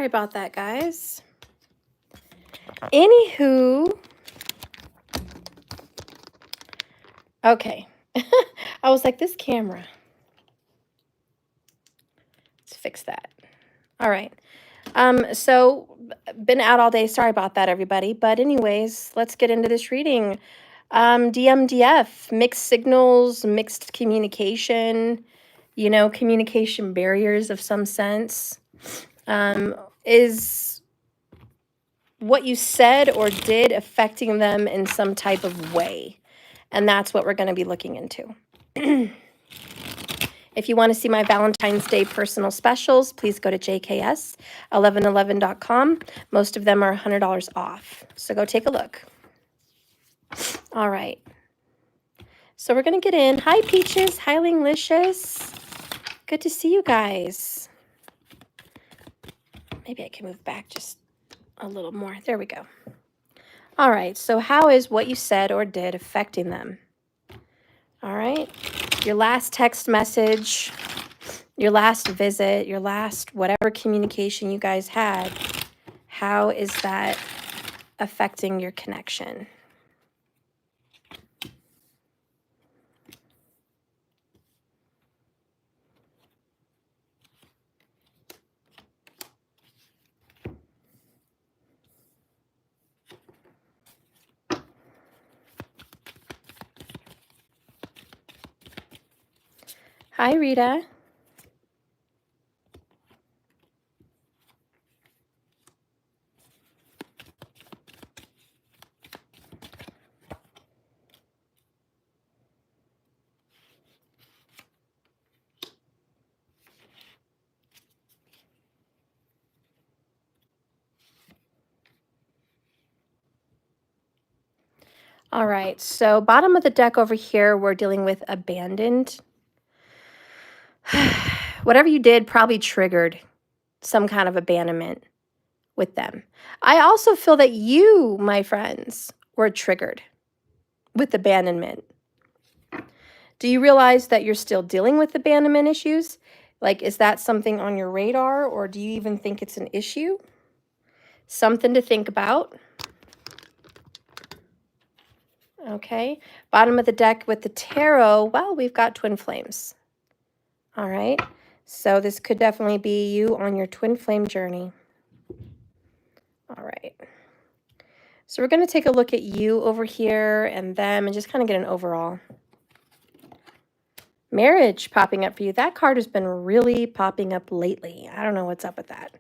Sorry about that, guys. Anywho. Okay. I was like, this camera. Let's fix that. All right. So been out all day. Sorry about that, everybody. But anyways, let's get into this reading. DMDF, mixed signals, mixed communication, communication barriers of some sense. Is what you said or did affecting them in some type of way? And that's what we're going to be looking into. If you want to see my Valentine's Day personal specials, please go to jks1111.com. Most of them are $100 off. So go take a look. All right. So we're going to get in. Hi, Peaches. Hi, Linglicious. Good to see you guys. Maybe I can move back just a little more. There we go. All right. So how is what you said or did affecting them? All right. Your last text message, your last visit, your last whatever communication you guys had, how is that affecting your connection? Hi, Rita. All right, so bottom of the deck over here, we're dealing with abandoned. Whatever you did probably triggered some kind of abandonment with them. I also feel that you, my friends, were triggered with abandonment. Do you realize that you're still dealing with abandonment issues? Like, is that something on your radar, or do you even think it's an issue? Something to think about. Okay, bottom of the deck with the tarot, well, we've got twin flames. All right, so this could definitely be you on your twin flame journey. All right, so we're going to take a look at you over here and them and just kind of get an overall. Marriage popping up for you. That card has been really popping up lately. I don't know what's up with that.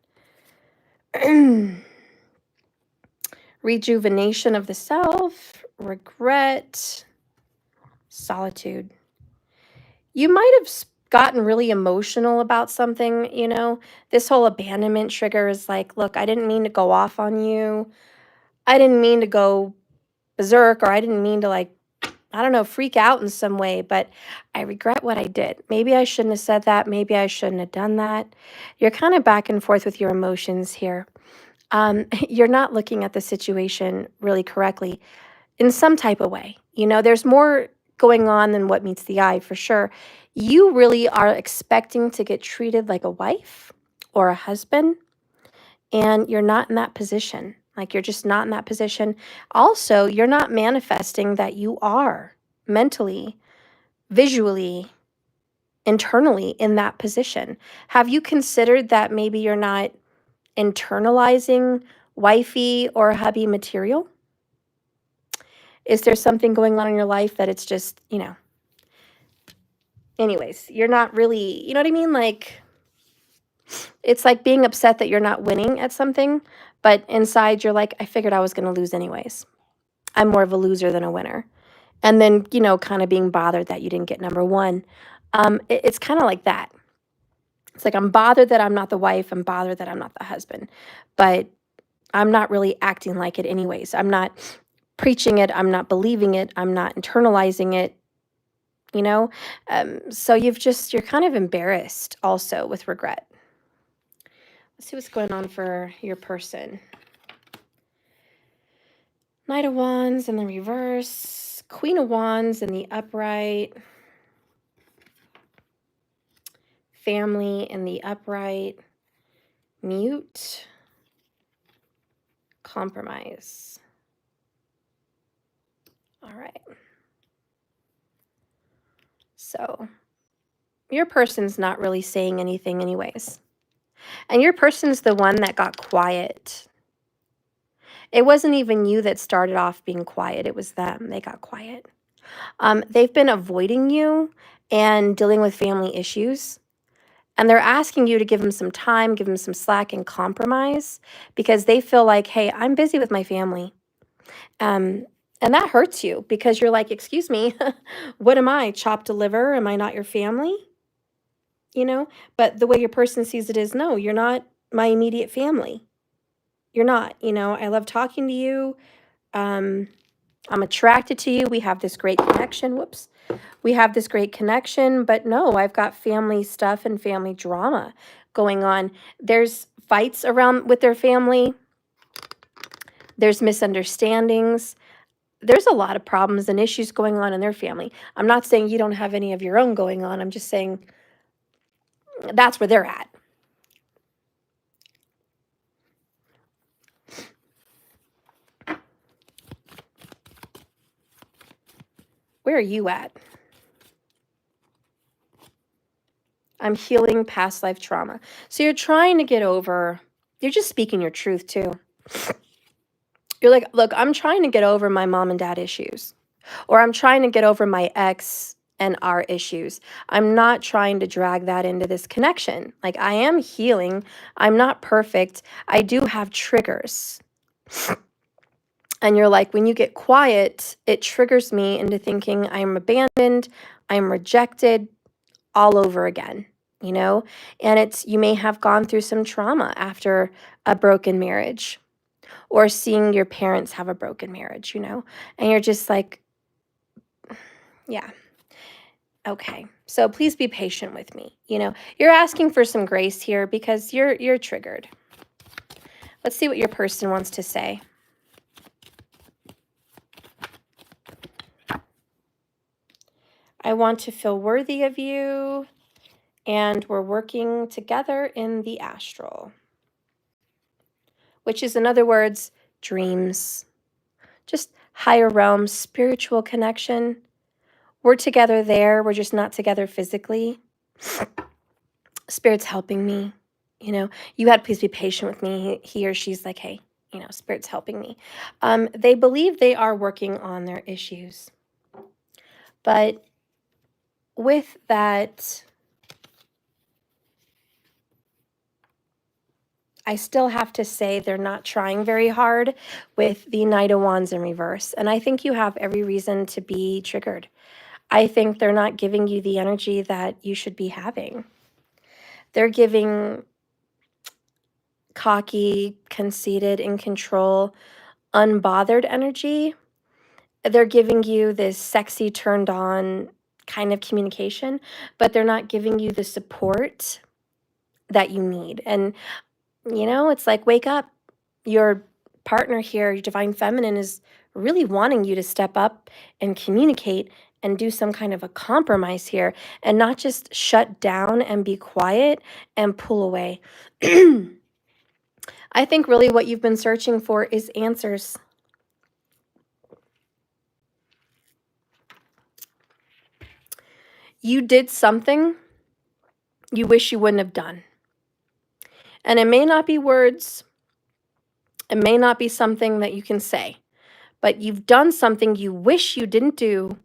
Rejuvenation of the self, regret, solitude. You might have gotten really emotional about something, This whole abandonment trigger is like, look, I didn't mean to go off on you. I didn't mean to go berserk, or I didn't mean to, I don't know, freak out in some way, but I regret what I did. Maybe I shouldn't have said that. Maybe I shouldn't have done that. You're kind of back and forth with your emotions here. You're not looking at the situation really correctly in some type of way. There's more going on than what meets the eye, for sure. You really are expecting to get treated like a wife or a husband, and you're not in that position. You're just not in that position. Also, you're not manifesting that you are mentally, visually, internally in that position. Have you considered that maybe you're not internalizing wifey or hubby material? Is there something going on in your life that it's just, anyways, you're not really, you know what I mean? It's like being upset that you're not winning at something, but inside you're like, I figured I was going to lose anyways. I'm more of a loser than a winner. And then, kind of being bothered that you didn't get number one. It's kind of like that. It's like, I'm bothered that I'm not the wife. I'm bothered that I'm not the husband. But I'm not really acting like it anyways. I'm not preaching it. I'm not believing it. I'm not internalizing it. So you're kind of embarrassed also with regret. Let's see what's going on for your person. Knight of Wands in the reverse. Queen of Wands in the upright. Family in the upright. Mute. compromise. All right. So your person's not really saying anything anyways. And your person's the one that got quiet. It wasn't even you that started off being quiet. It was them. They got quiet. They've been avoiding you and dealing with family issues. And they're asking you to give them some time, give them some slack and compromise because they feel like, hey, I'm busy with my family. And that hurts you because you're like, excuse me, what am I, chopped liver? Am I not your family? You know, but the way your person sees it is, no, you're not my immediate family. You're not, you know, I love talking to you. I'm attracted to you. We have this great connection. Whoops. We have this great connection, but no, I've got family stuff and family drama going on. There's fights around with their family. There's misunderstandings. There's a lot of problems and issues going on in their family. I'm not saying you don't have any of your own going on. I'm just saying that's where they're at. Where are you at? I'm healing past life trauma. So you're trying to get over, you're just speaking your truth too. You're like, look, I'm trying to get over my mom and dad issues, or I'm trying to get over my ex and our issues. I'm not trying to drag that into this connection. Like, I am healing. I'm not perfect. I do have triggers. And you're like, when you get quiet, it triggers me into thinking I'm abandoned, I'm rejected all over again, you know? And it's, you may have gone through some trauma after a broken marriage or seeing your parents have a broken marriage, you know? And you're just like, yeah. Okay. So please be patient with me. You know, you're asking for some grace here because you're triggered. Let's see what your person wants to say. I want to feel worthy of you, and we're working together in the astral, which is, in other words, dreams, just higher realms, spiritual connection. We're together there. We're just not together physically. Spirit's helping me. You know, you had please be patient with me. He or she's like, hey, you know, Spirit's helping me. They believe they are working on their issues. But with that, I still have to say they're not trying very hard with the Knight of Wands in reverse. And I think you have every reason to be triggered. I think they're not giving you the energy that you should be having. They're giving cocky, conceited, in control, unbothered energy. They're giving you this sexy, turned on kind of communication, but they're not giving you the support that you need. And, you know, it's like, wake up. Your partner here, your divine feminine, is really wanting you to step up and communicate and do some kind of a compromise here and not just shut down and be quiet and pull away. I think really what you've been searching for is answers. You did something you wish you wouldn't have done. And it may not be words, it may not be something that you can say, but you've done something you wish you didn't do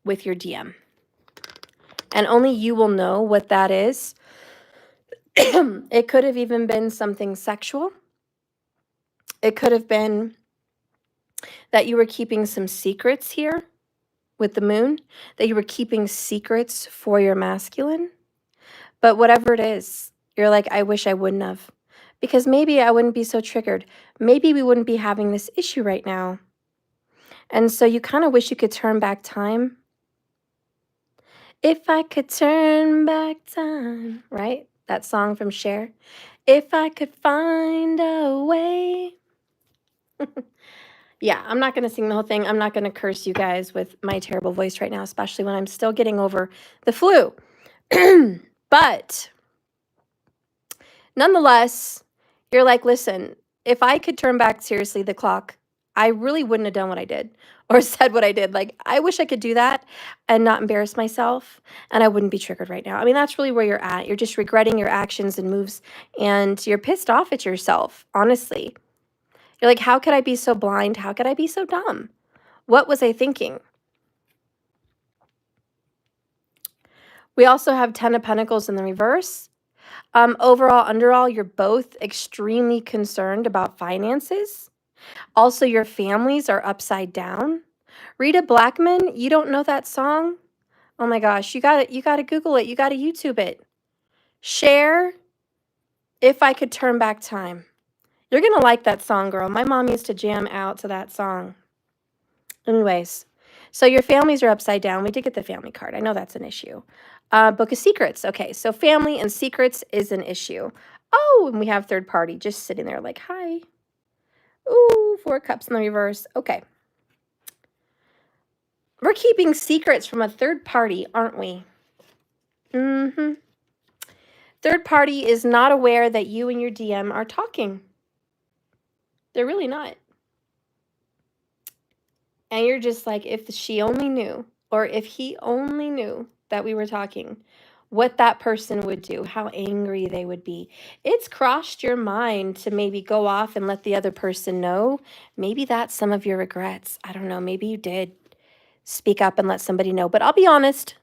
with your DM. And only you will know what that is. It could have even been something sexual. It could have been that you were keeping some secrets here with the moon, that you were keeping secrets for your masculine. But whatever it is, you're like, I wish I wouldn't have. Because maybe I wouldn't be so triggered. Maybe we wouldn't be having this issue right now. And so you kind of wish you could turn back time. If I could turn back time, right? That song from Cher. If I could find a way. Yeah, I'm not going to sing the whole thing. I'm not going to curse you guys with my terrible voice right now, especially when I'm still getting over the flu. But nonetheless, you're like, listen, if I could turn back seriously the clock, I really wouldn't have done what I did or said what I did. Like, I wish I could do that and not embarrass myself, and I wouldn't be triggered right now. I mean, that's really where you're at. You're just regretting your actions and moves, and you're pissed off at yourself, honestly. You're like, how could I be so blind? How could I be so dumb? What was I thinking? We also have 10 of Pentacles in the reverse. Overall, underall, you're both extremely concerned about finances. Also, your families are upside down. Rita Blackman, you don't know that song? Oh my gosh, you gotta Google it. You gotta YouTube it. Share If I Could Turn Back Time. You're gonna like that song, girl. My mom used to jam out to that song. Anyways, so your families are upside down. We did get the family card. I know that's an issue. Book of Secrets. Okay, so family and secrets is an issue. Oh, and we have third party just sitting there like, hi. Ooh, 4 cups in the reverse. Okay. We're keeping secrets from a third party, aren't we? Mm-hmm. Third party is not aware that you and your DM are talking. They're really not. And you're just like, if she only knew, or if he only knew that we were talking, what that person would do, how angry they would be. It's crossed your mind to maybe go off and let the other person know. Maybe that's some of your regrets. I don't know. Maybe you did speak up and let somebody know. But I'll be honest,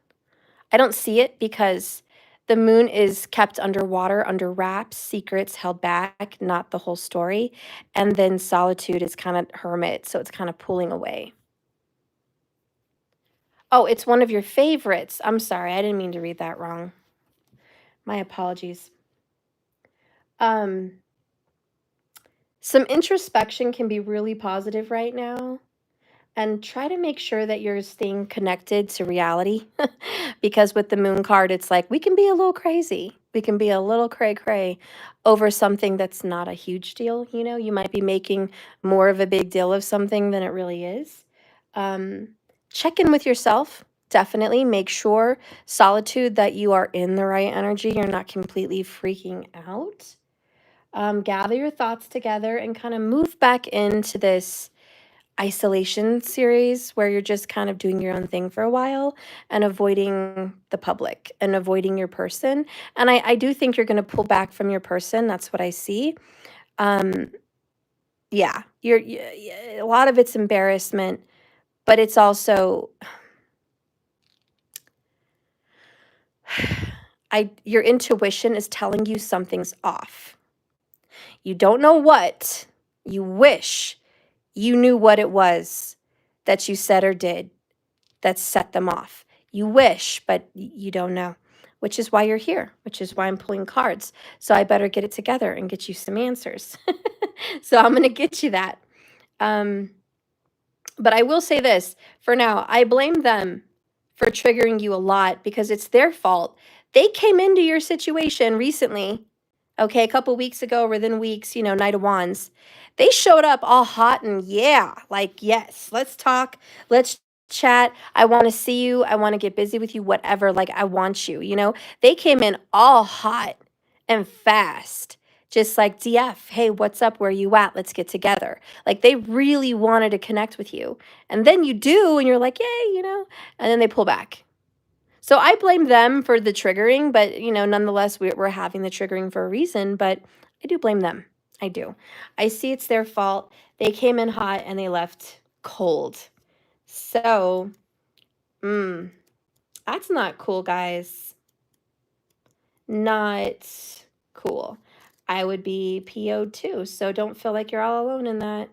I don't see it because the moon is kept underwater, under wraps, secrets held back, not the whole story. And then solitude is kind of hermit, so it's kind of pulling away. Oh, it's one of your favorites. I'm sorry, I didn't mean to read that wrong. My apologies. Some introspection can be really positive right now. And try to make sure that you're staying connected to reality. Because with the moon card, it's like we can be a little crazy. We can be a little cray-cray over something that's not a huge deal. You know, you might be making more of a big deal of something than it really is. Check in with yourself. Definitely make sure, solitude, that you are in the right energy. You're not completely freaking out. Gather your thoughts together and kind of move back into this isolation series where you're just kind of doing your own thing for a while and avoiding the public and avoiding your person. And I do think you're going to pull back from your person. That's what I see. Yeah, a lot of it's embarrassment, but it's also your intuition is telling you something's off. You don't know what. You wish you knew what it was that you said or did that set them off. You wish, but you don't know, which is why you're here, which is why I'm pulling cards. So I better get it together and get you some answers. So I'm going to get you that. But I will say this for now, I blame them for triggering you a lot because it's their fault. They came into your situation recently, okay, a couple weeks ago, within weeks, you know, Knight of Wands. They showed up all hot and yeah, like, yes, let's talk, let's chat. I want to see you. I want to get busy with you, whatever. Like, I want you, you know. They came in all hot and fast, just like, DF, hey, what's up? Where are you at? Let's get together. Like, they really wanted to connect with you. And then you do, and you're like, yay, you know, and then they pull back. So I blame them for the triggering, but, you know, nonetheless, we're having the triggering for a reason, but I do blame them. I do. I see it's their fault. They came in hot and they left cold. So, that's not cool, guys. Not cool. I would be PO'd too, so don't feel like you're all alone in that.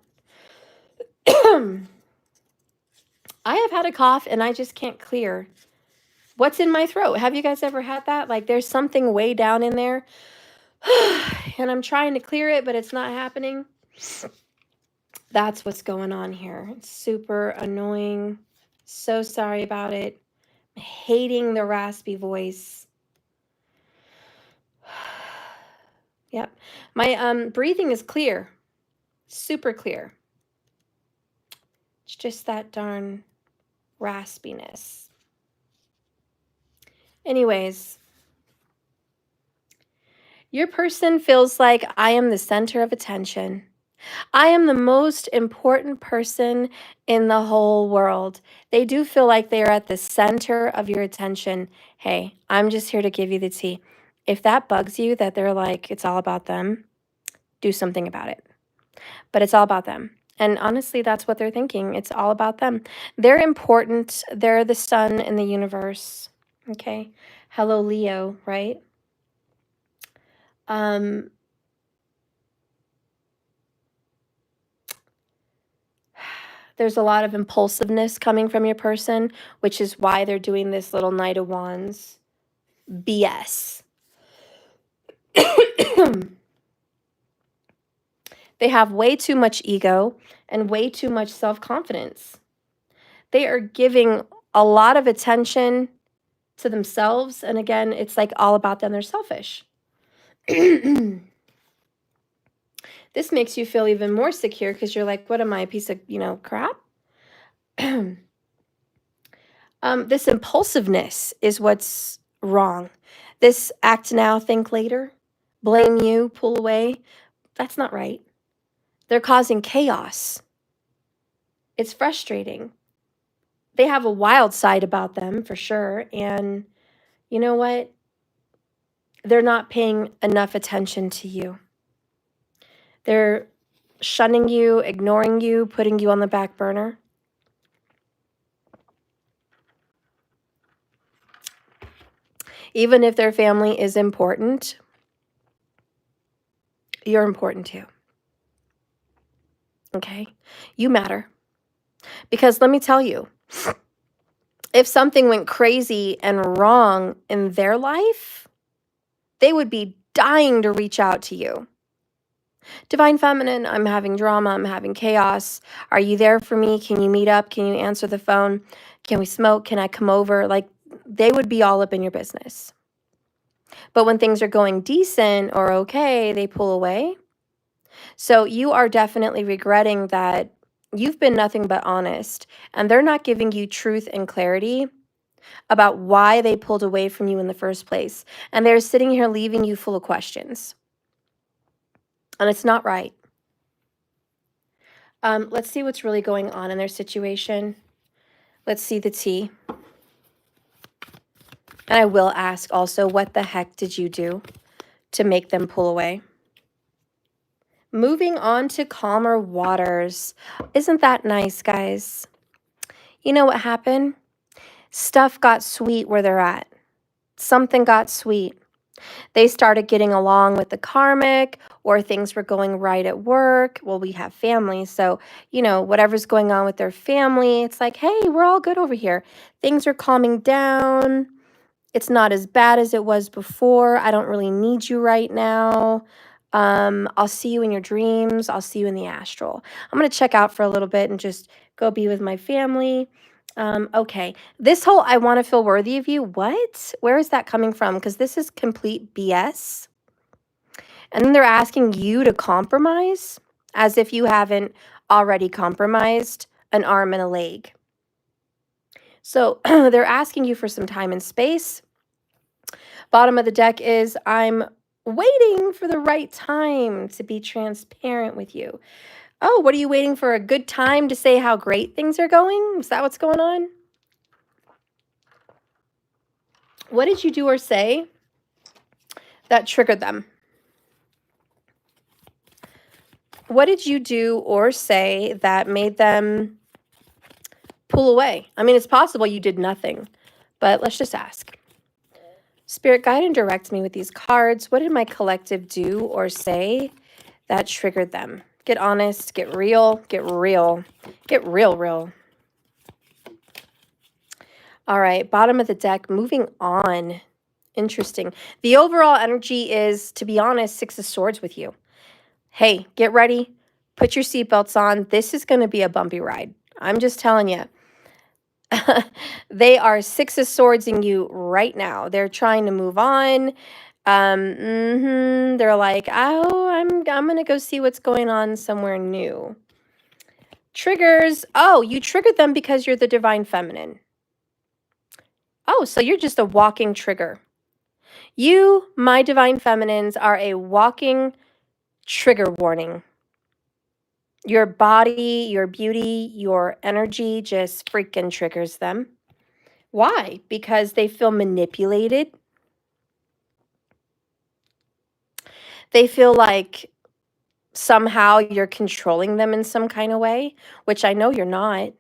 I have had a cough and I just can't clear what's in my throat. Have you guys ever had that? Like, there's something way down in there and I'm trying to clear it, but it's not happening. That's what's going on here. It's super annoying. So sorry about it. Hating the raspy voice. Yep. My breathing is clear. Super clear. It's just that darn raspiness. Anyways, your person feels like I am the center of attention. I am the most important person in the whole world. They do feel like they are at the center of your attention. Hey, I'm just here to give you the tea. If that bugs you, that they're like, it's all about them, do something about it. But it's all about them. And honestly, that's what they're thinking. It's all about them. They're important. They're the sun in the universe. Okay. Hello, Leo, right? There's a lot of impulsiveness coming from your person, which is why they're doing this little Knight of Wands BS. They have way too much ego and way too much self-confidence. They are giving a lot of attention to themselves. And again, it's like all about them. They're selfish. This makes you feel even more secure because you're like, what am I, a piece of, crap? This impulsiveness is what's wrong. This act now, think later, blame you, pull away, that's not right. They're causing chaos. It's frustrating. They have a wild side about them for sure. And you know what? They're not paying enough attention to you. They're shunning you, ignoring you, putting you on the back burner. Even if their family is important, you're important too. Okay? You matter. Because let me tell you, if something went crazy and wrong in their life, they would be dying to reach out to you. Divine Feminine, I'm having drama, I'm having chaos. Are you there for me? Can you meet up? Can you answer the phone? Can we smoke? Can I come over? Like, they would be all up in your business. But when things are going decent or okay, they pull away. So you are definitely regretting that you've been nothing but honest, and they're not giving you truth and clarity about why they pulled away from you in the first place. And they're sitting here leaving you full of questions. And it's not right. Let's see what's really going on in their situation. Let's see the tea. And I will ask also, what the heck did you do to make them pull away? Moving on to calmer waters. Isn't that nice, guys? You know what happened? Stuff got sweet where they're at. Something got sweet. They started getting along with the karmic, or things were going right at work. Well, we have families, so, whatever's going on with their family, it's like, hey, we're all good over here. Things are calming down. It's not as bad as it was before. I don't really need you right now. I'll see you in your dreams. I'll see you in the astral. I'm going to check out for a little bit and just go be with my family. Okay. This whole I want to feel worthy of you. What? Where is that coming from? Because this is complete BS. And then they're asking you to compromise as if you haven't already compromised an arm and a leg. So they're asking you for some time and space. Bottom of the deck is, I'm waiting for the right time to be transparent with you. Oh, what are you waiting for? A good time to say how great things are going? Is that what's going on? What did you do or say that triggered them? What did you do or say that made them pull away? I mean, it's possible you did nothing, but let's just ask. Spirit, guide and direct me with these cards. What did my collective do or say that triggered them? Get honest, get real, get real, get real. All right, bottom of the deck, moving on. Interesting. The overall energy is, to be honest, Six of Swords with you. Hey, get ready. Put your seatbelts on. This is going to be a bumpy ride. I'm just telling you. They are Six of Swords in you right now. They're trying to move on. They're like, oh, I'm going to go see what's going on somewhere new. Triggers. Oh, you triggered them because you're the Divine Feminine. Oh, so you're just a walking trigger. You, my Divine Feminines, are a walking trigger warning. Your body, your beauty, your energy just freaking triggers them. Why? Because they feel manipulated. They feel like somehow you're controlling them in some kind of way, which I know you're not.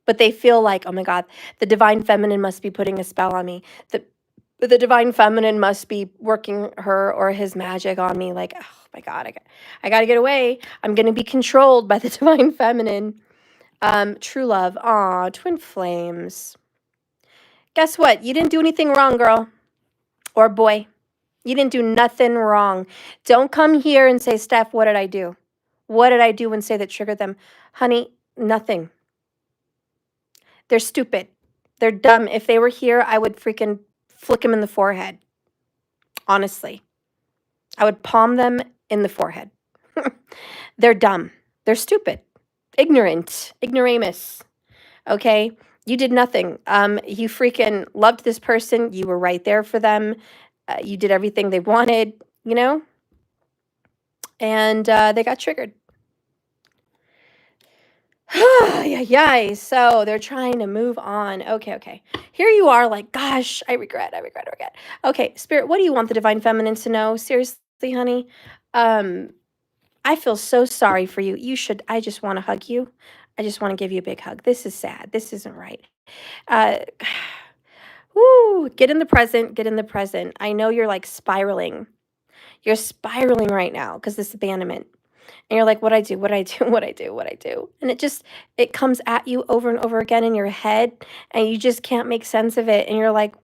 But they feel like, oh my God, the divine feminine must be putting a spell on me. The divine feminine must be working her or his magic on me. Like, oh my God, I got to get away. I'm going to be controlled by the divine feminine. True love. Aw, twin flames. Guess what? You didn't do anything wrong, girl or boy. You didn't do nothing wrong. Don't come here and say, Steph, what did I do? What did I do and say that triggered them? Honey, nothing. They're stupid. They're dumb. If they were here, I would freaking flick them in the forehead. Honestly. I would palm them in the forehead. They're dumb. They're stupid. Ignorant. Ignoramus. Okay? You did nothing. You freaking loved this person. You were right there for them. You did everything they wanted, you know? And they got triggered. Yay. So they're trying to move on. Okay. Here you are like, gosh, I regret. Okay, Spirit, what do you want the divine feminine to know? Seriously, honey? I feel so sorry for you. I just want to hug you. I just want to give you a big hug. This is sad. This isn't right. Woo, get in the present. I know you're like spiraling. You're spiraling right now because this abandonment. And you're like, what I do. And it comes at you over and over again in your head, and you just can't make sense of it. And you're like,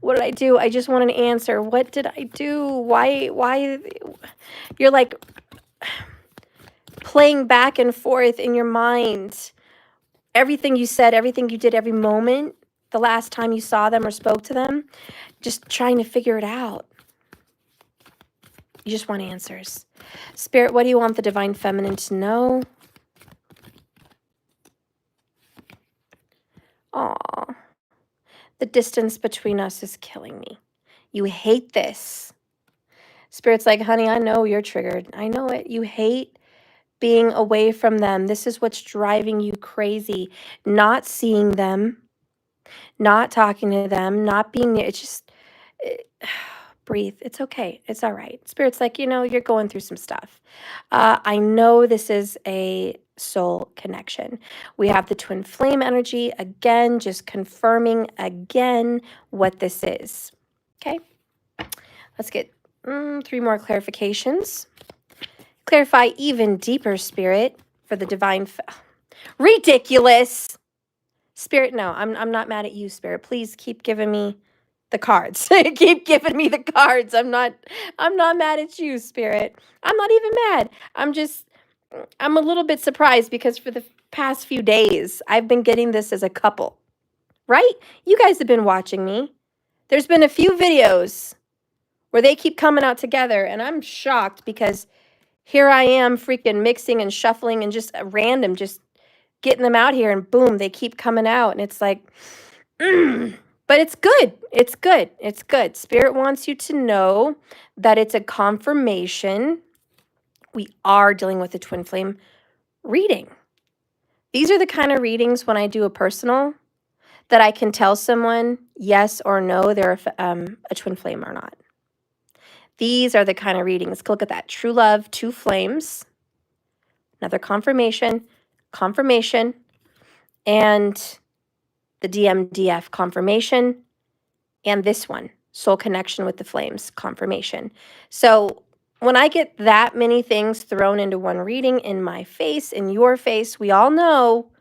what did I do? I just want an answer. What did I do? Why? You're like playing back and forth in your mind. Everything you said, everything you did, every moment, the last time you saw them or spoke to them, just trying to figure it out. You just want answers. Spirit, what do you want the divine feminine to know? Aw, the distance between us is killing me. You hate this. Spirit's like, honey, I know you're triggered. I know it. You hate being away from them. This is what's driving you crazy. Not seeing them, not talking to them, not being there. It's just... breathe. It's okay. It's all right. Spirit's like, you're going through some stuff. I know this is a soul connection. We have the twin flame energy. Again, just confirming again what this is. Okay. Let's get 3 more clarifications. Clarify even deeper, Spirit, for the divine... Ridiculous! Spirit, no, I'm not mad at you, Spirit. Please keep giving me the cards. Keep giving me the cards. I'm not mad at you, Spirit. I'm not even mad. I'm a little bit surprised because for the past few days, I've been getting this as a couple, right? You guys have been watching me. There's been a few videos where they keep coming out together, and I'm shocked because here I am freaking mixing and shuffling and just random, just getting them out here, and boom, they keep coming out, and it's like, But it's good. It's good. It's good. Spirit wants you to know that it's a confirmation. We are dealing with a twin flame reading. These are the kind of readings when I do a personal that I can tell someone yes or no, they're a twin flame or not. These are the kind of readings. Look at that. True love, 2 flames. Another confirmation, and the DMDF confirmation, and this one, soul connection with the flames, confirmation. So when I get that many things thrown into one reading in my face, in your face, we all know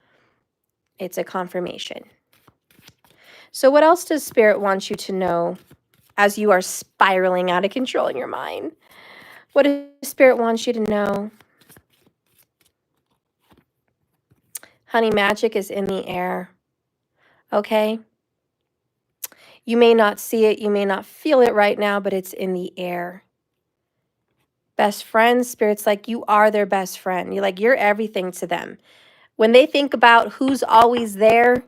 it's a confirmation. So what else does Spirit want you to know as you are spiraling out of control in your mind? What does Spirit want you to know? Honey, magic is in the air. Okay? You may not see it, you may not feel it right now, but it's in the air. Best friends, Spirit's like, you are their best friend. You're everything to them. When they think about who's always there,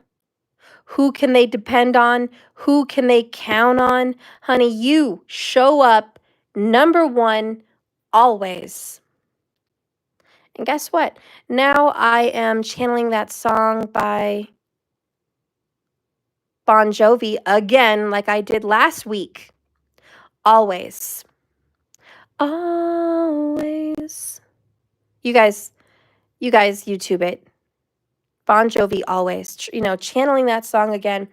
who can they depend on, who can they count on, honey, you show up number 1 always. And guess what? Now I am channeling that song by Bon Jovi again, like I did last week. Always. Always. You guys YouTube it. Bon Jovi, Always. Channeling that song again.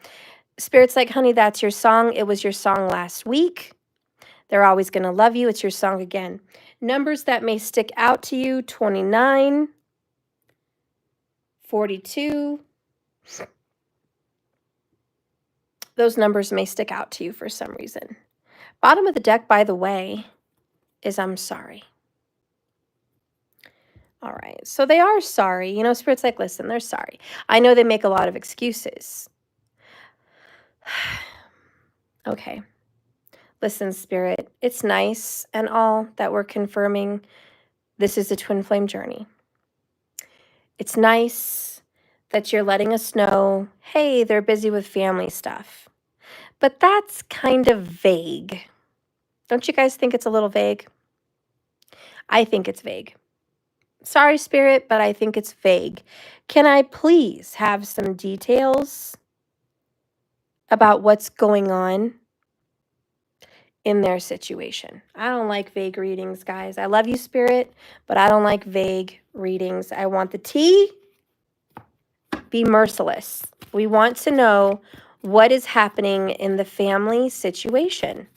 Spirit's like, honey, that's your song. It was your song last week. They're always going to love you. It's your song again. Numbers that may stick out to you: 29, 42. Those numbers may stick out to you for some reason. Bottom of the deck, by the way, is I'm sorry. All right. So they are sorry. Spirit's like, listen, they're sorry. I know they make a lot of excuses. Okay. Listen, Spirit, it's nice and all that we're confirming this is a twin flame journey. It's nice that you're letting us know, hey, they're busy with family stuff. But that's kind of vague. Don't you guys think it's a little vague? I think it's vague. Sorry, Spirit, but I think it's vague. Can I please have some details about what's going on in their situation? I don't like vague readings, guys. I love you, Spirit, but I don't like vague readings. I want the tea. Be merciless. We want to know what is happening in the family situation.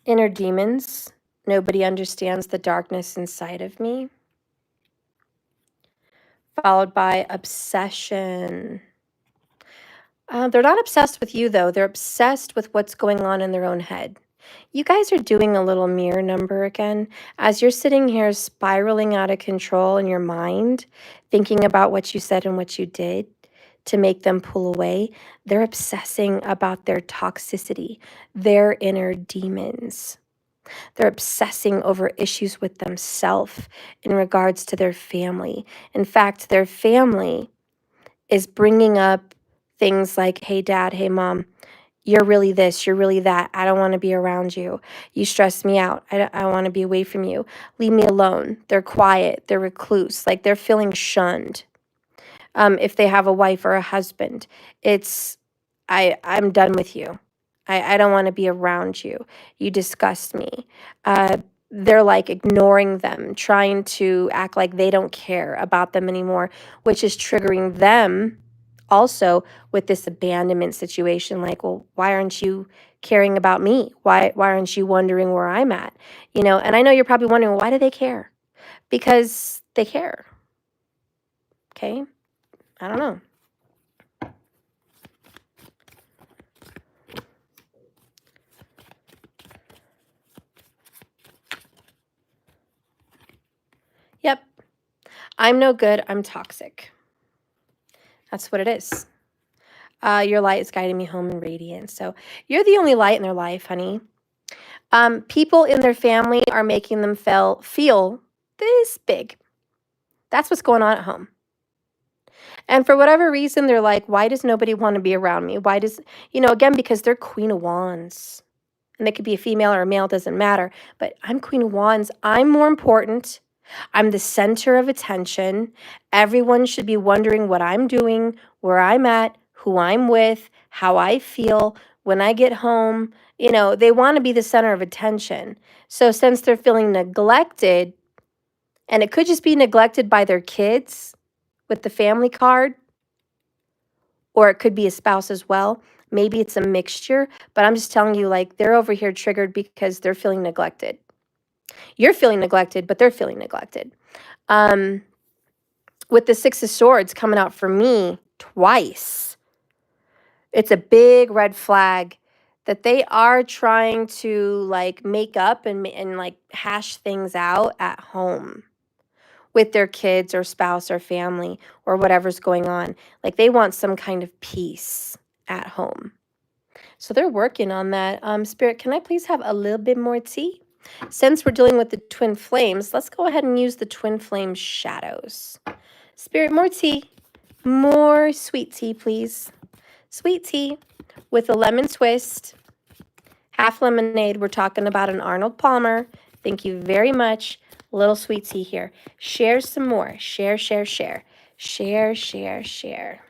Inner demons. Nobody understands the darkness inside of me. Followed by obsession. They're not obsessed with you, though. They're obsessed with what's going on in their own head. You guys are doing a little mirror number again. As you're sitting here spiraling out of control in your mind, thinking about what you said and what you did to make them pull away, they're obsessing about their toxicity, their inner demons. They're obsessing over issues with themselves in regards to their family. In fact, their family is bringing up things like, hey, Dad, hey, Mom, you're really this, you're really that. I don't want to be around you. You stress me out. I want to be away from you. Leave me alone. They're quiet. They're recluse. Like they're feeling shunned. If they have a wife or a husband, it's, I'm done with you. I don't want to be around you. You disgust me. They're like ignoring them, trying to act like they don't care about them anymore, which is triggering them also with this abandonment situation. Like, well, why aren't you caring about me? Why aren't you wondering where I'm at? And I know you're probably wondering, why do they care? Because they care. Okay? I don't know. Yep. I'm no good. I'm toxic. That's what it is. Your light is guiding me home in radiance. So you're the only light in their life, honey. People in their family are making them feel this big. That's what's going on at home. And for whatever reason, they're like, why does nobody want to be around me? Why does, again, because they're Queen of Wands. And they could be a female or a male, doesn't matter. But I'm Queen of Wands. I'm more important. I'm the center of attention. Everyone should be wondering what I'm doing, where I'm at, who I'm with, how I feel when I get home. They want to be the center of attention. So since they're feeling neglected, and it could just be neglected by their kids with the family card, or it could be a spouse as well. Maybe it's a mixture, but I'm just telling you, like, they're over here triggered because they're feeling neglected. You're feeling neglected, but they're feeling neglected. With the Six of Swords coming out for me twice, it's a big red flag that they are trying to, like, make up and like hash things out at home with their kids or spouse or family or whatever's going on. Like they want some kind of peace at home. So they're working on that. Spirit, can I please have a little bit more tea? Since we're dealing with the twin flames, let's go ahead and use the twin flame shadows. Spirit, more tea. More sweet tea, please. Sweet tea with a lemon twist. Half lemonade. We're talking about an Arnold Palmer. Thank you very much. Little sweet tea here. Share some more. Share, share, share. Share, share, share.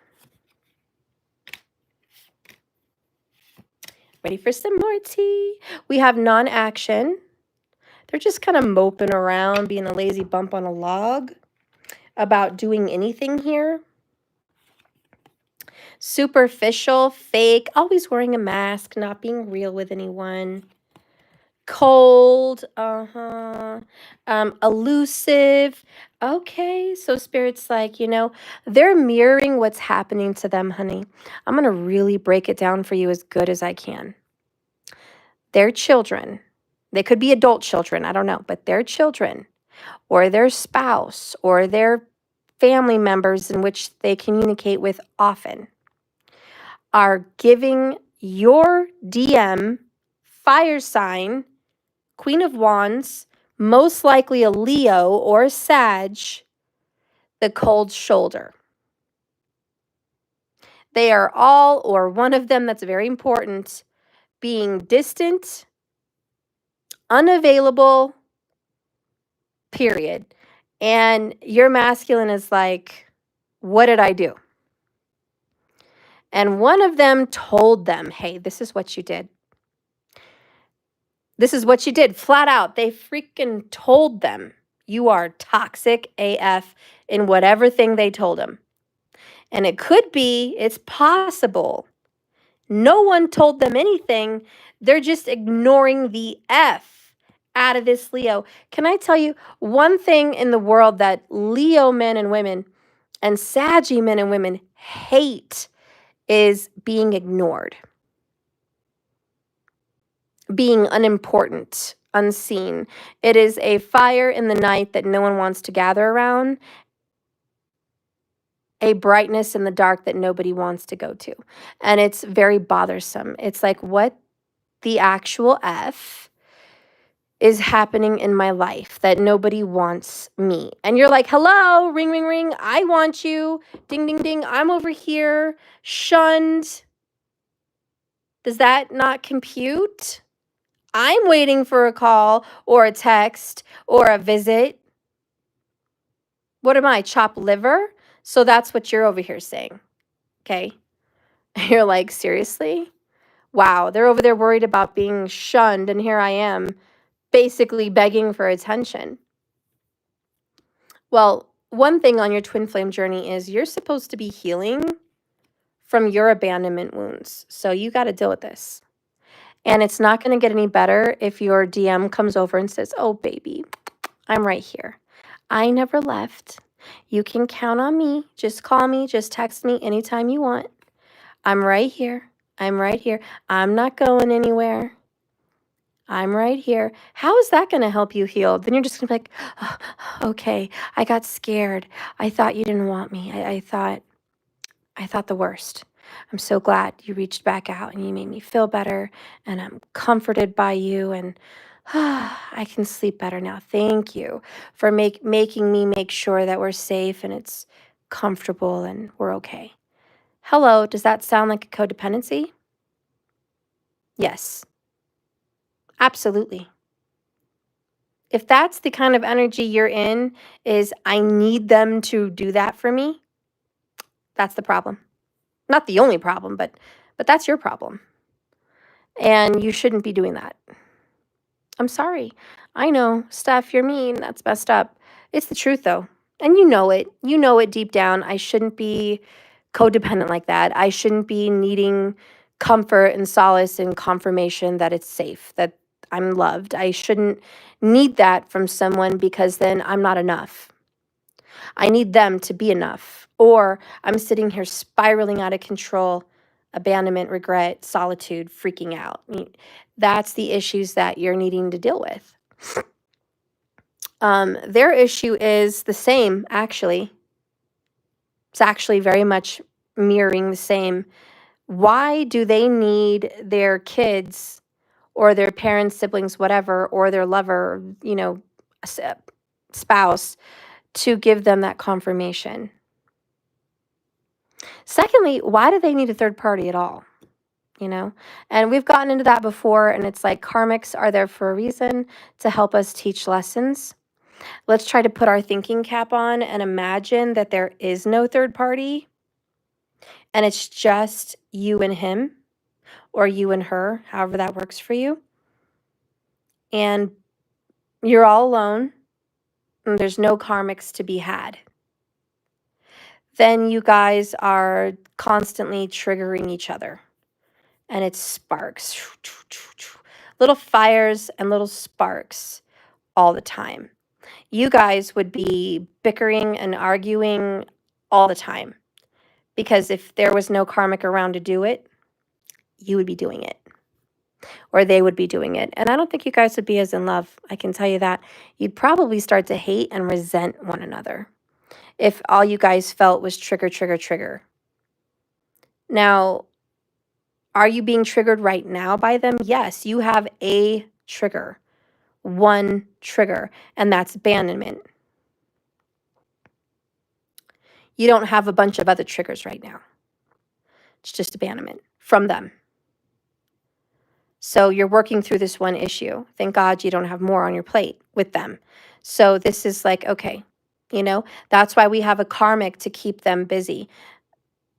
Ready for some more tea? We have non-action. They're just kind of moping around, being a lazy bump on a log about doing anything here. Superficial, fake, always wearing a mask, not being real with anyone. Cold, elusive. Okay, so Spirit's like, you know, they're mirroring what's happening to them, honey. I'm going to really break it down for you as good as I can. Their children, they could be adult children, I don't know, but their children or their spouse or their family members in which they communicate with often are giving your DM fire sign, Queen of Wands, most likely a Leo or a Sag, the cold shoulder. They are all, or one of them, that's very important, being distant, unavailable, period. And your masculine is like, what did I do? And one of them told them, hey, this is what you did. This is what you did, flat out. They freaking told them you are toxic AF in whatever thing they told them. And it could be, it's possible, no one told them anything. They're just ignoring the F out of this Leo. Can I tell you one thing in the world that Leo men and women and Saggy men and women hate is being ignored, being unimportant, unseen. It is a fire in the night that no one wants to gather around, a brightness in the dark that nobody wants to go to. And it's very bothersome. It's like, what the actual F is happening in my life that nobody wants me? And you're like, hello, ring, ring, ring. I want you. Ding, ding, ding. I'm over here, shunned. Does that not compute? I'm waiting for a call or a text or a visit. What am I, chopped liver? So that's what you're over here saying, okay? You're like, seriously? Wow, they're over there worried about being shunned, and here I am basically begging for attention. Well, one thing on your twin flame journey is you're supposed to be healing from your abandonment wounds. So you got to deal with this. And it's not going to get any better if your DM comes over and says, oh, baby, I'm right here. I never left. You can count on me. Just call me. Just text me anytime you want. I'm right here. I'm right here. I'm not going anywhere. I'm right here. How is that going to help you heal? Then you're just going to be like, oh, okay, I got scared. I thought you didn't want me. I thought the worst. I'm so glad you reached back out and you made me feel better, and I'm comforted by you, and I can sleep better now. Thank you for making me make sure that we're safe and it's comfortable and we're okay. Hello, does that sound like a codependency? Yes, absolutely. If that's the kind of energy you're in, is I need them to do that for me, that's the problem. Not the only problem, but that's your problem. And you shouldn't be doing that. I'm sorry. I know, Steph, you're mean. That's messed up. It's the truth, though. And you know it. You know it deep down. I shouldn't be codependent like that. I shouldn't be needing comfort and solace and confirmation that it's safe, that I'm loved. I shouldn't need that from someone, because then I'm not enough. I need them to be enough. Or I'm sitting here spiraling out of control, abandonment, regret, solitude, freaking out. That's the issues that you're needing to deal with. Their issue is the same, actually. It's actually very much mirroring the same. Why do they need their kids or their parents, siblings, whatever, or their lover, spouse, to give them that confirmation? Secondly, why do they need a third party at all? You know, and we've gotten into that before, and it's like karmics are there for a reason, to help us teach lessons. Let's try to put our thinking cap on and imagine that there is no third party and it's just you and him, or you and her, however that works for you. And you're all alone and there's no karmics to be had. Then you guys are constantly triggering each other. And it sparks. Little fires and little sparks all the time. You guys would be bickering and arguing all the time. Because if there was no karmic around to do it, you would be doing it. Or they would be doing it. And I don't think you guys would be as in love. I can tell you that. You'd probably start to hate and resent one another if all you guys felt was trigger, trigger, trigger. Now, are you being triggered right now by them? Yes, you have a trigger. One trigger, and that's abandonment. You don't have a bunch of other triggers right now. It's just abandonment from them. So you're working through this one issue. Thank God you don't have more on your plate with them. So this is like, okay, you know, that's why we have a karmic to keep them busy.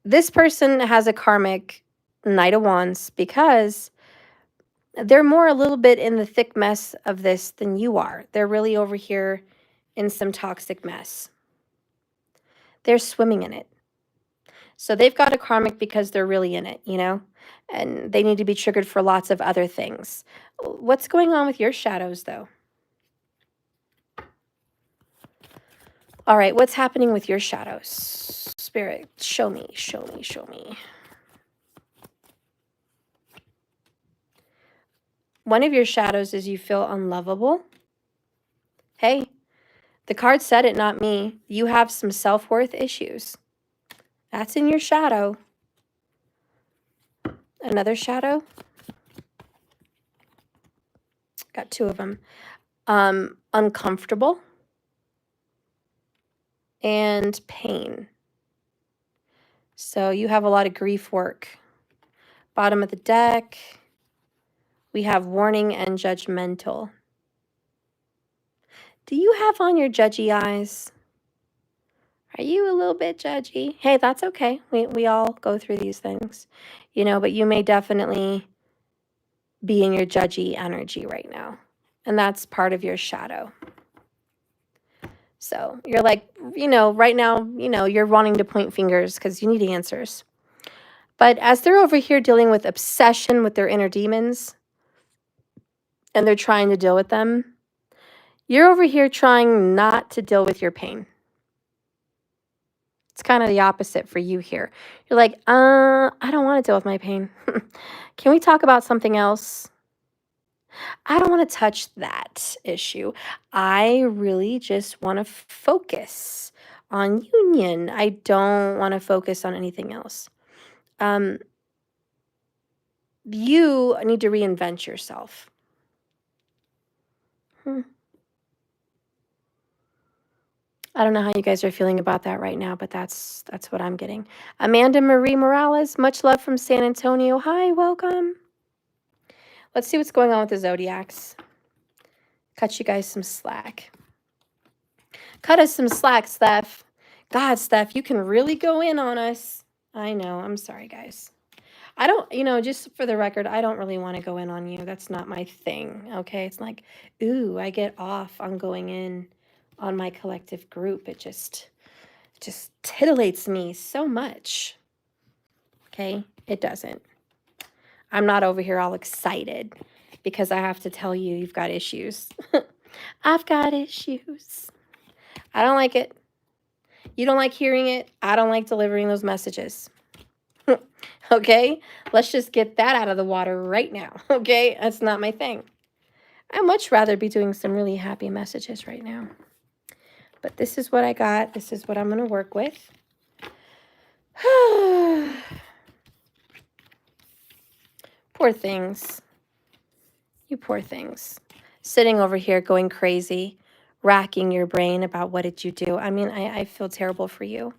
This person has a karmic Knight of Wands because they're more a little bit in the thick mess of this than you are. They're really over here in some toxic mess. They're swimming in it. So they've got a karmic because they're really in it, you know, and they need to be triggered for lots of other things. What's going on with your shadows, though? All right, what's happening with your shadows? Spirit, show me, show me, show me. One of your shadows is you feel unlovable. Hey, the card said it, not me. You have some self-worth issues. That's in your shadow. Another shadow. Got two of them. Uncomfortable and pain. So you have a lot of grief work. Bottom of the deck, we have warning and judgmental. Do you have on your judgy eyes? Are you a little bit judgy? Hey, that's okay. We all go through these things, you know, but you may definitely be in your judgy energy right now. And that's part of your shadow. So you're like, you know, right now, you know, you're wanting to point fingers because you need answers. But as they're over here dealing with obsession with their inner demons and they're trying to deal with them, you're over here trying not to deal with your pain. It's kind of the opposite for you here. You're like, I don't want to deal with my pain. Can we talk about something else? I don't want to touch that issue. I really just want to focus on union. I don't want to focus on anything else. You need to reinvent yourself. I don't know how you guys are feeling about that right now, but that's what I'm getting. Amanda Marie Morales, much love from San Antonio. Hi, welcome. Let's see what's going on with the Zodiacs. Cut you guys some slack. Cut us some slack, Steph. God, Steph, you can really go in on us. I know. I'm sorry, guys. I don't, you know, just for the record, I don't really want to go in on you. That's not my thing, okay? It's like, ooh, I get off on going in on my collective group. It just titillates me so much, okay? It doesn't. I'm not over here all excited because I have to tell you you've got issues. I've got issues. I don't like it. You don't like hearing it. I don't like delivering those messages. Okay? Let's just get that out of the water right now. Okay? That's not my thing. I'd much rather be doing some really happy messages right now. But this is what I got. This is what I'm going to work with. Poor things. You poor things. Sitting over here going crazy, racking your brain about what did you do. I mean, I feel terrible for you.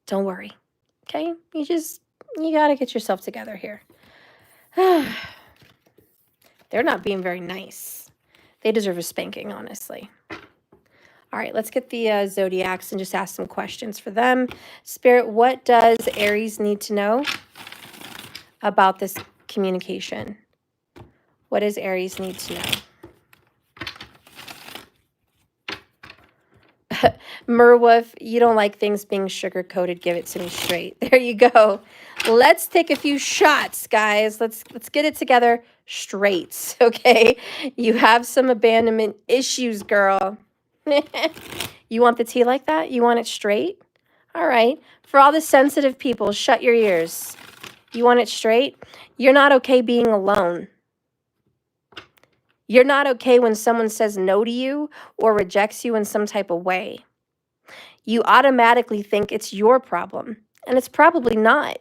Don't worry. Okay? You got to get yourself together here. They're not being very nice. They deserve a spanking, honestly. All right, let's get the Zodiacs and just ask some questions for them. Spirit, what does Aries need to know about this communication? What does Aries need to know? Merwolf, you don't like things being sugar-coated. Give it to me straight. There you go. Let's take a few shots, guys. Let's get it together straight, okay? You have some abandonment issues, girl. You want the tea like that? You want it straight? All right. For all the sensitive people, shut your ears. You want it straight? You're not okay being alone. You're not okay when someone says no to you or rejects you in some type of way. You automatically think it's your problem, and it's probably not.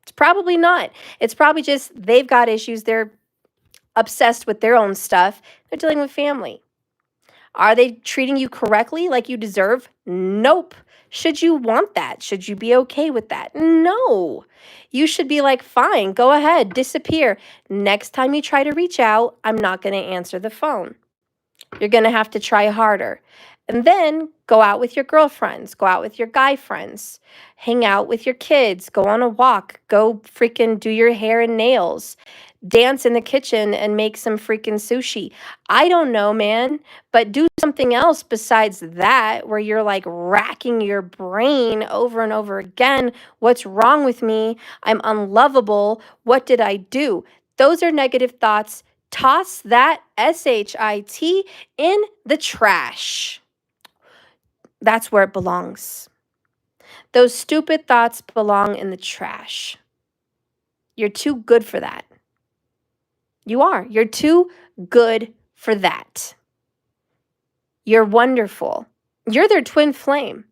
It's probably not. It's probably just they've got issues. They're obsessed with their own stuff. They're dealing with family. Are they treating you correctly like you deserve? Nope. Should you want that? Should you be okay with that? No. You should be like, fine, go ahead, disappear. Next time you try to reach out, I'm not going to answer the phone. You're going to have to try harder. And then go out with your girlfriends, go out with your guy friends, hang out with your kids, go on a walk, go freaking do your hair and nails, dance in the kitchen and make some freaking sushi. I don't know, man, but do something else besides that where you're like racking your brain over and over again. What's wrong with me? I'm unlovable. What did I do? Those are negative thoughts. Toss that SHIT in the trash. That's where it belongs. Those stupid thoughts belong in the trash. You're too good for that. You are. You're too good for that. You're wonderful. You're their twin flame.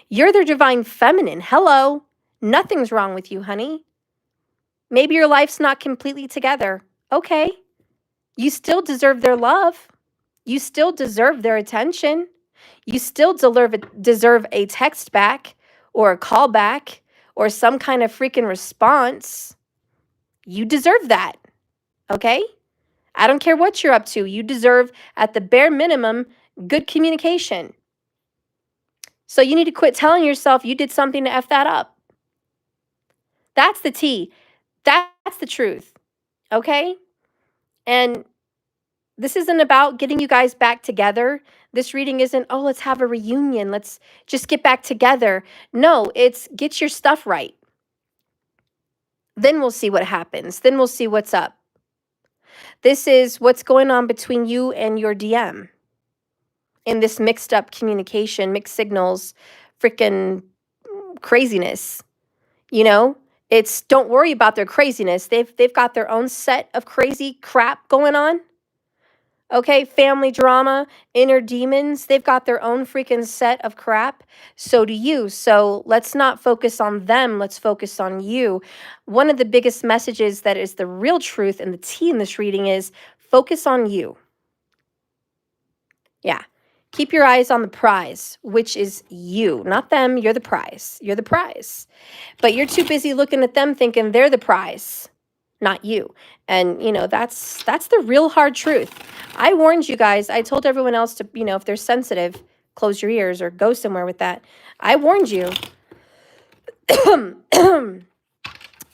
You're their divine feminine. Hello. Nothing's wrong with you, honey. Maybe your life's not completely together. Okay. You still deserve their love. You still deserve their attention. You still deserve a text back or a call back or some kind of freaking response. You deserve that, okay? I don't care what you're up to. You deserve, at the bare minimum, good communication. So you need to quit telling yourself you did something to F that up. That's the tea. That's the truth, okay? And this isn't about getting you guys back together. This reading isn't, oh, let's have a reunion. Let's just get back together. No, it's get your stuff right. Then we'll see what happens. Then we'll see what's up. This is what's going on between you and your DM in this mixed up communication, mixed signals, freaking craziness. You know, it's don't worry about their craziness. They've got their own set of crazy crap going on. Okay, family drama, inner demons, they've got their own freaking set of crap. So do you. So let's not focus on them. Let's focus on you. One of the biggest messages that is the real truth and the tea in this reading is focus on you. Yeah. Keep your eyes on the prize, which is you, not them. You're the prize. You're the prize. But you're too busy looking at them thinking they're the prize, not you. And, you know, that's the real hard truth. I warned you guys. I told everyone else to, you know, if they're sensitive, close your ears or go somewhere with that. I warned you.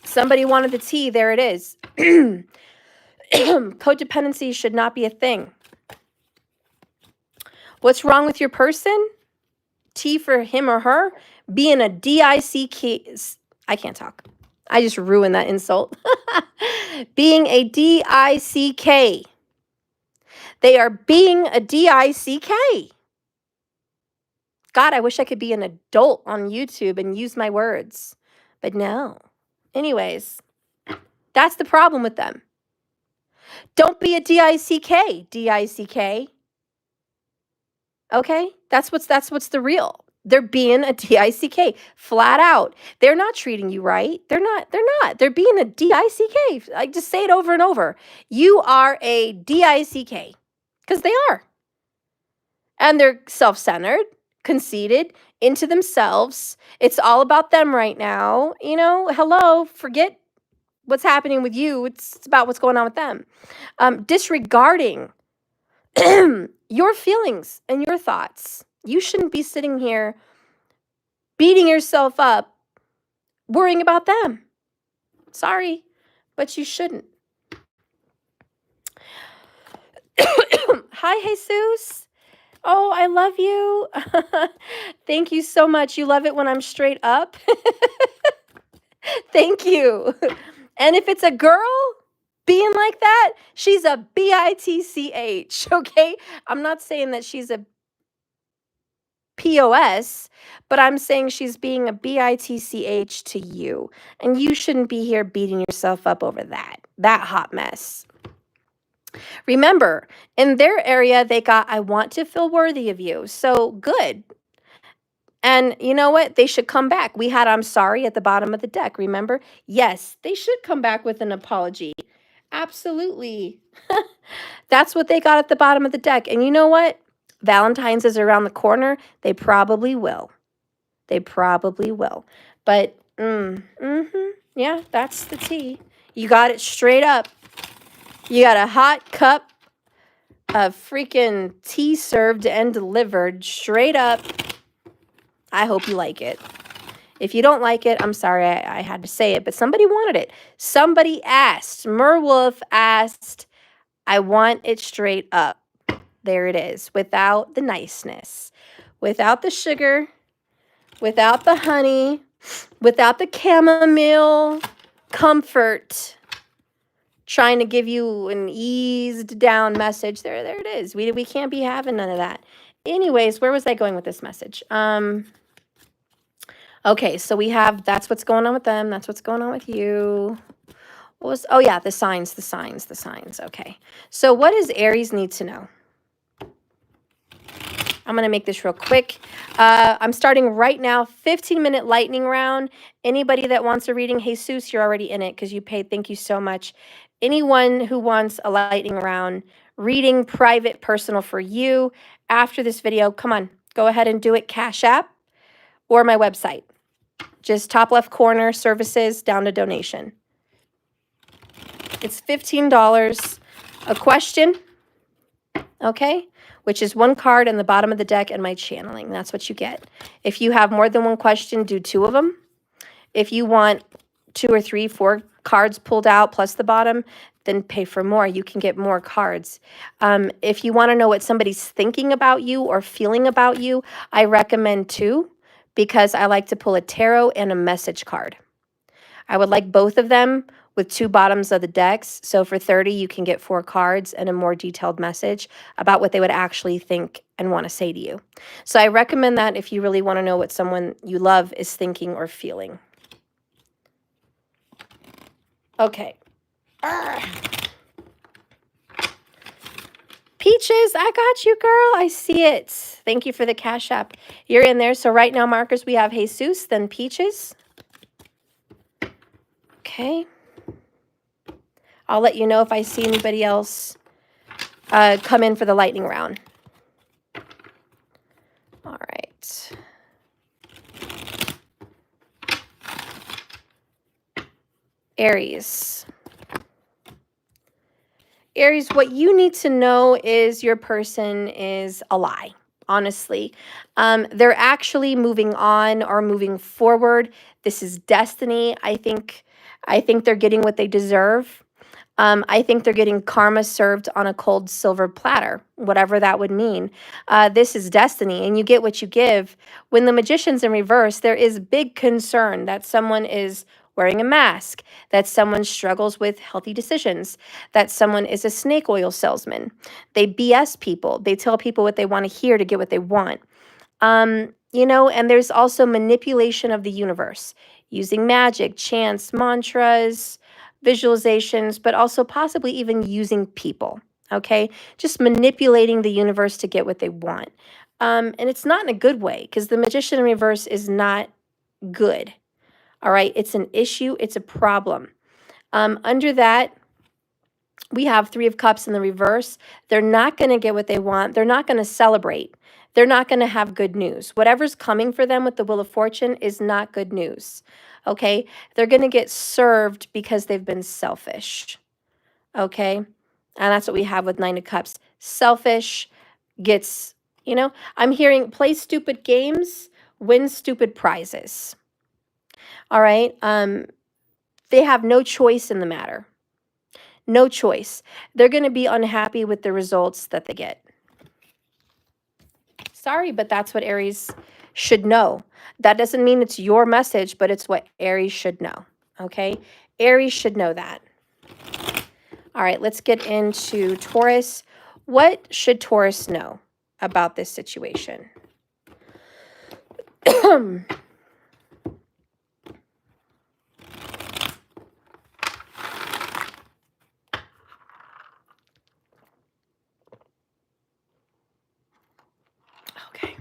Somebody wanted the tea. There it is. Codependency should not be a thing. What's wrong with your person? T for him or her? Being a D-I-C-K. I can't talk. I just ruined that insult. Being a D-I-C-K. They are being a D-I-C-K. God, I wish I could be an adult on YouTube and use my words. But no. Anyways, that's the problem with them. Don't be a D-I-C-K. D-I-C-K. Okay? That's what's the real. They're being a D-I-C-K. Flat out. They're not treating you right. They're not. They're being a D-I-C-K. I just say it over and over. You are a D-I-C-K. Because they are. And they're self-centered, conceited, into themselves. It's all about them right now. You know, hello, forget what's happening with you. It's about what's going on with them. Disregarding your feelings and your thoughts. You shouldn't be sitting here beating yourself up, worrying about them. Sorry, but you shouldn't. Hi, Jesus. Oh, I love you. Thank you so much. You love it when I'm straight up. Thank you. And if it's a girl being like that, she's a bitch, okay? I'm not saying that she's a POS, but I'm saying she's being a bitch to you. And you shouldn't be here beating yourself up over that hot mess. Remember, in their area, they got, I want to feel worthy of you. So good. And you know what? They should come back. We had I'm sorry at the bottom of the deck, remember? Yes, they should come back with an apology. Absolutely. That's what they got at the bottom of the deck. And you know what? Valentine's is around the corner. They probably will. They probably will. But, yeah, that's the tea. You got it straight up. You got a hot cup of freaking tea served and delivered straight up. I hope you like it. If you don't like it, I'm sorry I had to say it, but somebody wanted it. Somebody asked. Merwolf asked, I want it straight up. There it is, without the niceness, without the sugar, without the honey, without the chamomile comfort, trying to give you an eased down message. There it is. We can't be having none of that. Anyways, where was I going with this message? Okay, so we have, that's what's going on with them. That's what's going on with you. What was, oh yeah, the signs. Okay. So what does Aries need to know? I'm going to make this real quick. I'm starting right now, 15-minute lightning round. Anybody that wants a reading, Jesus, you're already in it because you paid. Thank you so much. Anyone who wants a lightning round, reading, private, personal for you after this video, come on, go ahead and do it. Cash App or my website. Just top left corner, services, down to donation. It's $15 a question, okay? Which is one card in the bottom of the deck and my channeling. That's what you get. If you have more than one question, do 2 of them. If you want 2 or 3, 4 cards pulled out plus the bottom, then pay for more. You can get more cards. If you want to know what somebody's thinking about you or feeling about you, I recommend 2 because I like to pull a tarot and a message card. I would like both of them with 2 bottoms of the decks. So for 30, you can get 4 cards and a more detailed message about what they would actually think and want to say to you. So I recommend that if you really want to know what someone you love is thinking or feeling. Okay. Peaches, I got you, girl. I see it. Thank you for the Cash App. You're in there. So right now, markers, we have Jesus, then Peaches. Okay. I'll let you know if I see anybody else come in for the lightning round. All right. Aries. Aries, what you need to know is your person is a lie, honestly. They're actually moving on or moving forward. This is destiny. I think they're getting what they deserve. I think they're getting karma served on a cold silver platter, whatever that would mean. This is destiny, and you get what you give. When the Magician's in reverse, there is big concern that someone is wearing a mask, that someone struggles with healthy decisions, that someone is a snake oil salesman. They BS people. They tell people what they want to hear to get what they want. You know, and there's also manipulation of the universe, using magic, chants, mantras, visualizations, but also possibly even using people, okay? Just manipulating the universe to get what they want. And it's not in a good way because the Magician in reverse is not good, all right? It's an issue. It's a problem. Under that, we have 3 of Cups in the reverse. They're not going to get what they want. They're not going to celebrate. they're not going to have good news. Whatever's coming for them with the Wheel of Fortune is not good news. Okay? They're going to get served because they've been selfish. Okay? And that's what we have with Nine of Cups. Selfish gets, I'm hearing play stupid games, win stupid prizes. All right? They have no choice in the matter. No choice. They're going to be unhappy with the results that they get. Sorry, but that's what Aries should know. That doesn't mean it's your message, but it's what Aries should know. Okay? Aries should know that. All right, let's get into Taurus. What should Taurus know about this situation? Okay.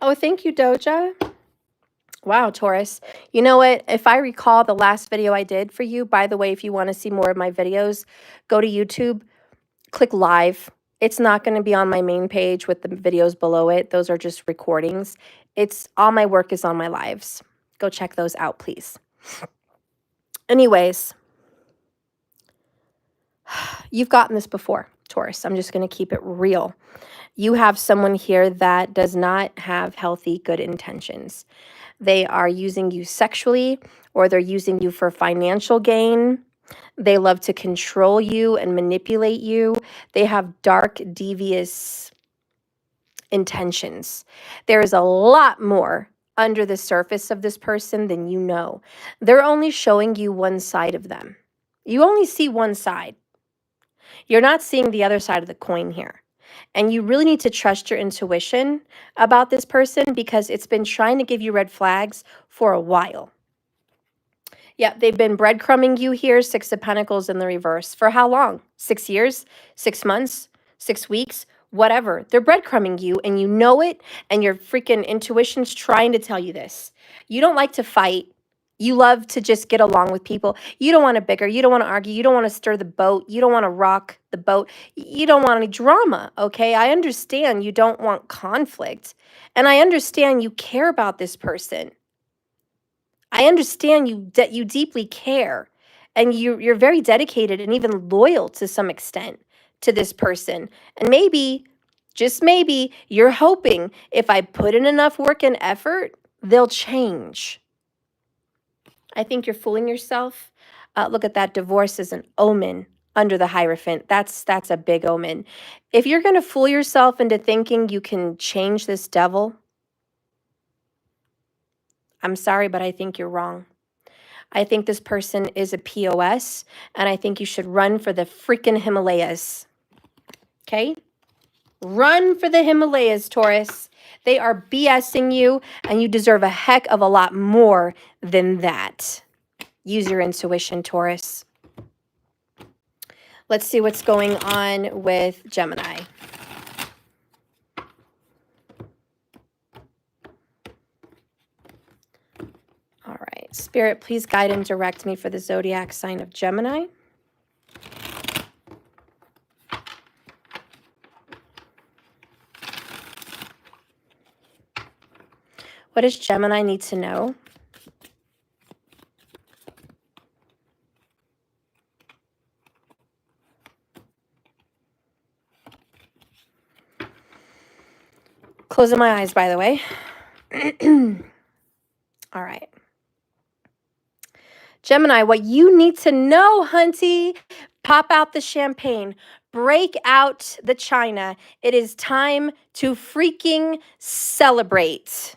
Oh, thank you, Doja. Wow, Taurus. You know what? If I recall the last video I did for you, by the way, if you want to see more of my videos, go to YouTube, click live. It's not going to be on my main page with the videos below it. Those are just recordings. All my work is on my lives. Go check those out, please. Anyways, you've gotten this before, Taurus. I'm just going to keep it real. You have someone here that does not have healthy, good intentions. They are using you sexually, or they're using you for financial gain. They love to control you and manipulate you. They have dark, devious intentions. There is a lot more under the surface of this person than you know. They're only showing you one side of them. You only see one side. You're not seeing the other side of the coin here. And you really need to trust your intuition about this person, because it's been trying to give you red flags for a while. Yeah, they've been breadcrumbing you here, Six of Pentacles in the reverse. For how long? 6 years? 6 months? 6 weeks? Whatever. They're breadcrumbing you, and you know it, and your freaking intuition's trying to tell you this. You don't like to fight. You love to just get along with people. You don't want to bicker. You don't want to argue. You don't want to stir the boat. You don't want to rock the boat. You don't want any drama, okay? I understand you don't want conflict, and I understand you care about this person. I understand that you deeply care, and you're very dedicated and even loyal to some extent to this person. And maybe, just maybe, you're hoping if I put in enough work and effort, they'll change. I think you're fooling yourself. Look at that. Divorce is an omen under the Hierophant. That's a big omen. If you're going to fool yourself into thinking you can change this devil, I'm sorry, but I think you're wrong. I think this person is a POS, and I think you should run for the freaking Himalayas. Okay? Run for the Himalayas, Taurus. They are BSing you, and you deserve a heck of a lot more than that. Use your intuition, Taurus. Let's see what's going on with Gemini. All right. Spirit, please guide and direct me for the zodiac sign of Gemini. What does Gemini need to know? Closing my eyes, by the way. All right. Gemini, what you need to know, hunty, pop out the champagne, break out the china. It is time to freaking celebrate.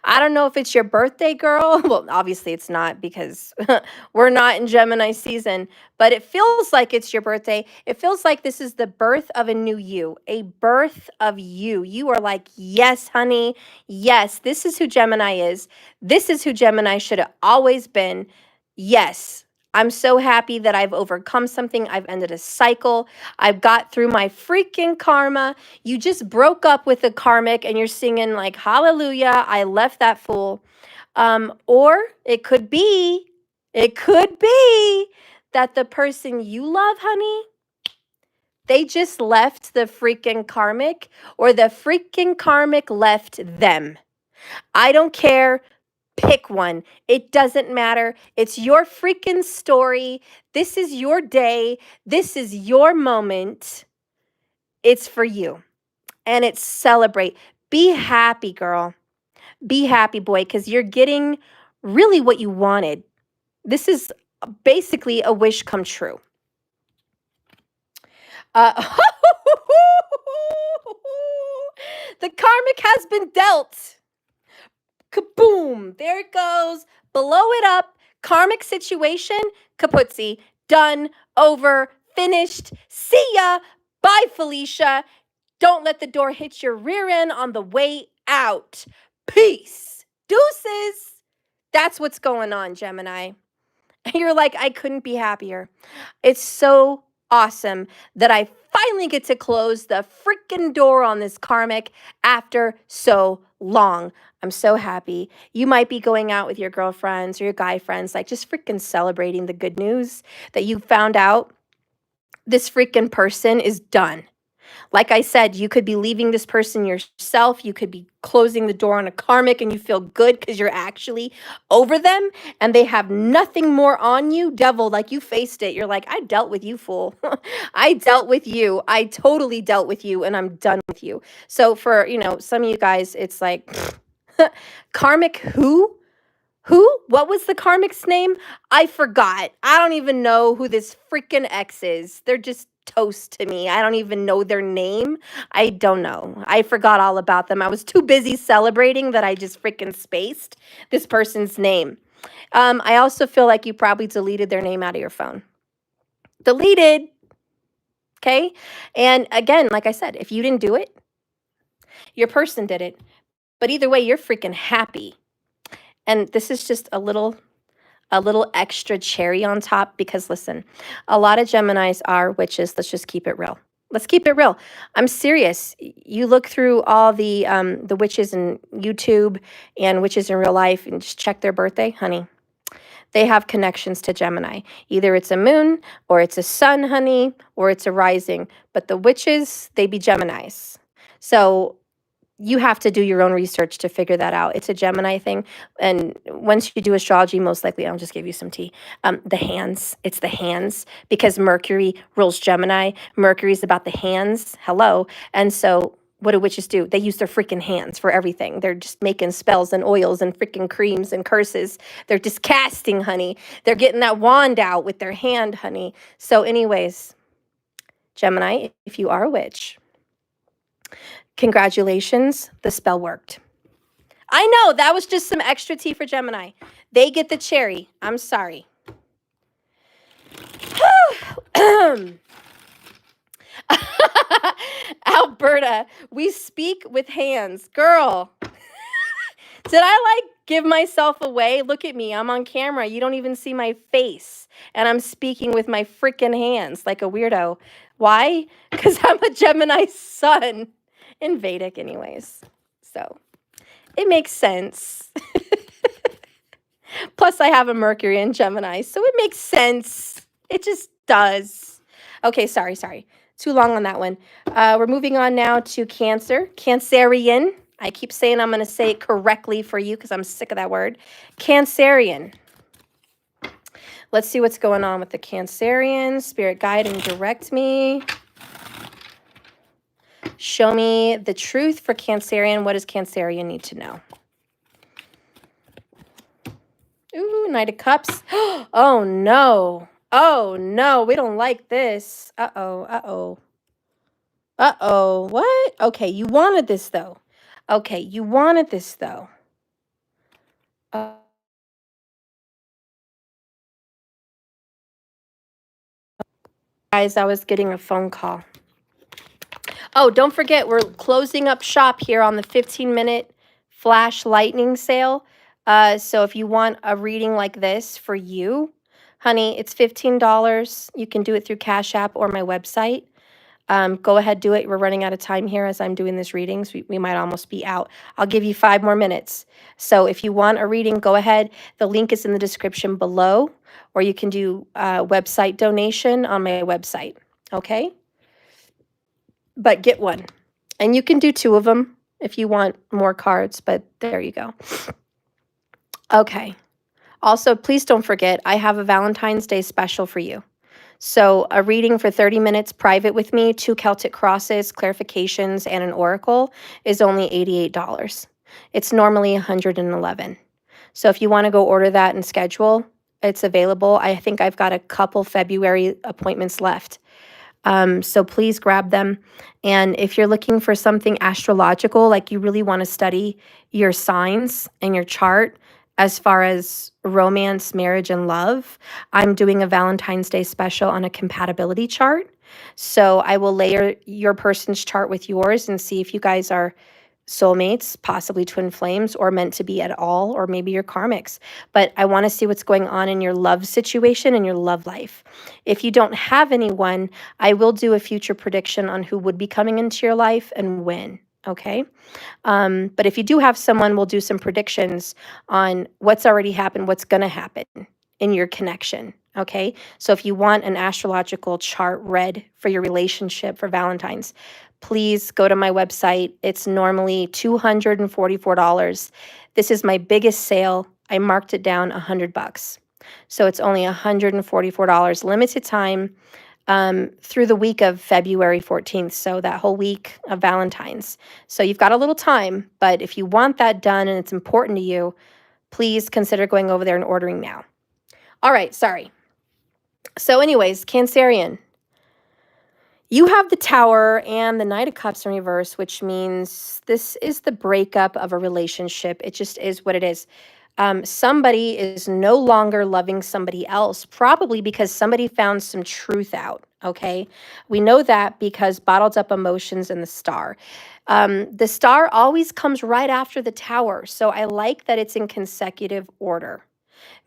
I don't know if it's your birthday, girl. Well, obviously it's not, because we're not in Gemini season, but it feels like it's your birthday. It feels like this is the birth of a new you, a birth of you. You are like, yes, honey. Yes, this is who Gemini is. This is who Gemini should have always been. Yes, I'm so happy that I've overcome something. I've ended a cycle. I've got through my freaking karma. You just broke up with a karmic and you're singing like, hallelujah, I left that fool. Or it could be that the person you love, honey, they just left the freaking karmic, or the freaking karmic left them. I don't care. Pick one. It doesn't matter. It's your freaking story. This is your day. This is your moment. It's for you. And it's celebrate. Be happy, girl. Be happy, boy, because you're getting really what you wanted. This is basically a wish come true. The karmic has been dealt. Kaboom! There it goes. Blow it up. Karmic situation. Kaputzi. Done. Over. Finished. See ya. Bye, Felicia. Don't let the door hit your rear end on the way out. Peace. Deuces. That's what's going on, Gemini. And you're like, I couldn't be happier. It's so awesome that I finally get to close the freaking door on this karmic after so long. I'm so happy. You might be going out with your girlfriends or your guy friends, like just freaking celebrating the good news that you found out this freaking person is done. Like I said, you could be leaving this person yourself. You could be closing the door on a karmic and you feel good because you're actually over them and they have nothing more on you. Devil, like you faced it. You're like, I dealt with you, fool. I dealt with you. I totally dealt with you and I'm done with you. So for, some of you guys, it's like, karmic who? Who? What was the karmic's name? I forgot. I don't even know who this freaking ex is. They're just toast to me. I don't even know their name. I don't know. I forgot all about them. I was too busy celebrating that I just freaking spaced this person's name. I also feel like you probably deleted their name out of your phone. Deleted. Okay? And again, like I said, if you didn't do it, your person did it. But either way, you're freaking happy. And this is just a little extra cherry on top because listen, a lot of Geminis are witches. Let's just keep it real. Let's keep it real. I'm serious. You look through all the witches in YouTube and witches in real life and just check their birthday, honey. They have connections to Gemini. Either it's a moon or it's a sun, honey, or it's a rising. But the witches, they be Geminis. So you have to do your own research to figure that out. It's a Gemini thing. And once you do astrology, most likely, I'll just give you some tea. The hands, it's the hands because Mercury rules Gemini. Mercury's about the hands. Hello. And so what do witches do? They use their freaking hands for everything. They're just making spells and oils and freaking creams and curses. They're just casting, honey. They're getting that wand out with their hand, honey. So anyways, Gemini, if you are a witch, congratulations, the spell worked. I know, that was just some extra tea for Gemini. They get the cherry. I'm sorry. Alberta, we speak with hands. Girl, did I give myself away? Look at me. I'm on camera. You don't even see my face. And I'm speaking with my freaking hands like a weirdo. Why? Because I'm a Gemini sun. In Vedic anyways. So it makes sense. Plus I have a Mercury in Gemini, so it makes sense. It just does. Okay, sorry. Too long on that one. We're moving on now to Cancer. Cancerian. I keep saying I'm going to say it correctly for you because I'm sick of that word. Cancerian. Let's see what's going on with the Cancerian. Spirit guide and direct me. Show me the truth for Cancerian. What does Cancerian need to know? Ooh, Knight of Cups. Oh, no. Oh, no. We don't like this. Uh-oh. What? Okay, you wanted this, though. Guys, I was getting a phone call. Oh, don't forget, we're closing up shop here on the 15-minute flash lightning sale. So if you want a reading like this for you, honey, it's $15. You can do it through Cash App or my website. Go ahead, do it. We're running out of time here as I'm doing this reading, so we might almost be out. I'll give you 5 more minutes. So if you want a reading, go ahead. The link is in the description below, or you can do website donation on my website, okay? But get one. And you can do 2 of them if you want more cards, but there you go. Okay. Also, please don't forget, I have a Valentine's Day special for you. So a reading for 30 minutes private with me, 2 Celtic crosses, clarifications, and an oracle is only $88. It's normally $111. So if you want to go order that and schedule, it's available. I think I've got a couple February appointments left. So please grab them. And if you're looking for something astrological, like you really want to study your signs and your chart as far as romance, marriage, and love, I'm doing a Valentine's Day special on a compatibility chart. So I will layer your person's chart with yours and see if you guys are soulmates, possibly twin flames, or meant to be at all, or maybe you're karmics. But I want to see what's going on in your love situation and your love life. If you don't have anyone, I will do a future prediction on who would be coming into your life and when, okay? But if you do have someone, we'll do some predictions on what's already happened, what's going to happen in your connection, okay? So if you want an astrological chart read for your relationship for Valentine's, please go to my website. It's normally $244. This is my biggest sale. I marked it down $100. So it's only $144, limited time through the week of February 14th. So that whole week of Valentine's. So you've got a little time, but if you want that done and it's important to you, please consider going over there and ordering now. All right, sorry. So anyways, Cancerian. You have the Tower and the Knight of Cups in reverse, which means this is the breakup of a relationship. It just is what it is. Somebody is no longer loving somebody else, probably because somebody found some truth out, okay? We know that because bottled up emotions and the Star. The Star always comes right after the Tower, so I like that it's in consecutive order.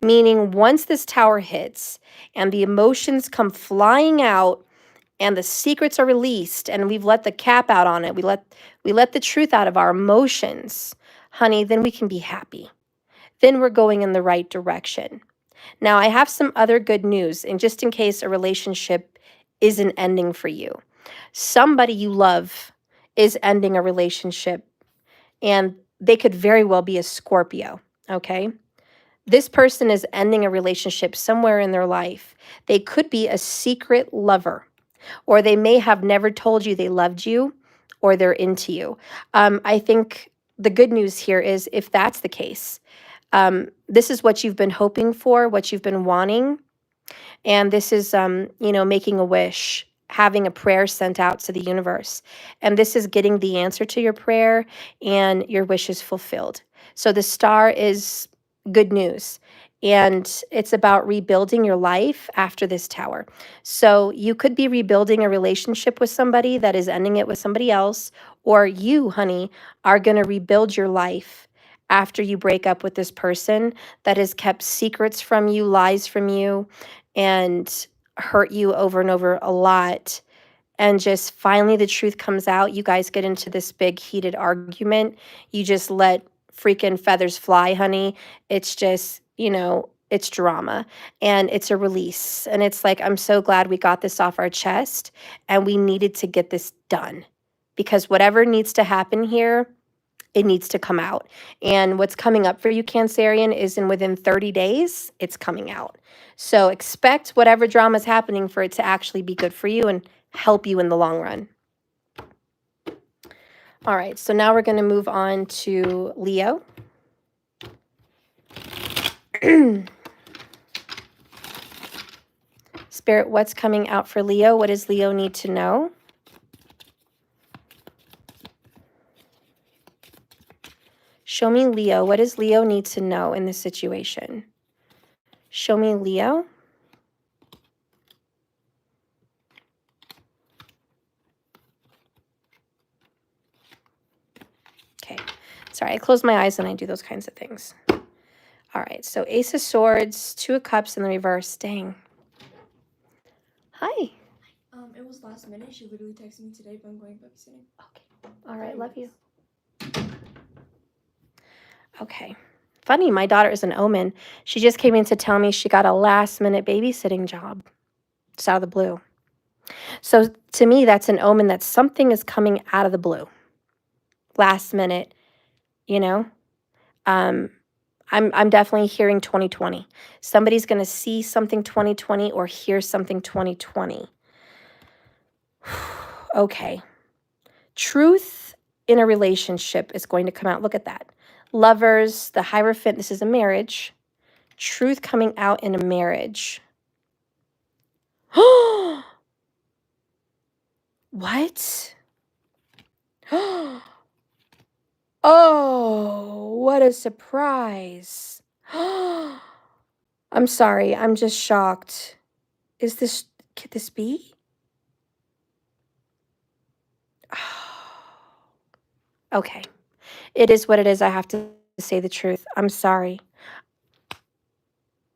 Meaning once this Tower hits and the emotions come flying out, and the secrets are released and we've let the cap out on it, we let the truth out of our emotions, honey, then we can be happy. Then we're going in the right direction. Now, I have some other good news, and just in case a relationship isn't ending for you. Somebody you love is ending a relationship, and they could very well be a Scorpio, okay? This person is ending a relationship somewhere in their life. They could be a secret lover, or they may have never told you they loved you or they're into you. I think the good news here is if that's the case, this is what you've been hoping for, what you've been wanting. And this is, making a wish, having a prayer sent out to the universe. And this is getting the answer to your prayer and your wish is fulfilled. So the Star is good news. And it's about rebuilding your life after this Tower. So you could be rebuilding a relationship with somebody that is ending it with somebody else, or you, honey, are going to rebuild your life after you break up with this person that has kept secrets from you, lies from you, and hurt you over and over a lot. And just finally the truth comes out. You guys get into this big heated argument. You just let freaking feathers fly, honey. It's just, it's drama and it's a release. And it's like, I'm so glad we got this off our chest and we needed to get this done because whatever needs to happen here, it needs to come out. And what's coming up for you, Cancerian, is within 30 days, it's coming out. So expect whatever drama is happening for it to actually be good for you and help you in the long run. All right, so now we're going to move on to Leo. Spirit, what's coming out for Leo? What does Leo need to know? Show me Leo. What does Leo need to know in this situation? Show me Leo. Okay. Sorry, I close my eyes when I do those kinds of things. All right, so Ace of Swords, Two of Cups in the reverse. Dang. Hi. It was last last minute. She literally texted me today, but I'm going babysitting. Okay. All right. Love you. Okay. Funny, my daughter is an omen. She just came in to tell me she got a last-minute babysitting job. It's out of the blue. So to me, that's an omen that something is coming out of the blue. Last minute, you know? I'm definitely hearing 2020. Somebody's going to see something 2020 or hear something 2020. Okay. Truth in a relationship is going to come out. Look at that. Lovers, the Hierophant, this is a marriage. Truth coming out in a marriage. What? Oh, what a surprise. I'm sorry. I'm just shocked. Could this be? Okay. It is what it is. I have to say the truth. I'm sorry.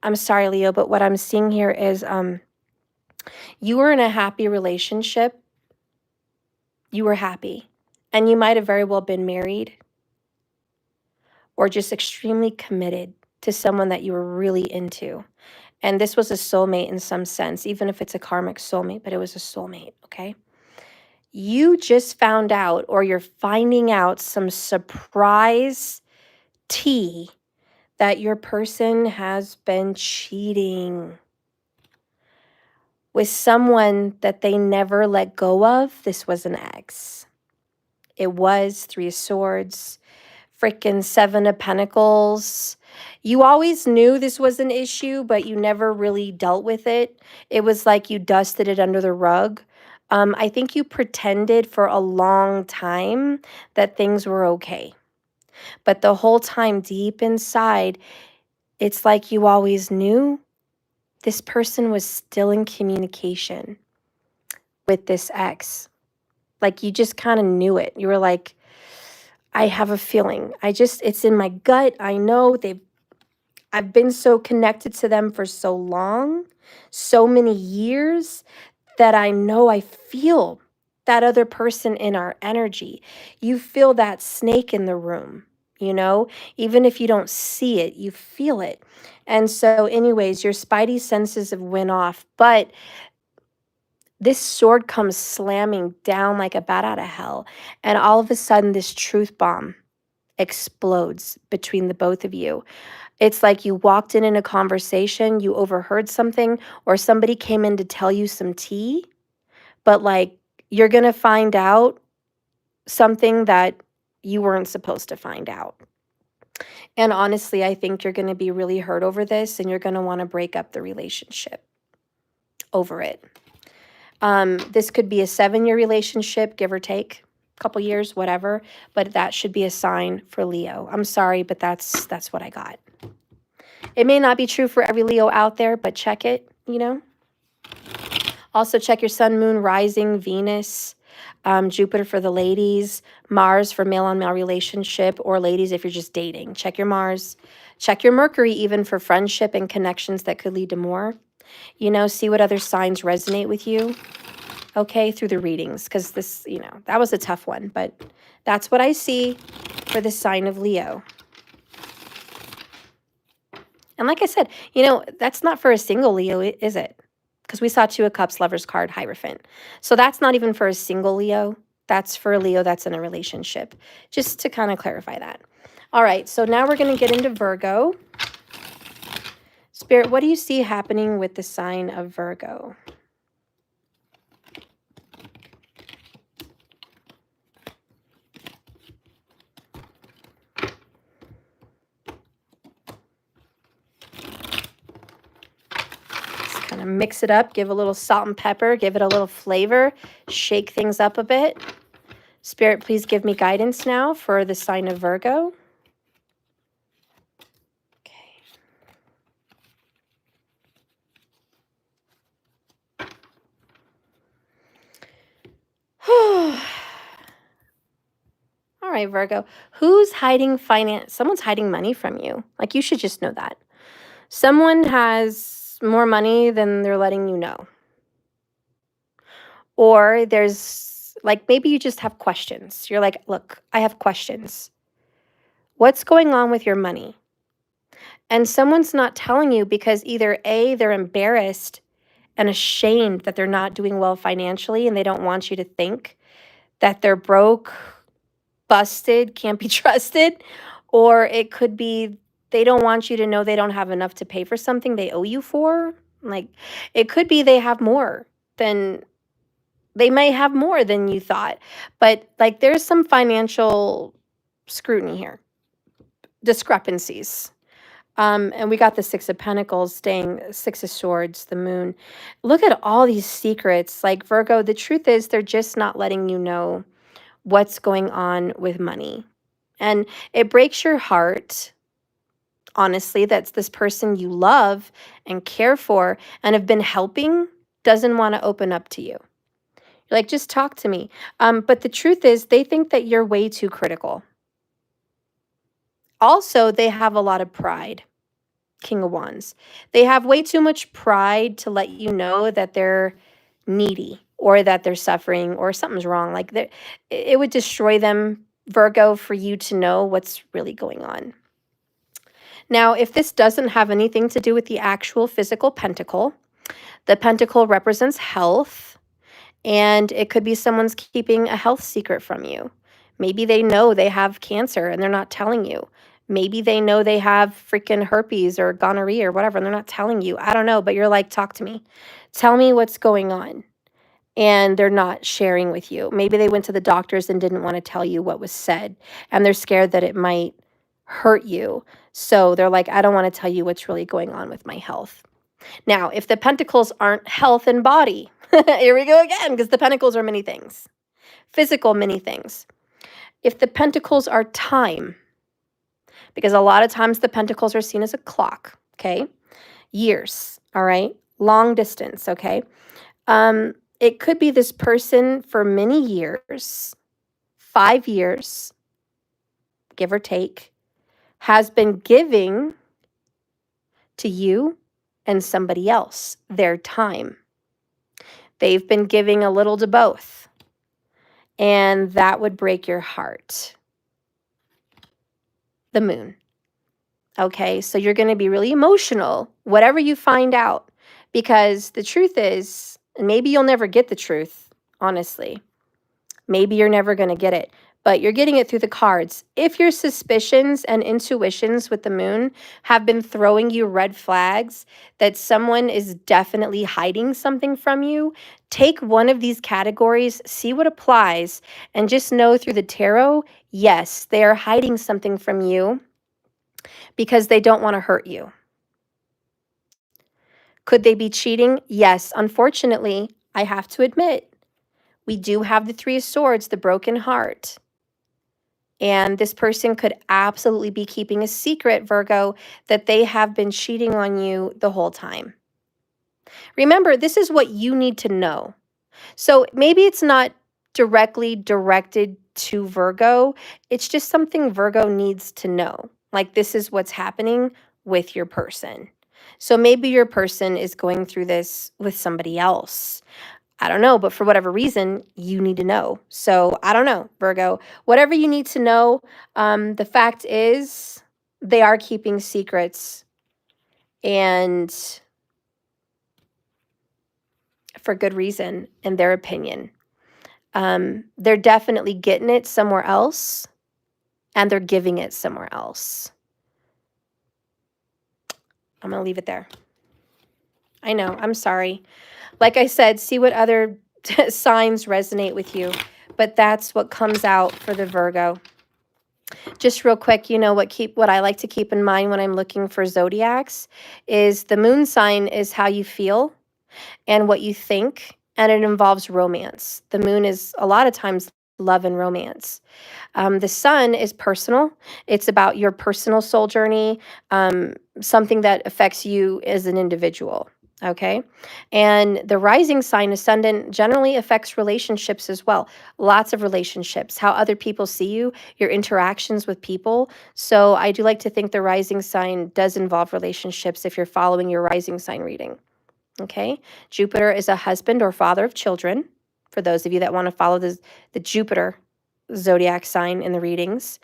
I'm sorry, Leo, but what I'm seeing here is you were in a happy relationship. You were happy. And you might have very well been married or just extremely committed to someone that you were really into. And this was a soulmate in some sense, even if it's a karmic soulmate, but it was a soulmate, okay? You just found out, or you're finding out some surprise tea that your person has been cheating with someone that they never let go of. This was an ex. It was 3 of Swords, freaking 7 of Pentacles. You always knew this was an issue, but you never really dealt with it. It was like you dusted it under the rug. I think you pretended for a long time that things were okay. But the whole time deep inside, it's like you always knew this person was still in communication with this ex. Like you just kind of knew it. You were like, I have a feeling. It's in my gut. I know I've been so connected to them for so long, so many years, that I know I feel that other person in our energy. You feel that snake in the room, you know? Even if you don't see it, you feel it. And so anyways, your spidey senses have went off, but this sword comes slamming down like a bat out of hell. And all of a sudden, this truth bomb explodes between the both of you. It's like you walked in a conversation, you overheard something, or somebody came in to tell you some tea, but like you're going to find out something that you weren't supposed to find out. And honestly, I think you're going to be really hurt over this, and you're going to want to break up the relationship over it. This could be a 7-year relationship, give or take, a couple years, whatever, but that should be a sign for Leo. I'm sorry, but that's what I got. It may not be true for every Leo out there, but check it, you know. Also check your sun, moon, rising, Venus, Jupiter for the ladies, Mars for male-on-male relationship, or ladies if you're just dating. Check your Mars. Check your Mercury even for friendship and connections that could lead to more. You know, see what other signs resonate with you, okay, through the readings, because this, you know, that was a tough one, but that's what I see for the sign of Leo. And like I said, you know, that's not for a single Leo, is it? Because we saw 2 of Cups, Lover's card, Hierophant. So that's not even for a single Leo. That's for a Leo that's in a relationship. Just to kind of clarify that. All right, so now we're going to get into Virgo. Spirit, what do you see happening with the sign of Virgo? Kind of mix it up, give a little salt and pepper, give it a little flavor, shake things up a bit. Spirit, please give me guidance now for the sign of Virgo. Okay. All right, Virgo. Who's hiding finance? Someone's hiding money from you. Like, you should just know that. Someone has more money than they're letting you know. Or there's like, maybe you just have questions. You're like, look, I have questions. What's going on with your money? And someone's not telling you because either A, they're embarrassed and ashamed that they're not doing well financially and they don't want you to think that they're broke, busted, can't be trusted. Or it could be they don't want you to know they don't have enough to pay for something they owe you for. Like, it could be they have more than they may have more than you thought. But like, there's some financial scrutiny here, discrepancies. And we got the Six of Pentacles staying Six of Swords, the moon. Look at all these secrets. Like, Virgo, the truth is they're just not letting you know what's going on with money. And it breaks your heart, honestly, that's this person you love and care for and have been helping doesn't want to open up to you. You're like, just talk to me. But the truth is they think that you're way too critical. Also, they have a lot of pride. King of Wands. They have way too much pride to let you know that they're needy or that they're suffering or something's wrong. Like, it would destroy them, Virgo, for you to know what's really going on. Now, if this doesn't have anything to do with the actual physical pentacle, the pentacle represents health, and it could be someone's keeping a health secret from you. Maybe they know they have cancer and they're not telling you. Maybe they know they have freaking herpes or gonorrhea or whatever, and they're not telling you. I don't know, but you're like, talk to me. Tell me what's going on. And they're not sharing with you. Maybe they went to the doctors and didn't want to tell you what was said, and they're scared that it might hurt you. So they're like, I don't want to tell you what's really going on with my health. Now, if the pentacles aren't health and body, here we go again, because the pentacles are many things. Physical, many things. If the pentacles are time, because a lot of times the pentacles are seen as a clock, okay? Years, all right? Long distance, okay? It could be this person for many years, 5 years, give or take, has been giving to you and somebody else their time. They've been giving a little to both, and that would break your heart. The moon. Okay, so you're going to be really emotional, whatever you find out, because the truth is, and maybe you'll never get the truth, honestly. Maybe you're never going to get it, but you're getting it through the cards. If your suspicions and intuitions with the moon have been throwing you red flags that someone is definitely hiding something from you, take one of these categories, see what applies, and just know through the tarot, yes, they are hiding something from you because they don't want to hurt you. Could they be cheating? Yes. Unfortunately, I have to admit, we do have the Three of Swords, the broken heart. And this person could absolutely be keeping a secret, Virgo, that they have been cheating on you the whole time. Remember, this is what you need to know. So maybe it's not directly directed to Virgo. It's just something Virgo needs to know. Like, this is what's happening with your person. So maybe your person is going through this with somebody else. I don't know, but for whatever reason, you need to know. So I don't know, Virgo, whatever you need to know. The fact is they are keeping secrets, and for good reason, in their opinion. They're definitely getting it somewhere else, and they're giving it somewhere else. I'm going to leave it there. I know, I'm sorry. Like I said, see what other signs resonate with you, but that's what comes out for the Virgo. Just real quick, you know what I like to keep in mind when I'm looking for zodiacs is the moon sign is how you feel and what you think, and it involves romance. The moon is a lot of times love and romance. The sun is personal. It's about your personal soul journey, something that affects you as an individual. Okay. And the rising sign, ascendant, generally affects relationships as well. Lots of relationships, how other people see you, your interactions with people. So I do like to think the rising sign does involve relationships if you're following your rising sign reading. Okay. Jupiter is a husband or father of children. for those of you that want to follow the Jupiter zodiac sign in the readings.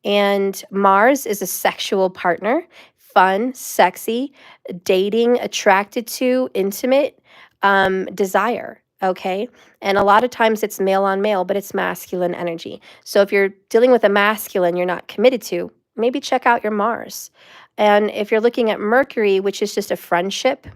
And Mars is a sexual partner, fun, sexy, dating, attracted to, intimate, desire. Okay. And a lot of times it's male on male, but it's masculine energy. So if you're dealing with a masculine you're not committed to, maybe check out your Mars. And if you're looking at Mercury, which is just a friendship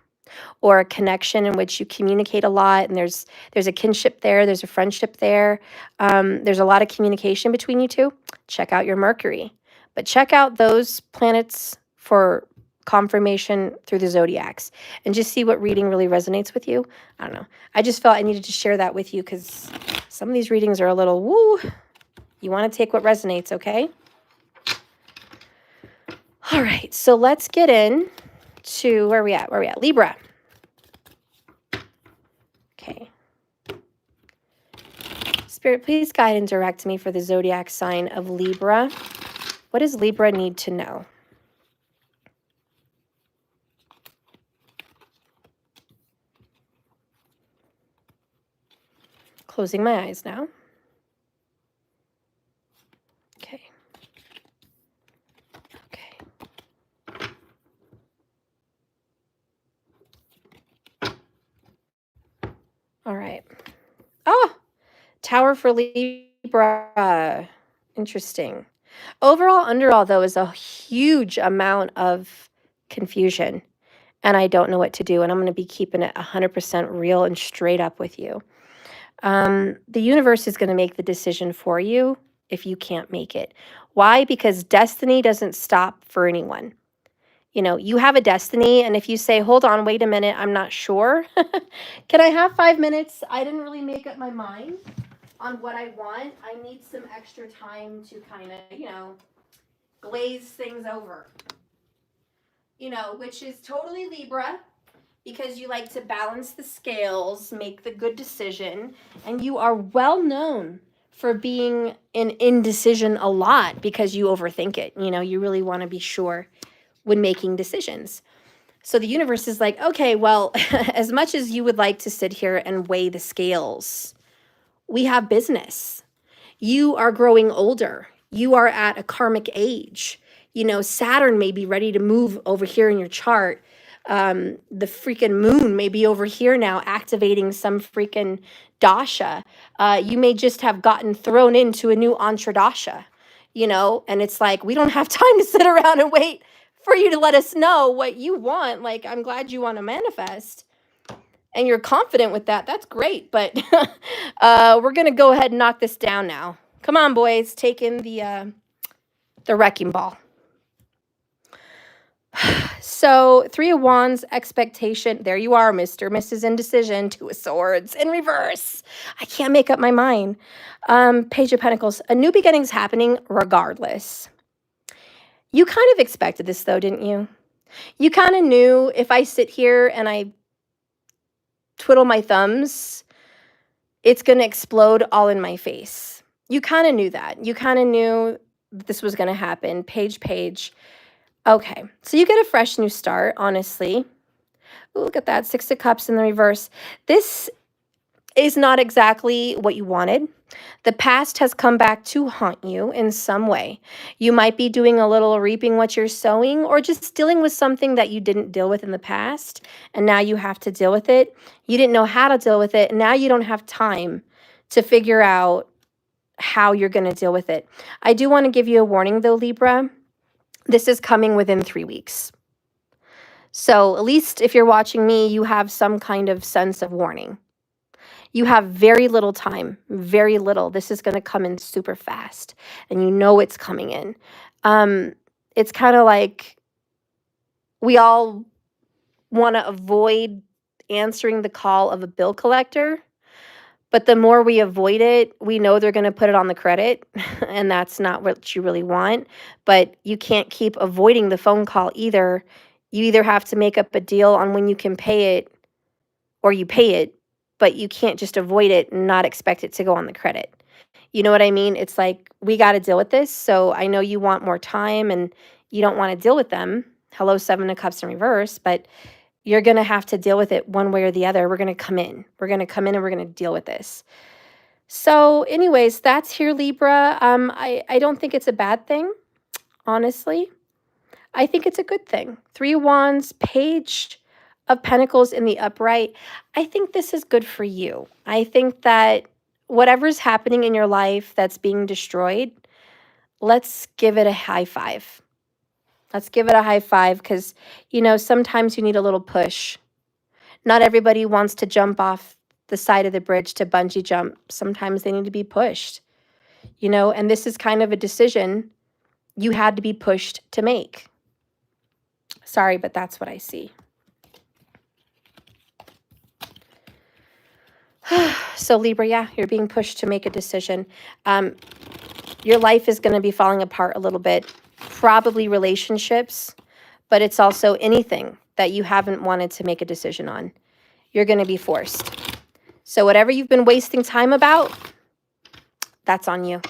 or a connection in which you communicate a lot, and there's a kinship there, there's a friendship there, there's a lot of communication between you two, check out your Mercury. But check out those planets for confirmation through the zodiacs and just see what reading really resonates with you. I don't know. I just felt I needed to share that with you because some of these readings are a little woo. You want to take what resonates, okay? All right, so let's get in to where are we at? Libra. Okay. Spirit, please guide and direct me for the zodiac sign of Libra. What does Libra need to know? Closing my eyes now. Okay. Okay. All right. Oh, Tower for Libra. Interesting. Overall, underall, though, is a huge amount of confusion, and I don't know what to do, and I'm going to be keeping it 100% real and straight up with you. The universe is going to make the decision for you if you can't make it. Why? Because destiny doesn't stop for anyone. You know, you have a destiny, and if you say, hold on, wait a minute, I'm not sure. Can I have 5 minutes? I didn't really make up my mind on what I want. I need some extra time to kind of, you know, glaze things over. You know, which is totally Libra, because you like to balance the scales, make the good decision, and you are well known for being in indecision a lot because you overthink it. You know, you really want to be sure when making decisions. So the universe is like, okay, well, as much as you would like to sit here and weigh the scales, we have business. You are growing older. You are at a karmic age. You know, Saturn may be ready to move over here in your chart. The freaking moon may be over here now activating some freaking dasha. You may just have gotten thrown into a new antradasha, you know, and it's like, we don't have time to sit around and wait for you to let us know what you want. Like, I'm glad you want to manifest and you're confident with that. That's great. But we're going to go ahead and knock this down now. Come on, boys, take in the wrecking ball. So 3 of Wands, expectation. There you are, Mr. Mrs. Indecision. 2 of Swords in reverse. I can't make up my mind. Page of Pentacles. A new beginning's happening regardless. You kind of expected this, though, didn't you? You kind of knew if I sit here and I twiddle my thumbs, it's going to explode all in my face. You kind of knew that. You kind of knew this was going to happen. Page. Okay, so you get a fresh new start, honestly. Ooh, look at that, 6 of Cups in the reverse. This is not exactly what you wanted. The past has come back to haunt you in some way. You might be doing a little reaping what you're sowing, or just dealing with something that you didn't deal with in the past, and now you have to deal with it. You didn't know how to deal with it, and now you don't have time to figure out how you're going to deal with it. I do want to give you a warning, though, Libra. This is coming within 3 weeks. So at least if you're watching me, you have some kind of sense of warning. You have very little time, very little. This is going to come in super fast, and you know it's coming in. It's kind of like we all want to avoid answering the call of a bill collector, but the more we avoid it, we know they're going to put it on the credit, and that's not what you really want. But you can't keep avoiding the phone call either. You either have to make up a deal on when you can pay it, or you pay it, but you can't just avoid it and not expect it to go on the credit. You know what I mean? It's like, we got to deal with this. So I know you want more time and you don't want to deal with them. Hello, 7 of Cups in reverse, but you're going to have to deal with it one way or the other. We're going to come in. We're going to come in and we're going to deal with this. So anyways, that's here, Libra. I don't think it's a bad thing, honestly. I think it's a good thing. 3 of Wands, Page of Pentacles in the upright. I think this is good for you. I think that whatever's happening in your life that's being destroyed, let's give it a high five. Let's give it a high five because, you know, sometimes you need a little push. Not everybody wants to jump off the side of the bridge to bungee jump. Sometimes they need to be pushed, you know, and this is kind of a decision you had to be pushed to make. Sorry, but that's what I see. So Libra, yeah, you're being pushed to make a decision. Your life is going to be falling apart a little bit, probably relationships, but it's also anything that you haven't wanted to make a decision on. You're going to be forced. So whatever you've been wasting time about, that's on you.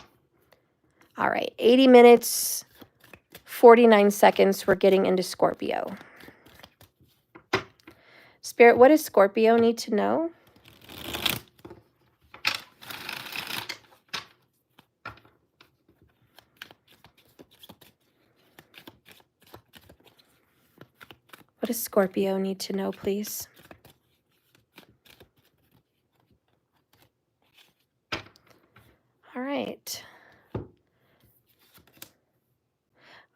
All right, 80 minutes, 49 seconds. We're getting into Scorpio. Spirit, what does Scorpio need to know? What does Scorpio need to know, please? All right.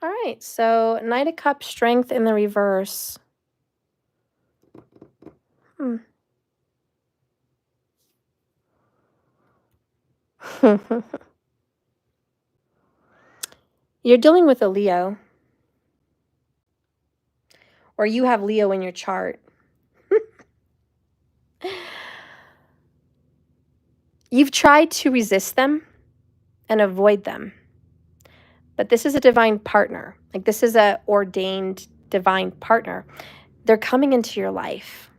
All right, so Knight of Cups, Strength in the reverse. You're dealing with a Leo. Or you have Leo in your chart. You've tried to resist them and avoid them. But this is a divine partner. Like this is a ordained divine partner. They're coming into your life.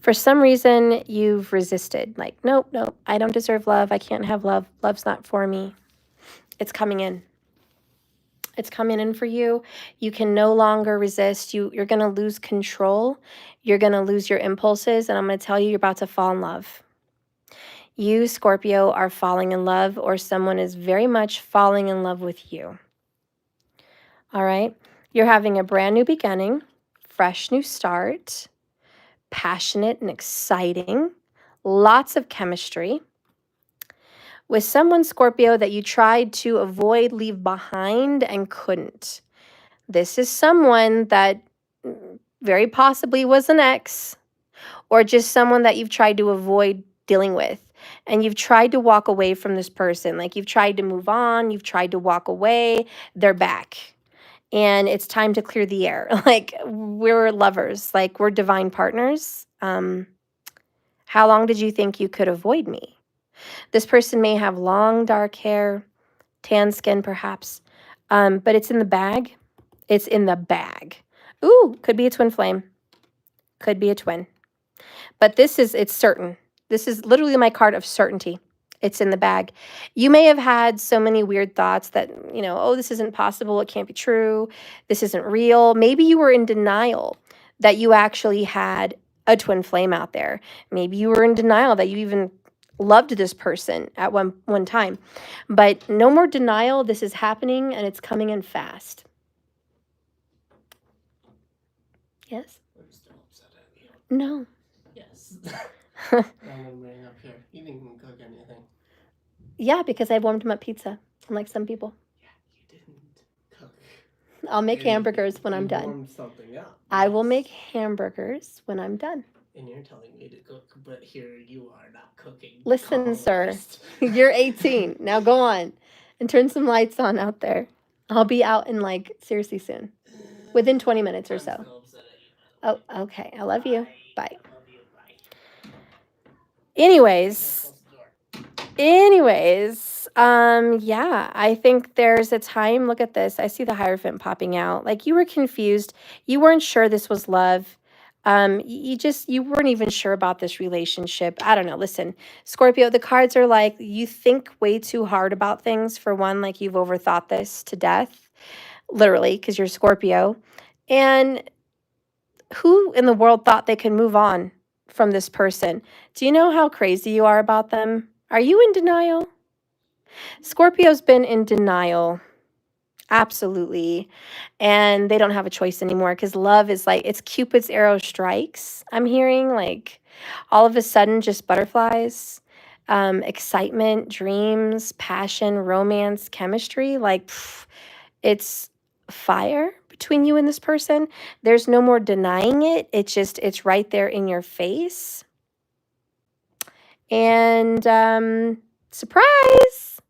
For some reason, you've resisted. Like, nope, I don't deserve love. I can't have love. Love's not for me. It's coming in. It's coming in for you. You can no longer resist. You're going to lose control. You're going to lose your impulses. And I'm going to tell you, you're about to fall in love. You, Scorpio, are falling in love, or someone is very much falling in love with you. All right? You're having a brand new beginning, fresh new start, passionate and exciting, lots of chemistry. With someone, Scorpio, that you tried to avoid, leave behind, and couldn't. This is someone that very possibly was an ex, or just someone that you've tried to avoid dealing with. And you've tried to walk away from this person. Like you've tried to move on, you've tried to walk away, they're back. And it's time to clear the air. Like we're lovers, like we're divine partners. How long did you think you could avoid me? This person may have long, dark hair, tan skin perhaps, but it's in the bag. It's in the bag. Ooh, could be a twin flame. Could be a twin. But it's certain. This is literally my card of certainty. It's in the bag. You may have had so many weird thoughts that, you know, oh, this isn't possible. It can't be true. This isn't real. Maybe you were in denial that you actually had a twin flame out there. Maybe you were in denial that you even loved this person at one time. But no more denial. This is happening and it's coming in fast. Yes? I'm still upset at you. No. Yes. I'm wondering up here. You didn't even cook anything. Yeah, because I warmed him up pizza, unlike some people. Yeah, you didn't cook. I'll make hamburgers when I'm done. Warmed something up. I will make hamburgers when I'm done. And you're telling me to cook, but here you are not cooking. Listen, sir, you're 18. Now go on and turn some lights on out there. I'll be out in like seriously soon, within 20 minutes or so. I'm still upset at you. Oh, okay. I love you. Bye. I love you. Bye. Anyways, yeah, I think there's a time. Look at this. I see the Hierophant popping out. Like you were confused. You weren't sure this was love. You weren't even sure about this relationship. I don't know. Listen, Scorpio, the cards are like, you think way too hard about things. For one, like you've overthought this to death, literally, because you're Scorpio. And who in the world thought they could move on from this person? Do you know how crazy you are about them? Are you in denial? Scorpio's been in denial. Absolutely. And they don't have a choice anymore because love is like, it's Cupid's arrow strikes. I'm hearing like all of a sudden just butterflies, excitement, dreams, passion, romance, chemistry. Like it's fire between you and this person. There's no more denying it. It's right there in your face. And surprise,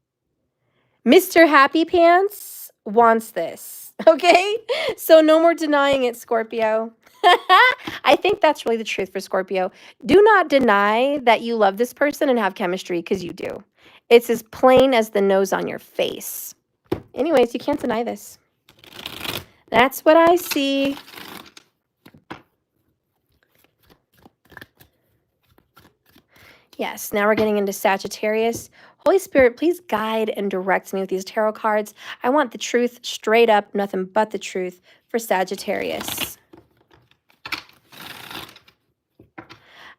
Mr. Happy Pants wants this. Okay? So no more denying it, Scorpio. I think that's really the truth for Scorpio. Do not deny that you love this person and have chemistry, because you do. It's as plain as the nose on your face. Anyways, you can't deny this. That's what I see. Yes, now we're getting into Sagittarius. Holy Spirit, please guide and direct me with these tarot cards. I want the truth straight up, nothing but the truth for Sagittarius.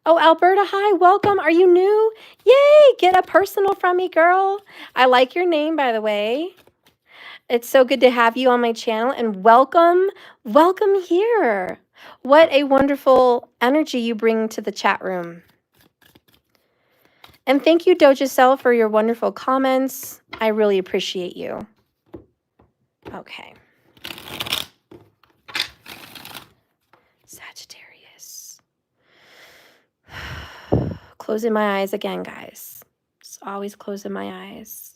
Oh, Alberta, hi, welcome. Are you new? Yay, get a personal from me, girl. I like your name, by the way. It's so good to have you on my channel, and welcome here. What a wonderful energy you bring to the chat room. And thank you, Dojacel, for your wonderful comments. I really appreciate you. Okay. Sagittarius. Closing my eyes again, guys. Just always closing my eyes.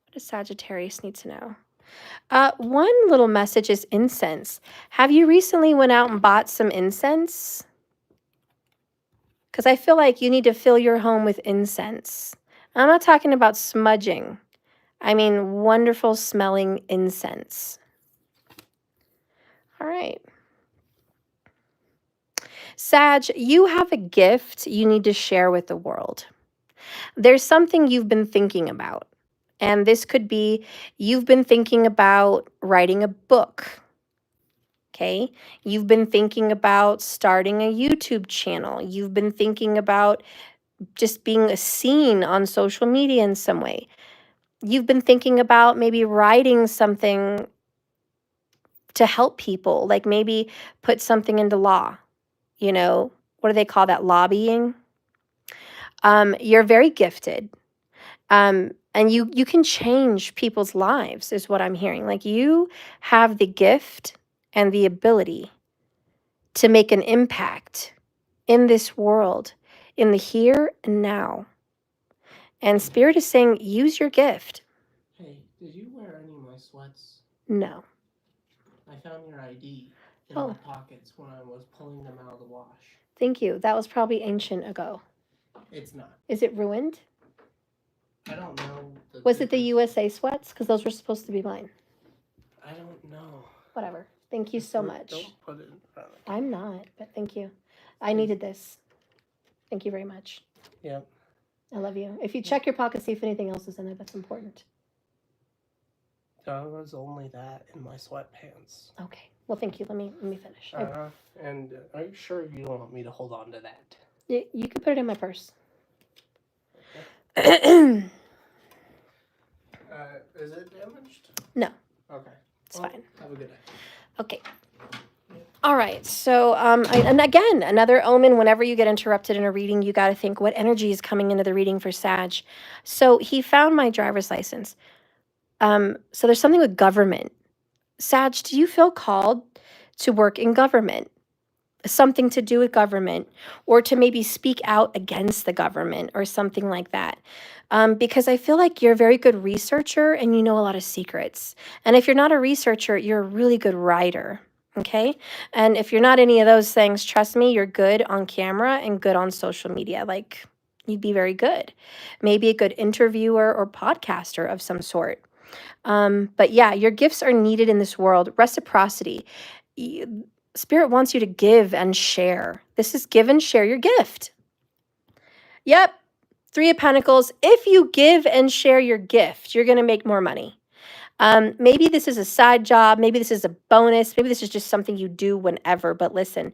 What does Sagittarius need to know? One little message is incense. Have you recently went out and bought some incense? Because I feel like you need to fill your home with incense. I'm not talking about smudging. I mean wonderful smelling incense. All right. Sag, you have a gift you need to share with the world. There's something you've been thinking about. And this could be you've been thinking about writing a book. Okay, you've been thinking about starting a YouTube channel. You've been thinking about just being seen on social media in some way. You've been thinking about maybe writing something to help people, like maybe put something into law. You know, what do they call that? Lobbying. You're very gifted. And you can change people's lives is what I'm hearing. Like you have the gift and the ability to make an impact in this world, in the here and now. And Spirit is saying, use your gift. Hey, did you wear any of my sweats? No. I found your ID in my pockets when I was pulling them out of the wash. Thank you. That was probably ancient ago. It's not. Is it ruined? I don't know. Was it the USA sweats? Because those were supposed to be mine. I don't know. Whatever. Thank you so much. Don't put it in front of me. I'm not, but thank you. I needed this. Thank you very much. Yep. I love you. If you check your pocket, see if anything else is in it, that's important. There was only that in my sweatpants. Okay. Well, thank you. Let me finish. And are you sure you don't want me to hold on to that? You can put it in my purse. Okay. Is it damaged? No. Okay. It's fine. Have a good day. Okay. All right. So, and again, another omen, whenever you get interrupted in a reading, you got to think what energy is coming into the reading for Sag. So he found my driver's license. So there's something with government. Sag, do you feel called to work in government? Something to do with government, or to maybe speak out against the government or something like that. Because I feel like you're a very good researcher and you know a lot of secrets. And if you're not a researcher, you're a really good writer. Okay. And if you're not any of those things, trust me, you're good on camera and good on social media. Like you'd be very good. Maybe a good interviewer or podcaster of some sort. But yeah, your gifts are needed in this world. Reciprocity. Spirit wants you to give and share. This is give and share your gift. Yep. 3 of Pentacles. If you give and share your gift, you're going to make more money. Maybe this is a side job. Maybe this is a bonus. Maybe this is just something you do whenever. But listen,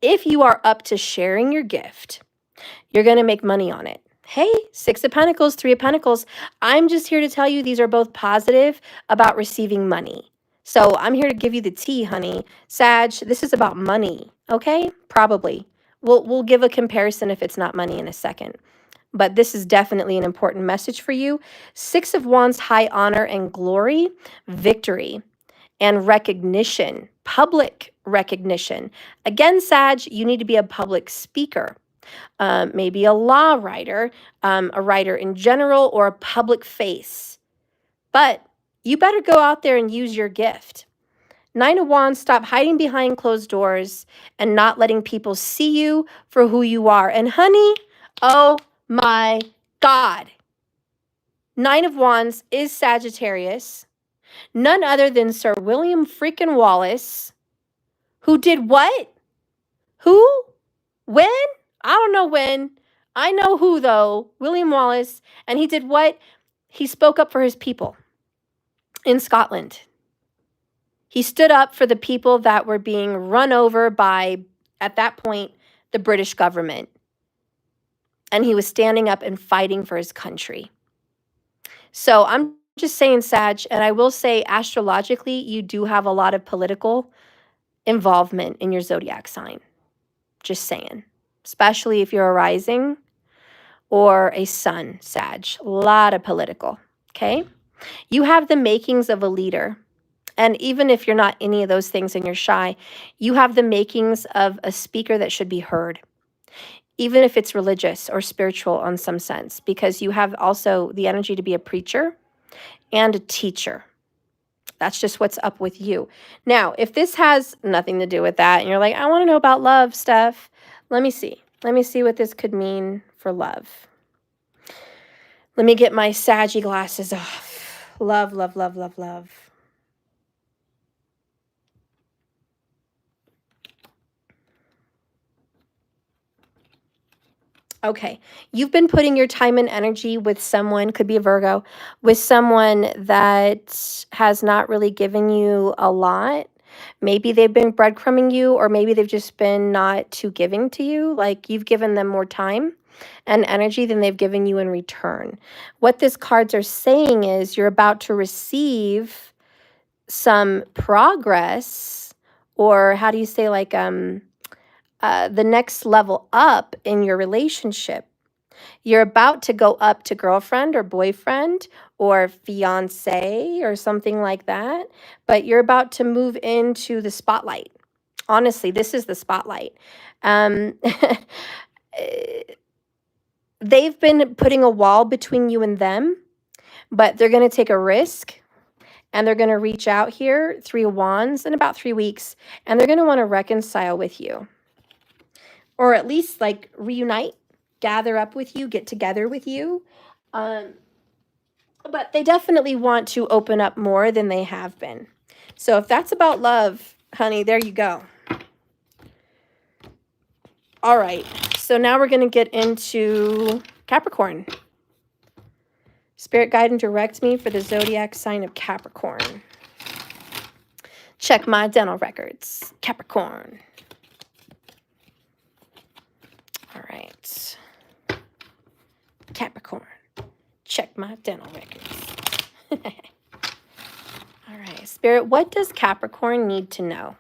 if you are up to sharing your gift, you're going to make money on it. Hey, 6 of Pentacles, 3 of Pentacles. I'm just here to tell you these are both positive about receiving money. So I'm here to give you the tea, honey. Sag, this is about money, okay? Probably. We'll give a comparison if it's not money in a second. But this is definitely an important message for you. 6 of Wands, high honor and glory, victory, and recognition, public recognition. Again, Sag, you need to be a public speaker. Maybe a law writer, a writer in general, or a public face. But you better go out there and use your gift. 9 of Wands, stop hiding behind closed doors and not letting people see you for who you are. And honey, oh my God. 9 of Wands is Sagittarius. None other than Sir William freaking Wallace, who did what? Who? When? I don't know when. I know who, though. William Wallace. And he did what? He spoke up for his people in Scotland. He stood up for the people that were being run over by, at that point, the British government. And he was standing up and fighting for his country. So I'm just saying, Sag, and I will say astrologically, you do have a lot of political involvement in your zodiac sign. Just saying. Especially if you're a rising or a sun, Sag. A lot of political, okay? You have the makings of a leader. And even if you're not any of those things and you're shy, you have the makings of a speaker that should be heard, even if it's religious or spiritual in some sense, because you have also the energy to be a preacher and a teacher. That's just what's up with you. Now, if this has nothing to do with that and you're like, I want to know about love stuff, let me see. Let me see what this could mean for love. Let me get my Saggy glasses off. Love, love, love, love, love. Okay, you've been putting your time and energy with someone, could be a Virgo, with someone that has not really given you a lot. Maybe they've been breadcrumbing you, or maybe they've just been not too giving to you. Like you've given them more time and energy than they've given you in return. What these cards are saying is you're about to receive some progress, or how do you say, like, the next level up in your relationship. You're about to go up to girlfriend or boyfriend or fiance or something like that, but you're about to move into the spotlight. Honestly, this is the spotlight. They've been putting a wall between you and them, but they're going to take a risk and they're going to reach out here, 3 of Wands, in about 3 weeks, and they're going to want to reconcile with you. Or at least like reunite, gather up with you, get together with you. But they definitely want to open up more than they have been. So if that's about love, honey, there you go. All right. So now we're going to get into Capricorn. Spirit, guide and direct me for the zodiac sign of Capricorn. Check my dental records. Capricorn. All right. Capricorn. Check my dental records. All right. Spirit, what does Capricorn need to know?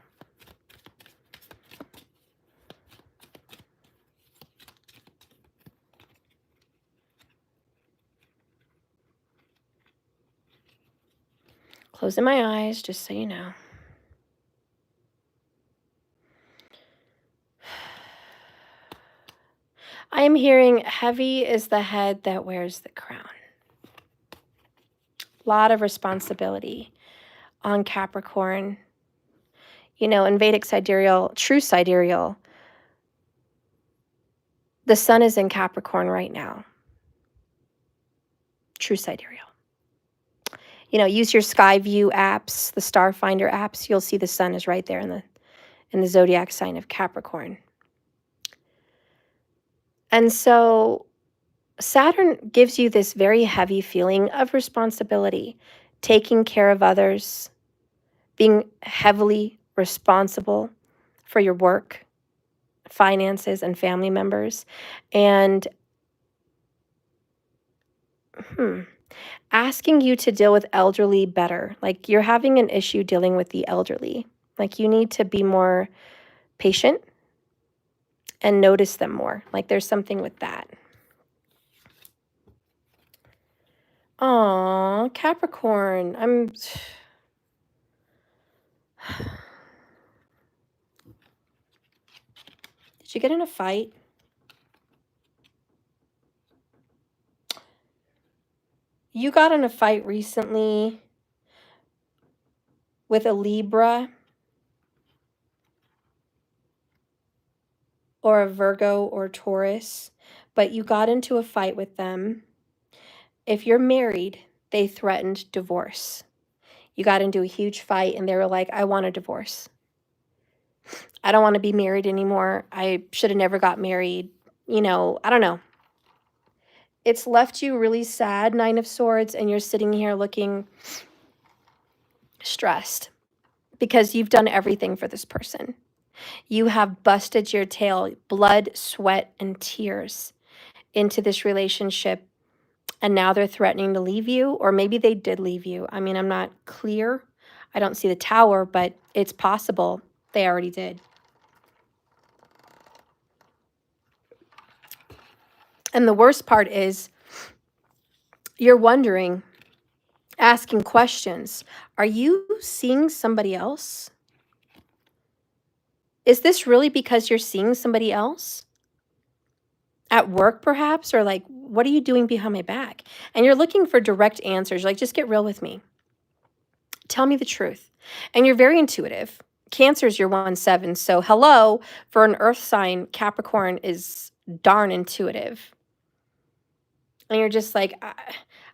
Closing my eyes, just so you know. I am hearing heavy is the head that wears the crown. A lot of responsibility on Capricorn. You know, in Vedic sidereal, true sidereal, the sun is in Capricorn right now. True sidereal. You know, use your sky view apps, the Starfinder apps. You'll see the sun is right there in the zodiac sign of Capricorn. And so Saturn gives you this very heavy feeling of responsibility. taking care of others, being heavily responsible for your work, finances, and family members, and asking you to deal with elderly better. Like you're having an issue dealing with the elderly. Like you need to be more patient and notice them more. Like there's something with that. Aw, Capricorn. Did you get in a fight? You got in a fight recently with a Libra or a Virgo or Taurus, but you got into a fight with them. If you're married, they threatened divorce. You got into a huge fight and they were like, I want a divorce. I don't want to be married anymore. I should have never got married. You know, I don't know. It's left you really sad, Nine of Swords, and you're sitting here looking stressed because you've done everything for this person. You have busted your tail, blood, sweat, and tears into this relationship, and now they're threatening to leave you, or maybe they did leave you. I mean, I'm not clear. I don't see the tower, but it's possible they already did. And the worst part is you're wondering, asking questions. Are you seeing somebody else? Is this really because you're seeing somebody else? At work, perhaps? Or like, what are you doing behind my back? And you're looking for direct answers. Like, just get real with me. Tell me the truth. And you're very intuitive. Cancer's your 1-7. So hello, for an earth sign, Capricorn is darn intuitive. And you're just like,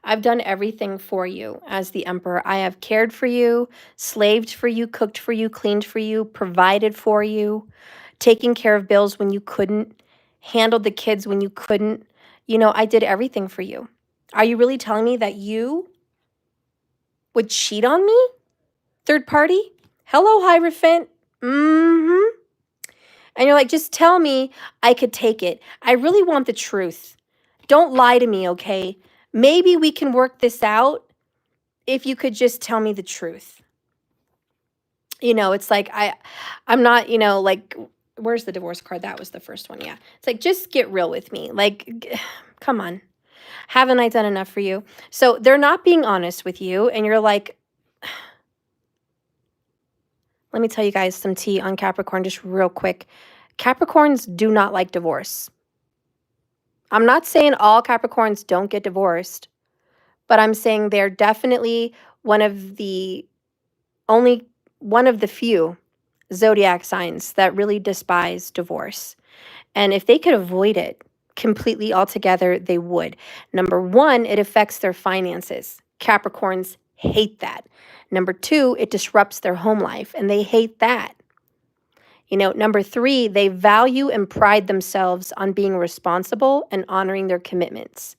I've done everything for you as the emperor. I have cared for you, slaved for you, cooked for you, cleaned for you, provided for you, taking care of bills when you couldn't, handled the kids when you couldn't. You know, I did everything for you. Are you really telling me that you would cheat on me? Third party? Hello, Hierophant. Mm-hmm. And you're like, just tell me I could take it. I really want the truth. Don't lie to me, okay? Maybe we can work this out if you could just tell me the truth. You know, it's like, I'm not, you know, like, where's the divorce card? That was the first one, yeah. It's like, just get real with me. Like, come on. Haven't I done enough for you? So they're not being honest with you, and you're like, let me tell you guys some tea on Capricorn just real quick. Capricorns do not like divorce. I'm not saying all Capricorns don't get divorced, but I'm saying they're definitely one of the few Zodiac signs that really despise divorce. And if they could avoid it completely altogether, they would. Number one, it affects their finances. Capricorns hate that. Number two, it disrupts their home life, and they hate that. You know, number three, they value and pride themselves on being responsible and honoring their commitments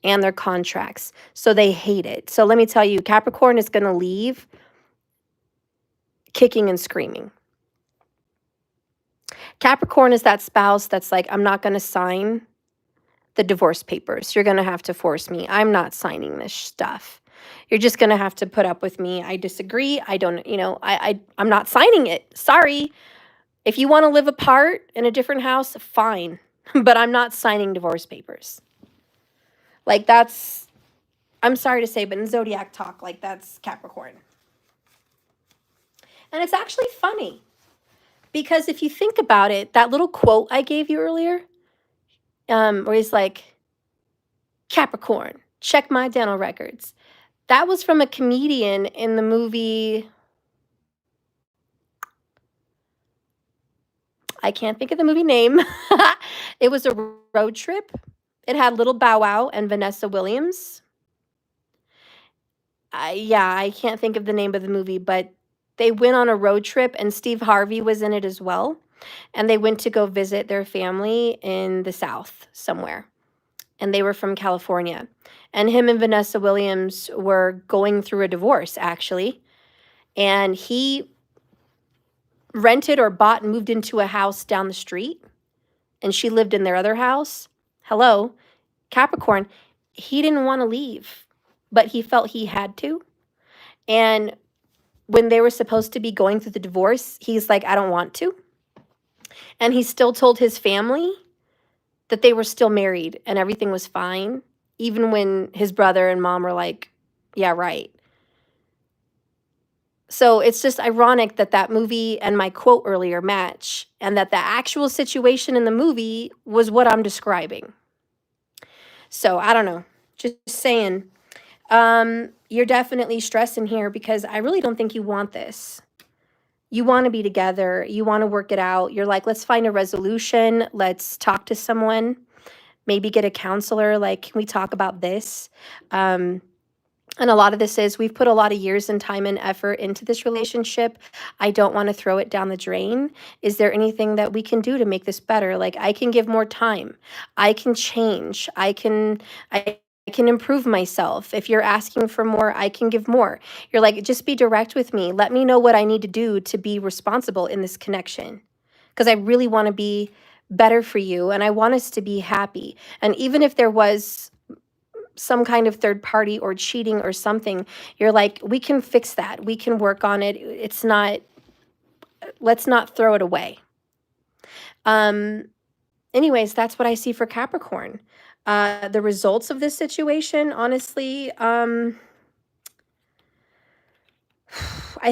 and their contracts. So they hate it. So let me tell you, Capricorn is going to leave kicking and screaming. Capricorn is that spouse that's like, I'm not going to sign the divorce papers. You're going to have to force me. I'm not signing this stuff. You're just going to have to put up with me. I disagree. I don't, you know, I'm not signing it. Sorry. If you want to live apart in a different house, fine. But I'm not signing divorce papers. Like that's, I'm sorry to say, but in Zodiac talk, like that's Capricorn. And it's actually funny. Because if you think about it, that little quote I gave you earlier, where he's like, Capricorn, check my dental records. That was from a comedian in the movie, I can't think of the movie name. It was a road trip. It had Little Bow Wow and Vanessa Williams. I can't think of the name of the movie, but they went on a road trip and Steve Harvey was in it as well. And they went to go visit their family in the South somewhere. and they were from California. And him and Vanessa Williams were going through a divorce, actually. And he rented or bought and moved into a house down the street, and she lived in their other house. Hello, Capricorn. He didn't want to leave, but he felt he had to. And when they were supposed to be going through the divorce, he's like, I don't want to. And he still told his family that they were still married and everything was fine, even when his brother and mom were like, yeah, right. So it's just ironic that that movie and my quote earlier match, and that the actual situation in the movie was what I'm describing. So I don't know, just saying. You're definitely stressing here because I really don't think you want this. You want to be together. You want to work it out. You're like, let's find a resolution. Let's talk to someone. Maybe get a counselor. Like, can we talk about this? And a lot of this is we've put a lot of years and time and effort into this relationship. I don't want to throw it down the drain. Is there anything that we can do to make this better? Like, I can give more time. I can change. I can improve myself. If you're asking for more, I can give more. You're like, just be direct with me. Let me know what I need to do to be responsible in this connection. Because I really want to be better for you and I want us to be happy. And even if there was some kind of third party or cheating or something, you're like, we can fix that. We can work on it. It's not, let's not throw it away. Anyways, that's what I see for Capricorn. The results of this situation, honestly, I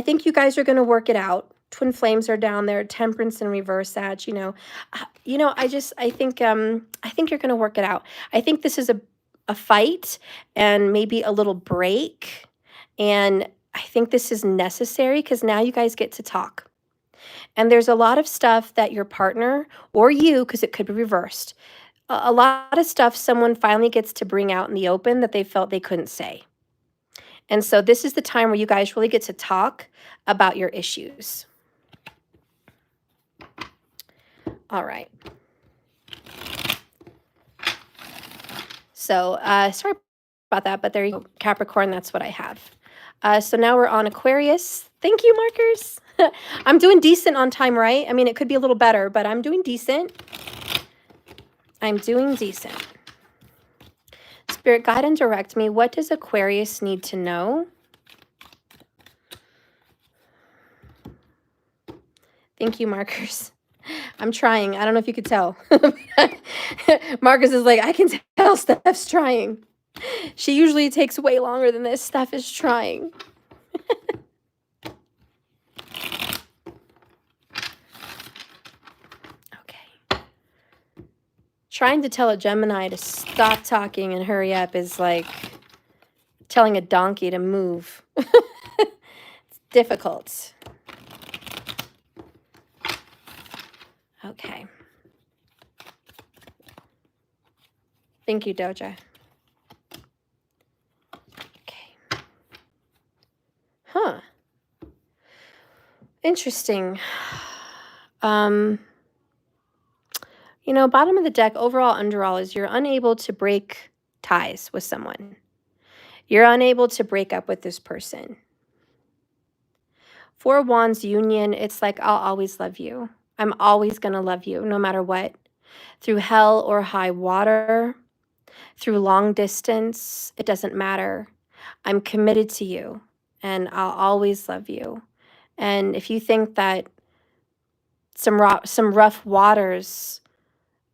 think you guys are going to work it out. Twin flames are down there, Temperance in reverse, Sag, I think you're going to work it out. I think this is a fight and maybe a little break. And I think this is necessary because now you guys get to talk. And there's a lot of stuff that your partner or you, because it could be reversed, a lot of stuff someone finally gets to bring out in the open that they felt they couldn't say. And so this is the time where you guys really get to talk about your issues. All right. So sorry about that, but there you go, Capricorn, that's what I have. So now we're on Aquarius. Thank you, markers. I'm doing decent on time, right? I mean, it could be a little better, but I'm doing decent. I'm doing decent. Spirit, guide and direct me. What does Aquarius need to know? Thank you, markers. I'm trying. I don't know if you could tell. Marcus is like, I can tell Steph's trying. She usually takes way longer than this. Steph is trying. Okay. Trying to tell a Gemini to stop talking and hurry up is like telling a donkey to move. It's difficult. Okay. Thank you, Doja. Okay. Huh. Interesting. Bottom of the deck, overall, underall, is you're unable to break ties with someone. You're unable to break up with this person. Four of Wands union, it's like, I'll always love you. I'm always going to love you, no matter what. Through hell or high water, through long distance, it doesn't matter. I'm committed to you, and I'll always love you. And if you think that some rough waters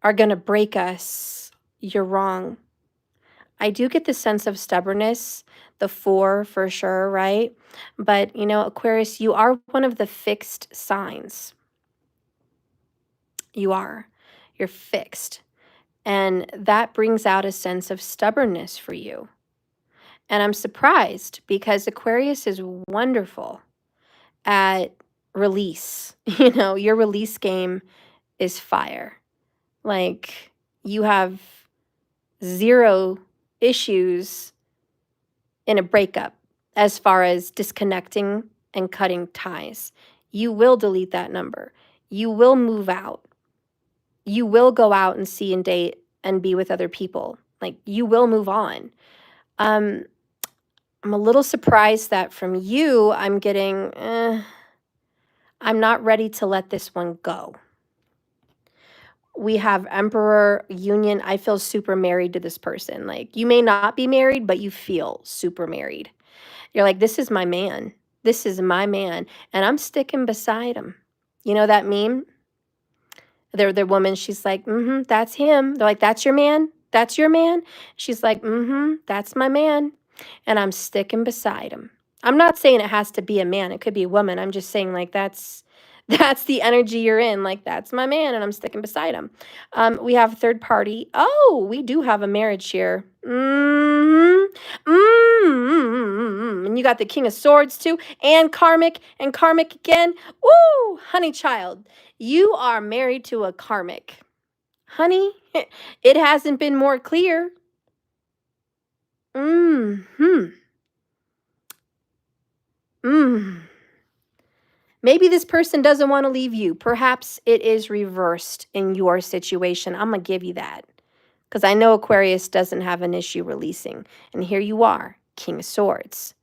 are going to break us, you're wrong. I do get the sense of stubbornness, the 4 for sure, right? But, Aquarius, you are one of the fixed signs. You are. You're fixed. And that brings out a sense of stubbornness for you. And I'm surprised because Aquarius is wonderful at release. Your release game is fire. Like, you have 0 issues in a breakup as far as disconnecting and cutting ties. You will delete that number. You will move out. You will go out and see and date and be with other people. Like, you will move on. I'm a little surprised that from you, I'm getting, I'm not ready to let this one go. We have Emperor Union. I feel super married to this person. Like, you may not be married, but you feel super married. You're like, this is my man. This is my man. And I'm sticking beside him. You know that meme? The woman, she's like, that's him. They're like, that's your man? That's your man? She's like, that's my man. And I'm sticking beside him. I'm not saying it has to be a man. It could be a woman. I'm just saying, like, that's the energy you're in. Like, that's my man, and I'm sticking beside him. We have third party. Oh, we do have a marriage here. And you got the King of Swords too, and karmic again. Woo, honey child, you are married to a karmic. Honey, it hasn't been more clear. Maybe this person doesn't want to leave you. Perhaps it is reversed in your situation. I'm going to give you that. Because I know Aquarius doesn't have an issue releasing. And here you are, King of Swords.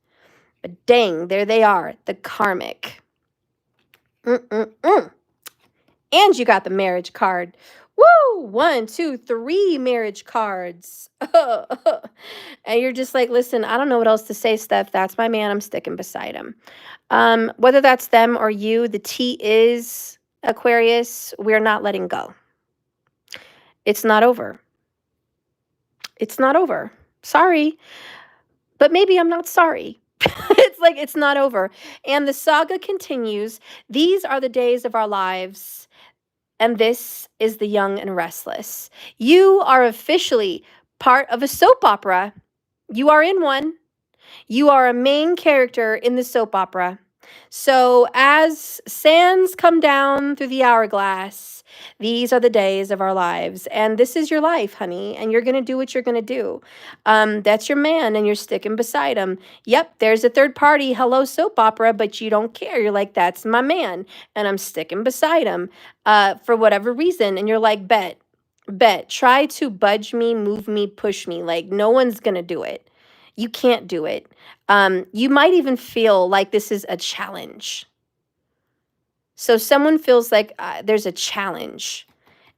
But dang, there they are, the karmic. And you got the marriage card. Woo! 1, 2, 3 marriage cards. And you're just like, listen, I don't know what else to say, Steph. That's my man. I'm sticking beside him. Whether that's them or you, the T is Aquarius. We're not letting go. It's not over. It's not over. Sorry. But maybe I'm not sorry. It's like, it's not over. And the saga continues. These are the days of our lives. And this is the young and restless. You are officially part of a soap opera. You are in one. You are a main character in the soap opera. So as sands come down through the hourglass, these are the days of our lives. And this is your life, honey. And you're going to do what you're going to do. That's your man, and you're sticking beside him. Yep, there's a third party. Hello, soap opera, but you don't care. You're like, that's my man, and I'm sticking beside him for whatever reason. And you're like, bet. Try to budge me, move me, push me. Like, no one's going to do it. You can't do it. You might even feel like this is a challenge. So someone feels like there's a challenge.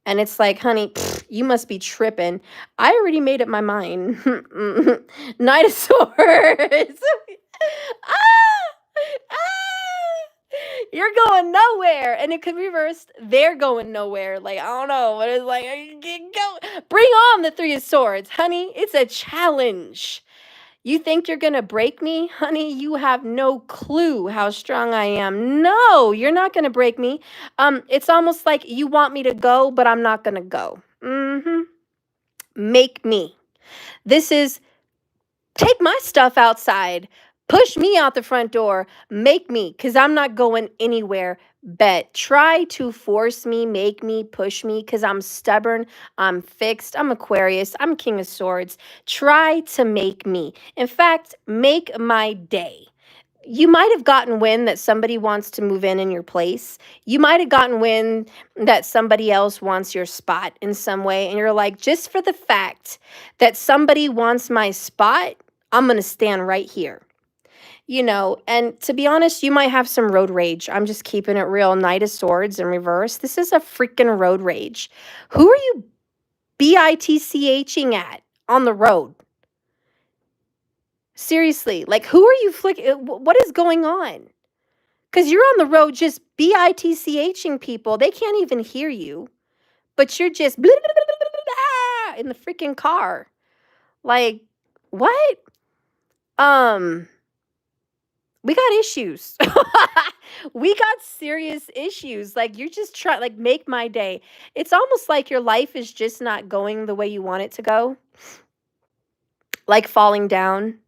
And it's like, honey, you must be tripping. I already made up my mind. Knight of Swords. You're going nowhere. And it could be reversed. They're going nowhere. Like, I don't know. But it's like, bring on the Three of Swords. Honey, it's a challenge. You think you're going to break me? Honey, you have no clue how strong I am. No, you're not going to break me. It's almost like you want me to go, but I'm not going to go. Make me. This is take my stuff outside. Push me out the front door. Make me, because I'm not going anywhere. Bet. Try to force me, make me, push me, because I'm stubborn. I'm fixed. I'm Aquarius. I'm King of Swords. Try to make me. In fact, make my day. You might have gotten wind that somebody wants to move in your place. You might have gotten wind that somebody else wants your spot in some way. And you're like, just for the fact that somebody wants my spot, I'm going to stand right here. You know, and to be honest, you might have some road rage. I'm just keeping it real. Knight of Swords in reverse. This is a freaking road rage. Who are you bitching at on the road? Seriously, like, who are you what is going on? Because you're on the road just bitching people. They can't even hear you. But you're just in the freaking car. Like, what? We got issues. We got serious issues. Like, you're just trying, like, make my day. It's almost like your life is just not going the way you want it to go. Like Falling Down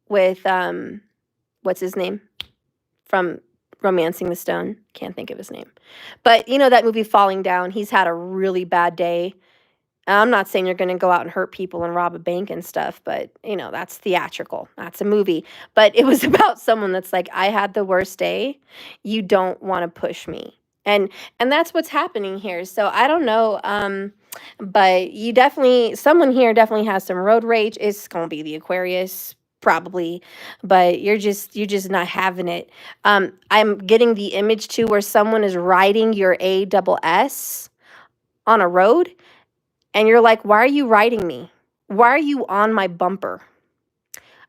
with, what's his name? From Romancing the Stone. Can't think of his name. But, you know, that movie Falling Down, he's had a really bad day. I'm not saying you're going to go out and hurt people and rob a bank and stuff, but, you know, that's theatrical. That's a movie. But it was about someone that's like, I had the worst day. You don't want to push me. And that's what's happening here. So I don't know. But you definitely, someone here definitely has some road rage. It's gonna be the Aquarius, probably, but you're just not having it. I'm getting the image too where someone is riding your ASS on a road, and you're like, why are you riding me? Why are you on my bumper?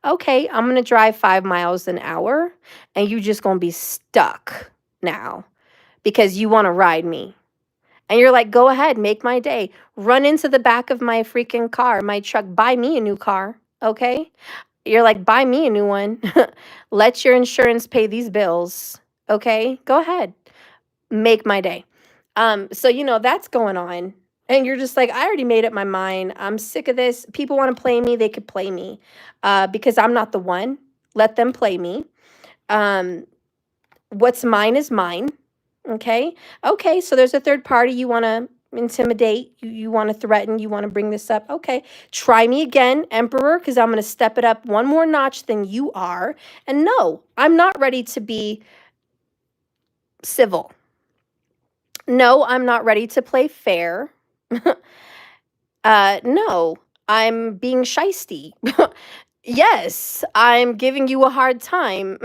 Okay, I'm gonna drive 5 miles an hour, and you just gonna be stuck now because you want to ride me. And you're like, go ahead, make my day. Run into the back of my freaking car, my truck, buy me a new car, okay? You're like, buy me a new one. Let your insurance pay these bills, okay? Go ahead, make my day. So that's going on. And you're just like, I already made up my mind. I'm sick of this. People want to play me, they could play me. Because I'm not the one. Let them play me. What's mine is mine. Okay. Okay. So there's a third party you want to intimidate. You want to threaten. You want to bring this up. Okay. Try me again, Emperor, because I'm going to step it up one more notch than you are. And no, I'm not ready to be civil. No, I'm not ready to play fair. No, I'm being shisty. Yes, I'm giving you a hard time.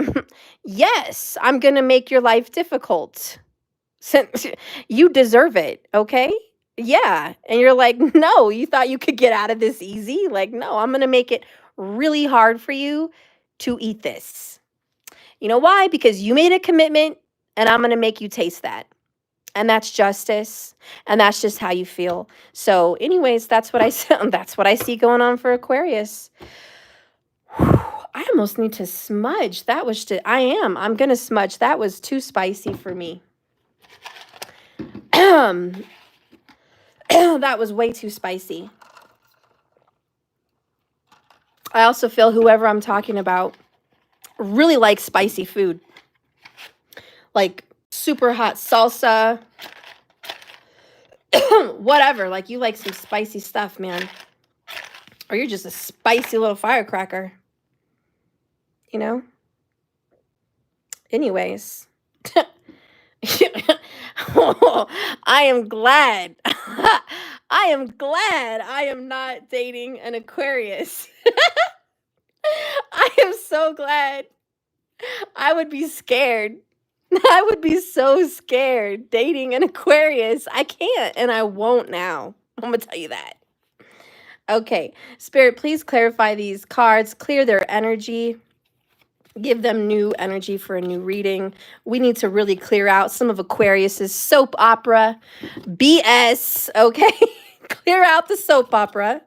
Yes, I'm going to make your life difficult. Since you deserve it, okay? Yeah. And you're like, no, you thought you could get out of this easy? Like, no, I'm going to make it really hard for you to eat this. You know why? Because you made a commitment and I'm going to make you taste that. And that's justice. And that's just how you feel. So anyways, that's what I that's what I see going on for Aquarius. I almost need to smudge. That was I'm going to smudge. That was too spicy for me. That was way too spicy. I also feel whoever I'm talking about really likes spicy food. Like super hot salsa. Whatever. Like you like some spicy stuff, man. Or you're just a spicy little firecracker. You know? Anyways. I am glad. I am glad I am not dating an Aquarius. I am so glad. I would be scared. I would be so scared dating an Aquarius. I can't, and I won't now. I'm going to tell you that. Okay. Spirit, please clarify these cards. Clear their energy. Give them new energy for a new reading. We need to really clear out some of Aquarius's soap opera BS, okay? Clear out the soap opera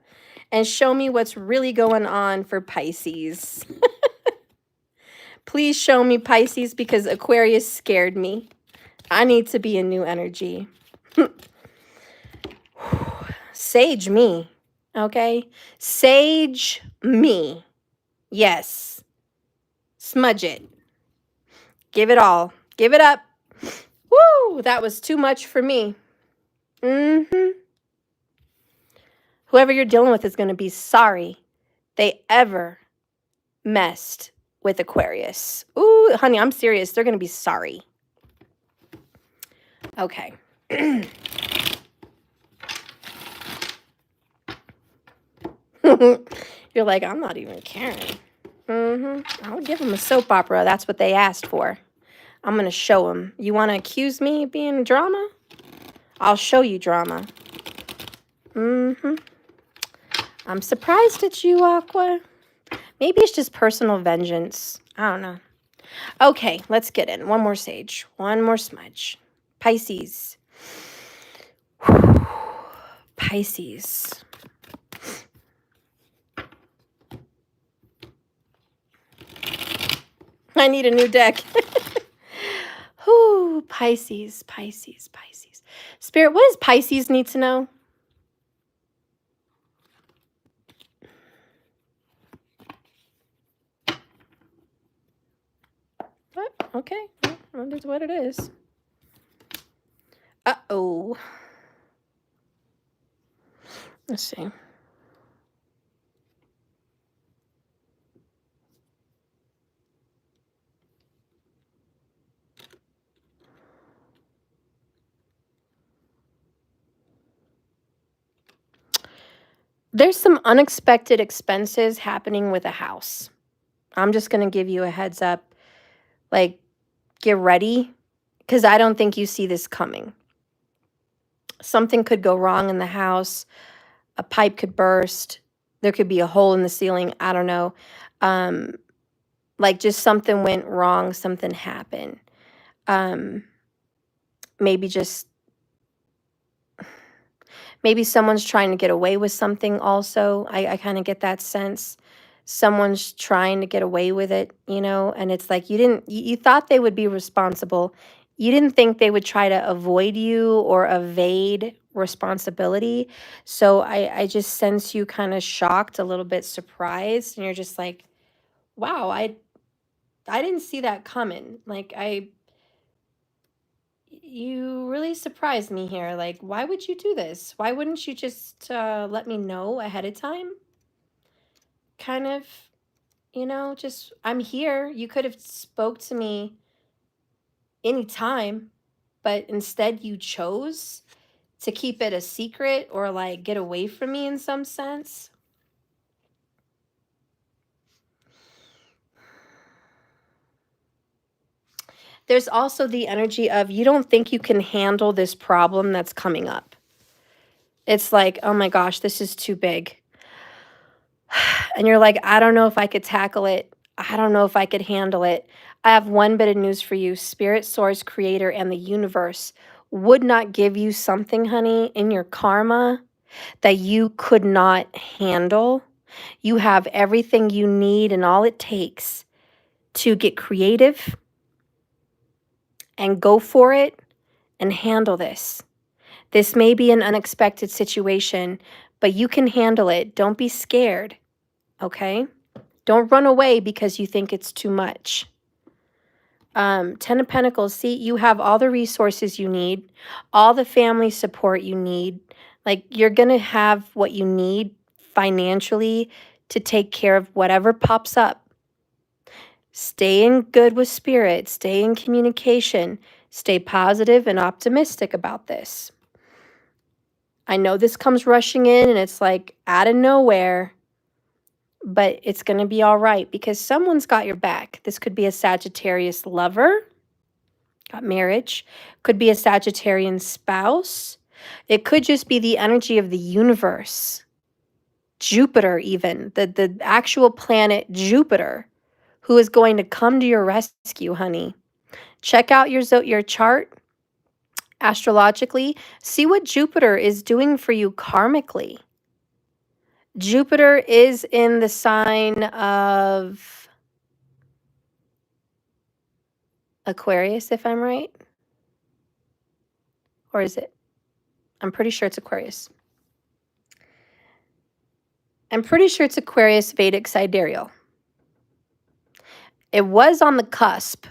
and show me what's really going on for Pisces. Please show me Pisces because Aquarius scared me. I need to be in new energy. Sage me, okay? Sage me. Yes. Smudge it. Give it all. Give it up. Woo! That was too much for me. Whoever you're dealing with is going to be sorry they ever messed with Aquarius. Ooh, honey, I'm serious. They're going to be sorry. Okay. You're like, I'm not even caring. I'll give them a soap opera. That's what they asked for. I'm going to show them. You want to accuse me of being drama? I'll show you drama. I'm surprised at you, Aqua. Maybe it's just personal vengeance. I don't know. Okay, let's get in. One more sage. One more smudge. Pisces. Pisces. I need a new deck. Whew, Pisces, Pisces, Pisces. Spirit, what does Pisces need to know? What? Okay, well, that's what it is. Uh-oh. Let's see. There's some unexpected expenses happening with a house. I'm just going to give you a heads up. Like, get ready, because I don't think you see this coming. Something could go wrong in the house. A pipe could burst. There could be a hole in the ceiling. I don't know. Like, just something went wrong. Something happened. Maybe someone's trying to get away with something also. I kind of get that sense. Someone's trying to get away with it, and it's like you thought they would be responsible. You didn't think they would try to avoid you or evade responsibility. So I just sense you kind of shocked, a little bit surprised, and you're just like, wow, I didn't see that coming. Like, you really surprised me here. Like, why would you do this? Why wouldn't you just let me know ahead of time? Kind of, just, I'm here. You could have spoke to me anytime, but instead you chose to keep it a secret or like get away from me in some sense. There's also the energy of you don't think you can handle this problem that's coming up. It's like, oh my gosh, this is too big. And you're like, I don't know if I could tackle it. I don't know if I could handle it. I have one bit of news for you. Spirit, source, creator, and the universe would not give you something, honey, in your karma that you could not handle. You have everything you need and all it takes to get creative and go for it and handle this. This may be an unexpected situation, but you can handle it. Don't be scared, okay? Don't run away because you think it's too much. 10 of Pentacles, see, you have all the resources you need, all the family support you need. Like, you're going to have what you need financially to take care of whatever pops up. Stay in good with spirit, stay in communication, stay positive and optimistic about this. I know this comes rushing in and it's like out of nowhere, but it's going to be all right because someone's got your back. This could be a Sagittarius lover, got marriage, could be a Sagittarian spouse. It could just be the energy of the universe, Jupiter even, the actual planet Jupiter, who is going to come to your rescue, honey. Check out your chart astrologically. See what Jupiter is doing for you karmically. Jupiter is in the sign of Aquarius, if I'm right. Or is it? I'm pretty sure it's Aquarius. I'm pretty sure it's Aquarius, Vedic, Sidereal. It was on the cusp.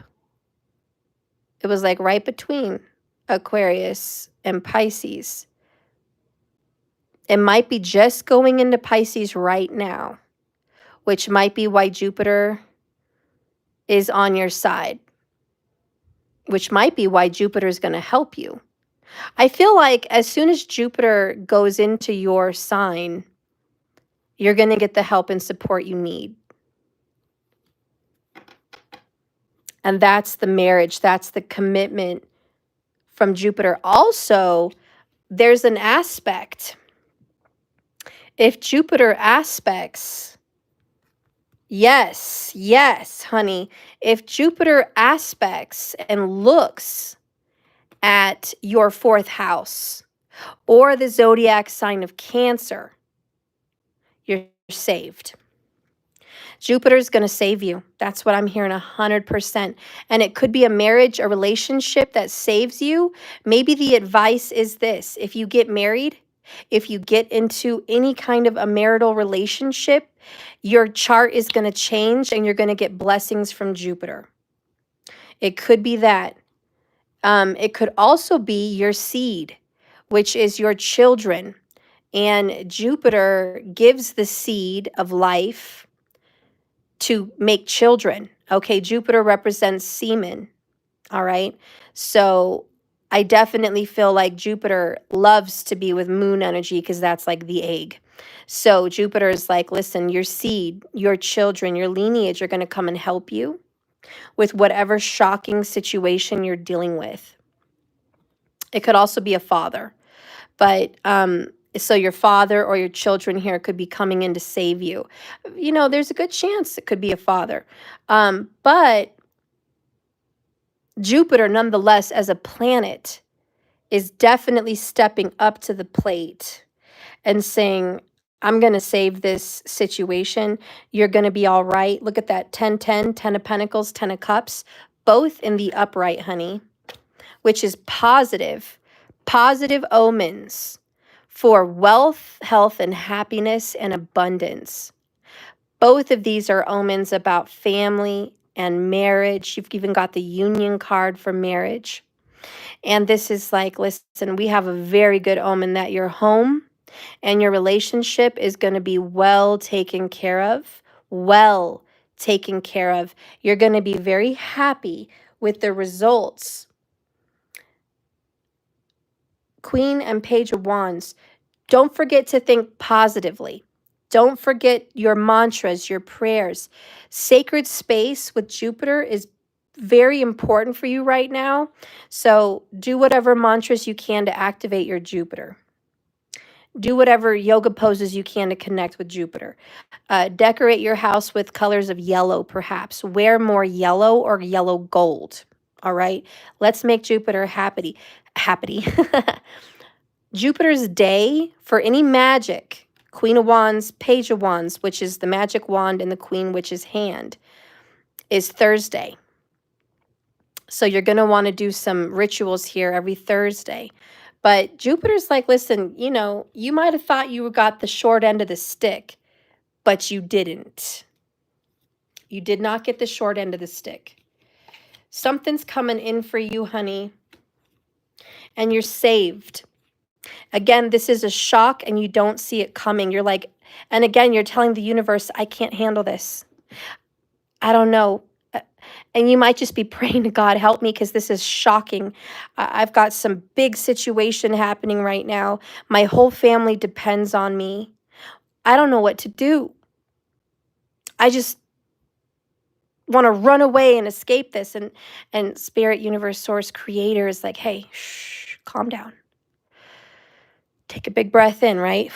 It was like right between Aquarius and Pisces. It might be just going into Pisces right now, which might be why Jupiter is on your side, which might be why Jupiter is going to help you. I feel like as soon as Jupiter goes into your sign, you're going to get the help and support you need. And that's the marriage. That's the commitment from Jupiter. Also, there's an aspect. If Jupiter aspects, yes, honey. If Jupiter aspects and looks at your 4th house or the zodiac sign of Cancer, you're saved. Jupiter's going to save you. That's what I'm hearing 100%. And it could be a marriage, a relationship that saves you. Maybe the advice is this: if you get married, if you get into any kind of a marital relationship, your chart is going to change and you're going to get blessings from Jupiter. It could be that. It could also be your seed, which is your children. And Jupiter gives the seed of life to make children. Okay, Jupiter represents semen. All right. So I definitely feel like Jupiter loves to be with moon energy because that's like the egg. So Jupiter is like, listen, your seed, your children, your lineage are going to come and help you with whatever shocking situation you're dealing with. It could also be a father, but so your father or your children here could be coming in to save you. You know, there's a good chance it could be a father. But Jupiter, nonetheless, as a planet, is definitely stepping up to the plate and saying, I'm going to save this situation. You're going to be all right. Look at that 10, 10, 10 of Pentacles, 10 of Cups, both in the upright, honey, which is positive, positive omens for wealth, health, and happiness and abundance. Both of these are omens about family and marriage. You've even got the union card for marriage. And this is like, listen, we have a very good omen that your home and your relationship is going to be well taken care of. Well taken care of. You're going to be very happy with the results. Queen and Page of Wands. Don't forget to think positively. Don't forget your mantras, your prayers. Sacred space with Jupiter is very important for you right now. So do whatever mantras you can to activate your Jupiter. Do whatever yoga poses you can to connect with Jupiter. Decorate your house with colors of yellow, perhaps. Wear more yellow or yellow gold. All right. Let's make Jupiter happy. Jupiter's day for any magic, Queen of Wands, Page of Wands, which is the magic wand in the Queen Witch's hand, is Thursday. So you're going to want to do some rituals here every Thursday. But Jupiter's like, listen, you know, you might have thought you got the short end of the stick, but you didn't. You did not get the short end of the stick. Something's coming in for you, honey, and you're saved. Again, this is a shock and you don't see it coming. You're like, and again, you're telling the universe, I can't handle this. I don't know. And you might just be praying to God, help me, because this is shocking. I've got some big situation happening right now. My whole family depends on me. I don't know what to do. I just want to run away and escape this. And Spirit, Universe, Source, Creator is like, hey, shh, calm down. Take a big breath in, right?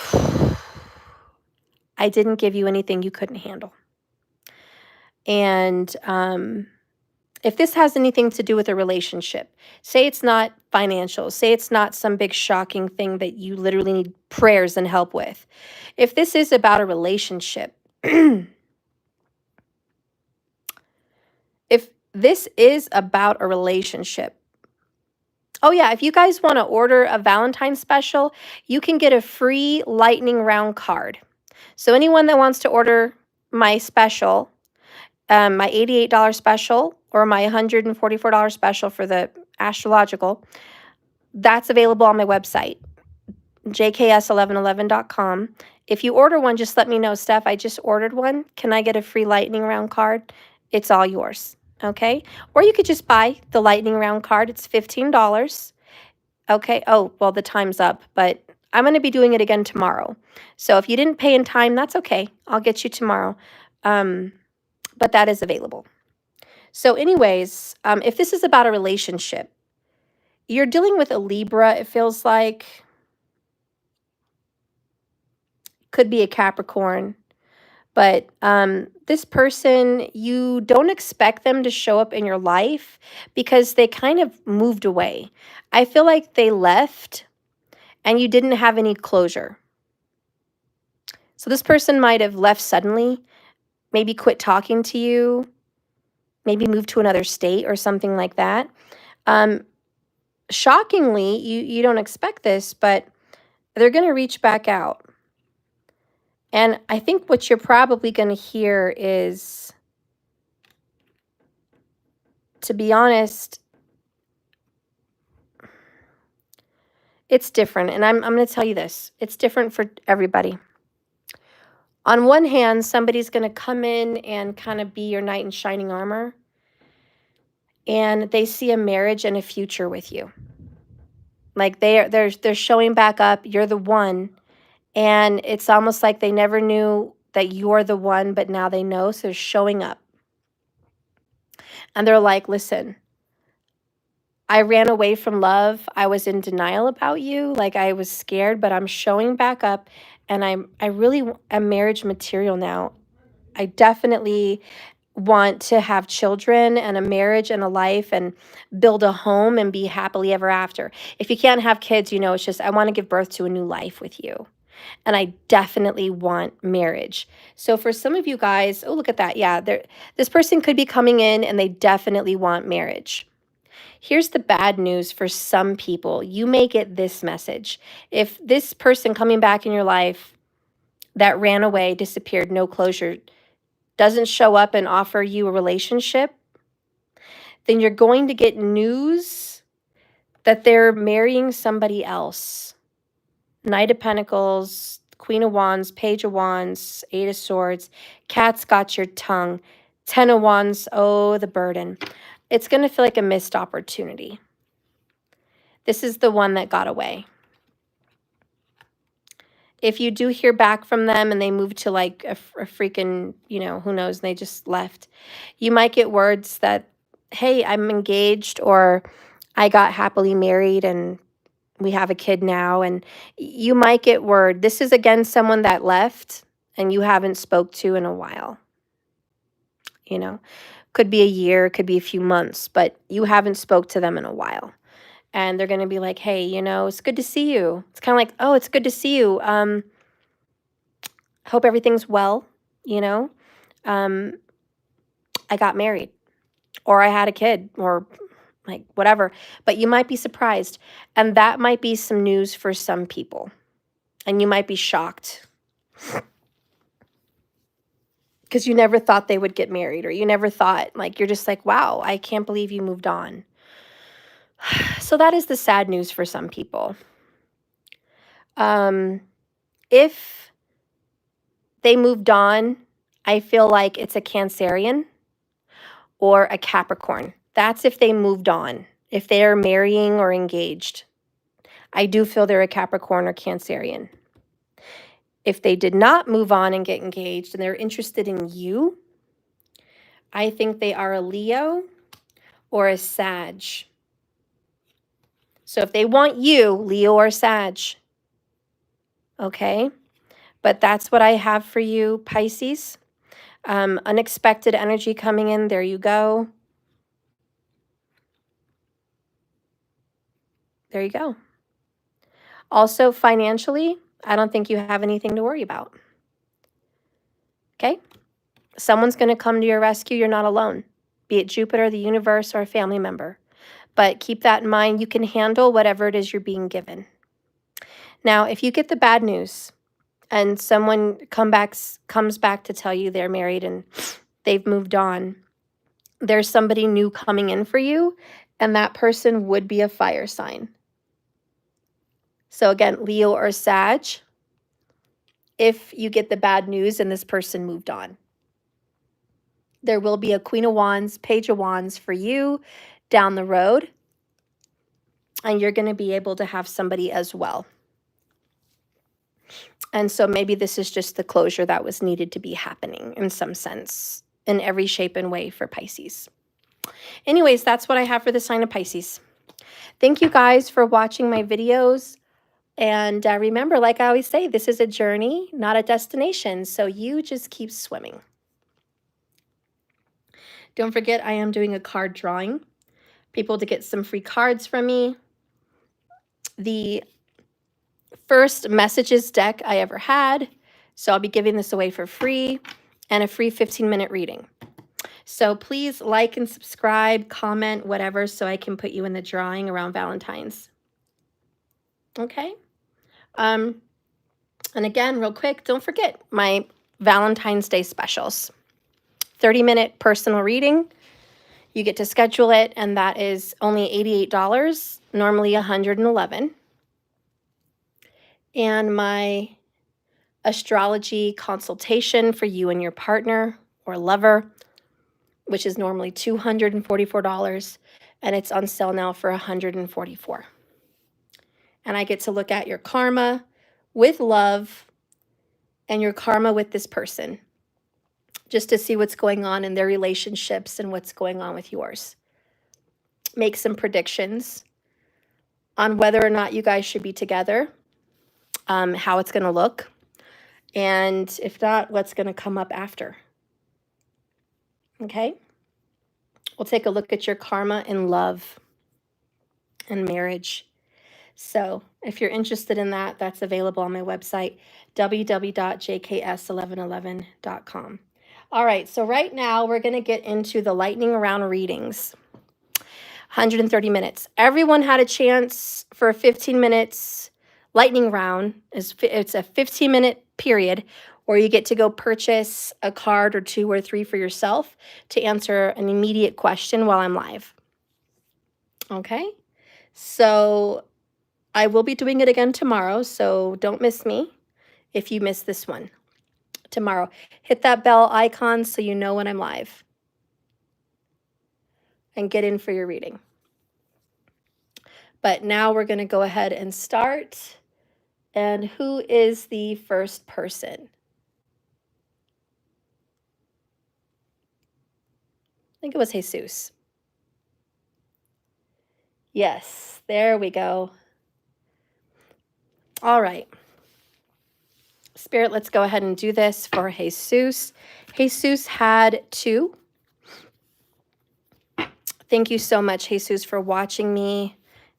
I didn't give you anything you couldn't handle. And if this has anything to do with a relationship, say it's not financial, say it's not some big shocking thing that you literally need prayers and help with. If this is about a relationship, if this is about a relationship, oh yeah, if you guys want to order a Valentine's special, you can get a free lightning round card. So anyone that wants to order my special, my $88 special or my $144 special for the astrological, that's available on my website, jks1111.com. If you order one, just let me know, Steph, I just ordered one. Can I get a free lightning round card? It's all yours, okay? Or you could just buy the lightning round card. It's $15. Okay. Oh, well, the time's up, but I'm going to be doing it again tomorrow. So if you didn't pay in time, that's okay. I'll get you tomorrow. But that is available. So anyways, if this is about a relationship, you're dealing with a Libra, it feels like. Could be a Capricorn. But this person, you don't expect them to show up in your life because they kind of moved away. I feel like they left and you didn't have any closure. So this person might have left suddenly, maybe quit talking to you, maybe moved to another state or something like that. Shockingly, you don't expect this, but they're going to reach back out. And I think what you're probably going to hear is, to be honest, it's different. And I'm going to tell you this. It's different for everybody. On one hand, somebody's going to come in and kind of be your knight in shining armor. And they see a marriage and a future with you. Like they're showing back up. You're the one. And it's almost like they never knew that you're the one, but now they know. So they're showing up. And they're like, listen, I ran away from love. I was in denial about you. Like I was scared, but I'm showing back up. And I really am marriage material now. I definitely want to have children and a marriage and a life and build a home and be happily ever after. If you can't have kids, you know, it's just, I want to give birth to a new life with you. And I definitely want marriage. So for some of you guys, oh, look at that. Yeah, this person could be coming in and they definitely want marriage. Here's the bad news for some people. You may get this message. If this person coming back in your life that ran away, disappeared, no closure, doesn't show up and offer you a relationship, then you're going to get news that they're marrying somebody else. Knight of Pentacles, Queen of Wands, Page of Wands, Eight of Swords, Cat's got your tongue, 10 of Wands, oh, the burden. It's going to feel like a missed opportunity. This is the one that got away. If you do hear back from them and they move to like a freaking, you know, who knows, and they just left, you might get words that, hey, I'm engaged, or I got happily married and we have a kid now. And you might get word. This is, again, someone that left and you haven't spoke to in a while. You know, could be a year, could be a few months, but you haven't spoke to them in a while. And they're going to be like, hey, you know, it's good to see you. It's kind of like, oh, it's good to see you. Hope everything's well, you know. I got married, or I had a kid, or like whatever. But you might be surprised. And that might be some news for some people. And you might be shocked. Because you never thought they would get married, or you never thought, like, you're just like, wow, I can't believe you moved on. So that is the sad news for some people. If they moved on, I feel like it's a Cancerian or a Capricorn. That's if they moved on. If they're marrying or engaged, I do feel they're a Capricorn or Cancerian. If they did not move on and get engaged and they're interested in you, I think they are a Leo or a Sag. So if they want you, Leo or Sag. Okay? But that's what I have for you, Pisces. Unexpected energy coming in. There you go. There you go. Also, financially, I don't think you have anything to worry about. Okay? Someone's going to come to your rescue. You're not alone, be it Jupiter, the universe, or a family member. But keep that in mind. You can handle whatever it is you're being given. Now, if you get the bad news and someone comes back to tell you they're married and they've moved on, there's somebody new coming in for you, and that person would be a fire sign. So again, Leo or Sag, if you get the bad news and this person moved on. There will be a Queen of Wands, Page of Wands for you down the road, and you're going to be able to have somebody as well. And so maybe this is just the closure that was needed to be happening in some sense, in every shape and way for Pisces. Anyways, that's what I have for the sign of Pisces. Thank you guys for watching my videos. And remember, like I always say, this is a journey, not a destination. So you just keep swimming. Don't forget, I am doing a card drawing. People to get some free cards from me. The first messages deck I ever had. So I'll be giving this away for free, and a free 15-minute reading. So please like and subscribe, comment, whatever, so I can put you in the drawing around Valentine's. Okay? And again, real quick, don't forget my Valentine's Day specials. 30-minute personal reading. You get to schedule it, and that is only $88, normally $111. And my astrology consultation for you and your partner or lover, which is normally $244, and it's on sale now for $144. And I get to look at your karma, with love and your karma with this person, just to see what's going on in their relationships and what's going on with yours. Make some predictions on whether or not you guys should be together, how it's going to look, and if not, what's going to come up after. Okay? We'll take a look at your karma in love and marriage. So if you're interested in that, that's available on my website, www.jks1111.com. All right, so right now we're going to get into the lightning round readings. 130 minutes. Everyone had a chance for 15 minutes. Lightning round it's a 15-minute period where you get to go purchase a card or 2 or 3 for yourself to answer an immediate question while I'm live. Okay? So I will be doing it again tomorrow, so don't miss me if you miss this one tomorrow. Hit that bell icon so you know when I'm live. And get in for your reading. But now we're going to go ahead and start. And who is the first person? I think it was Jesus. Yes, there we go. All right. Spirit, let's go ahead and do this for Jesus. Jesus had 2. Thank you so much, Jesus, for watching me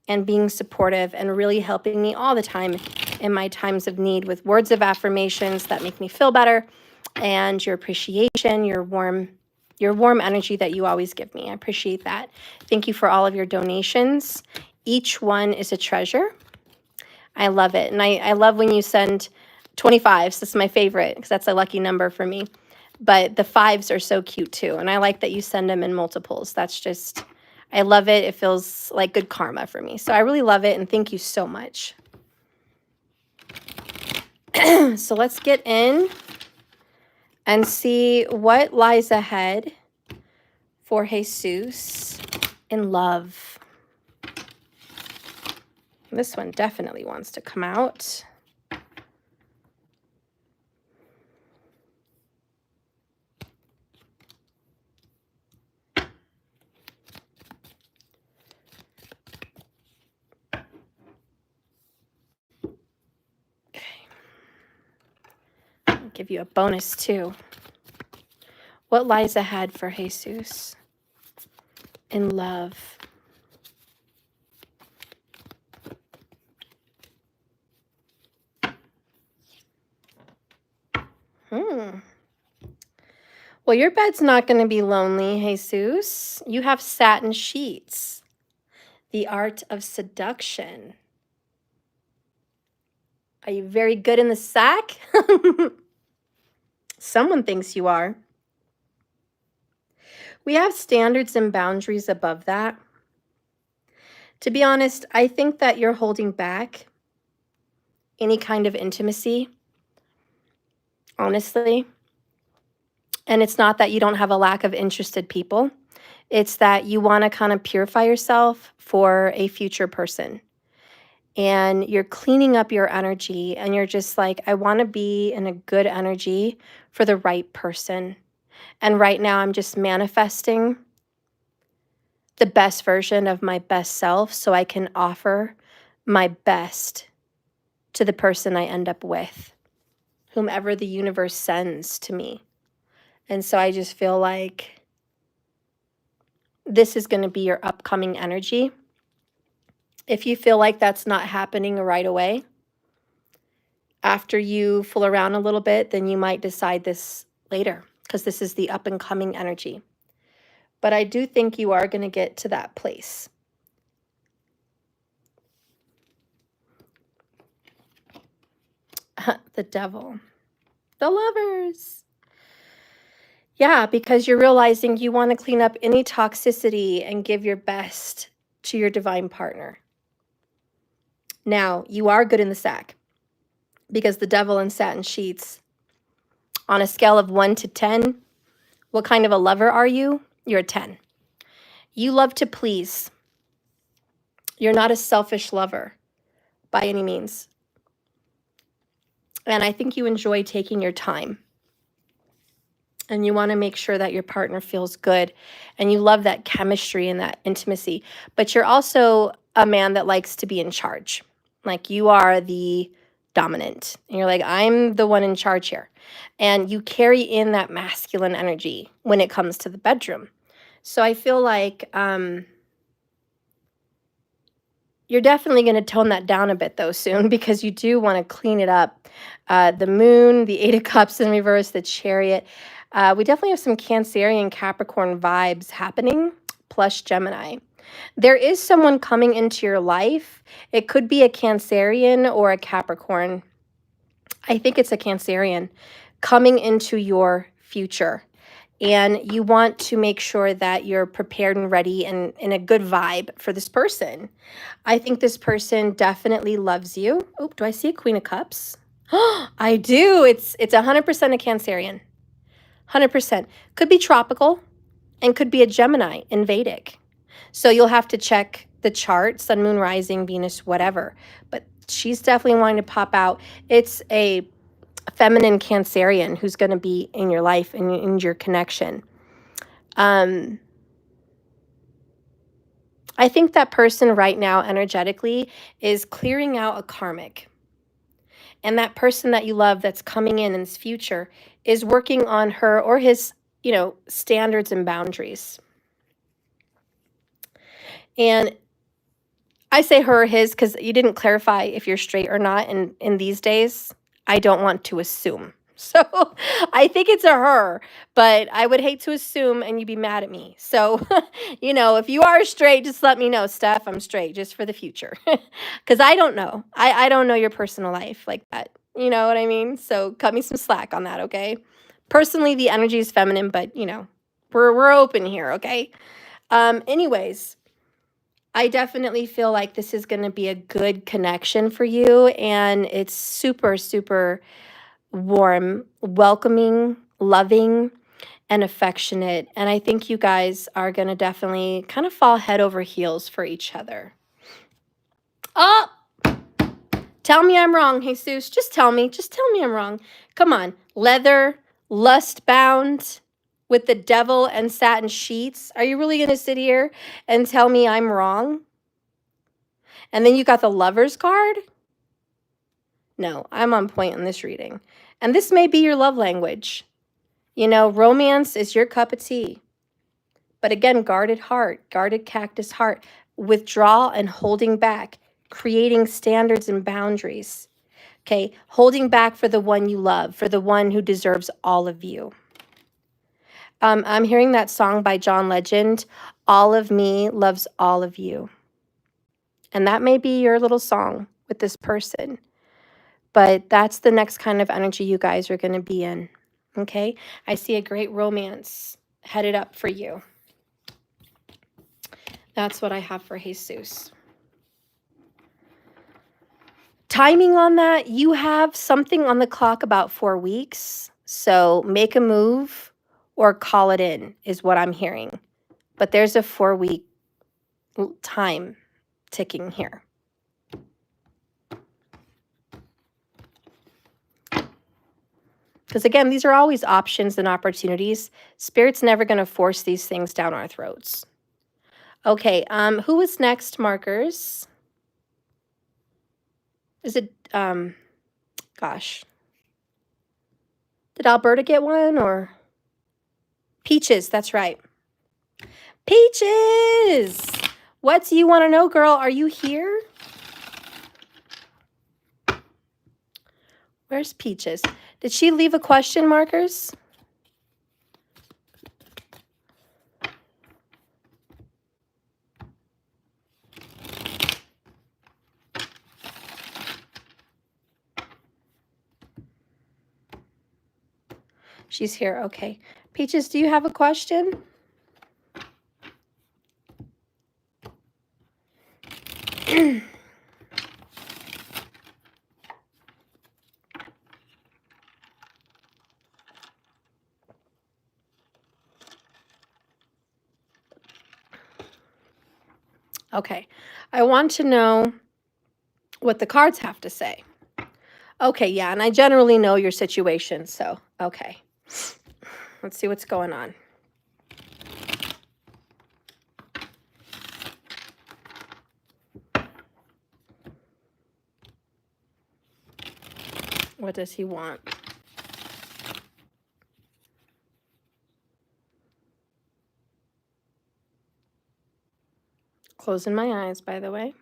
and being supportive and really helping me all the time in my times of need with words of affirmations that make me feel better, and your appreciation, your warm energy that you always give me. I appreciate that. Thank you for all of your donations. Each one is a treasure. I love it. And I love when you send 25s. That's my favorite because that's a lucky number for me. But the 5s are so cute too. And I like that you send them in multiples. That's just, I love it. It feels like good karma for me. So I really love it. And thank you so much. So let's get in and see what lies ahead for Jesus in love. This one definitely wants to come out. Give you a bonus too. What lies ahead for Jesus in love? Well, your bed's not going to be lonely, Jesus. You have satin sheets. The art of seduction. Are you very good in the sack? Someone thinks you are. We have standards and boundaries above that. To be honest, I think that you're holding back any kind of intimacy, honestly. And it's not that you don't have a lack of interested people. It's that you want to kind of purify yourself for a future person. And you're cleaning up your energy and you're just like, I want to be in a good energy for the right person. And right now I'm just manifesting the best version of my best self so I can offer my best to the person I end up with, whomever the universe sends to me. And so I just feel like this is going to be your upcoming energy. If you feel like that's not happening right away, after you fool around a little bit, then you might decide this later because this is the up and coming energy. But I do think you are going to get to that place. The devil. The lovers. Yeah, because you're realizing you want to clean up any toxicity and give your best to your divine partner. Now, you are good in the sack because the devil and satin sheets, on a scale of 1 to 10, what kind of a lover are you? You're a 10. You love to please. You're not a selfish lover by any means. And I think you enjoy taking your time. And you want to make sure that your partner feels good. And you love that chemistry and that intimacy. But you're also a man that likes to be in charge. Like you are the dominant. And you're like, I'm the one in charge here. And you carry in that masculine energy when it comes to the bedroom. So I feel like you're definitely going to tone that down a bit, though, soon, because you do want to clean it up. The moon, the Eight of Cups in reverse, the Chariot. We definitely have some Cancerian Capricorn vibes happening, plus Gemini. There is someone coming into your life. It could be a Cancerian or a Capricorn. I think it's a Cancerian coming into your future. And you want to make sure that you're prepared and ready and in a good vibe for this person. I think this person definitely loves you. Oh, do I see a Queen of Cups? I do. It's 100% a Cancerian. 100%. Could be tropical and could be a Gemini in Vedic. So you'll have to check the chart, sun, moon, rising, Venus, whatever. But she's definitely wanting to pop out. It's a feminine Cancerian who's going to be in your life and in your connection. I think that person right now energetically is clearing out a karmic. And that person that you love that's coming in this future is working on her or his, standards and boundaries. And I say her or his because you didn't clarify if you're straight or not. And in these days, I don't want to assume. So I think it's a her, but I would hate to assume and you'd be mad at me. So, if you are straight, just let me know, Steph, I'm straight just for the future. Because I don't know. I don't know your personal life like that. You know what I mean? So cut me some slack on that, okay? Personally, the energy is feminine, but, we're open here, okay? Anyways, I definitely feel like this is going to be a good connection for you. And it's super, super warm, welcoming, loving, and affectionate. And I think you guys are going to definitely kind of fall head over heels for each other. Oh, tell me I'm wrong, Jesus. Just tell me I'm wrong. Come on. Leather, lust bound with the devil and satin sheets. Are you really going to sit here and tell me I'm wrong? And then you got the Lover's card? No, I'm on point in this reading. And this may be your love language. Romance is your cup of tea. But again, guarded heart, guarded cactus heart, withdrawal and holding back, creating standards and boundaries. Okay, holding back for the one you love, for the one who deserves all of you. I'm hearing that song by John Legend, All of Me Loves All of You. And that may be your little song with this person. But that's the next kind of energy you guys are going to be in. Okay? I see a great romance headed up for you. That's what I have for Jesus. Timing on that, you have something on the clock about 4 weeks. So make a move or call it in is what I'm hearing. But there's a 4-week time ticking here. Because again, these are always options and opportunities. Spirit's never going to force these things down our throats. Okay, who is next, markers? Is it, gosh. Did Alberta get one or? Peaches, that's right. Peaches! What do you want to know, girl? Are you here? Where's Peaches? Did she leave a question, markers? She's here. Okay. Peaches, do you have a question? Okay. I want to know what the cards have to say. Okay, yeah, and I generally know your situation, so, okay. Let's see what's going on. What does he want? Closing my eyes, by the way.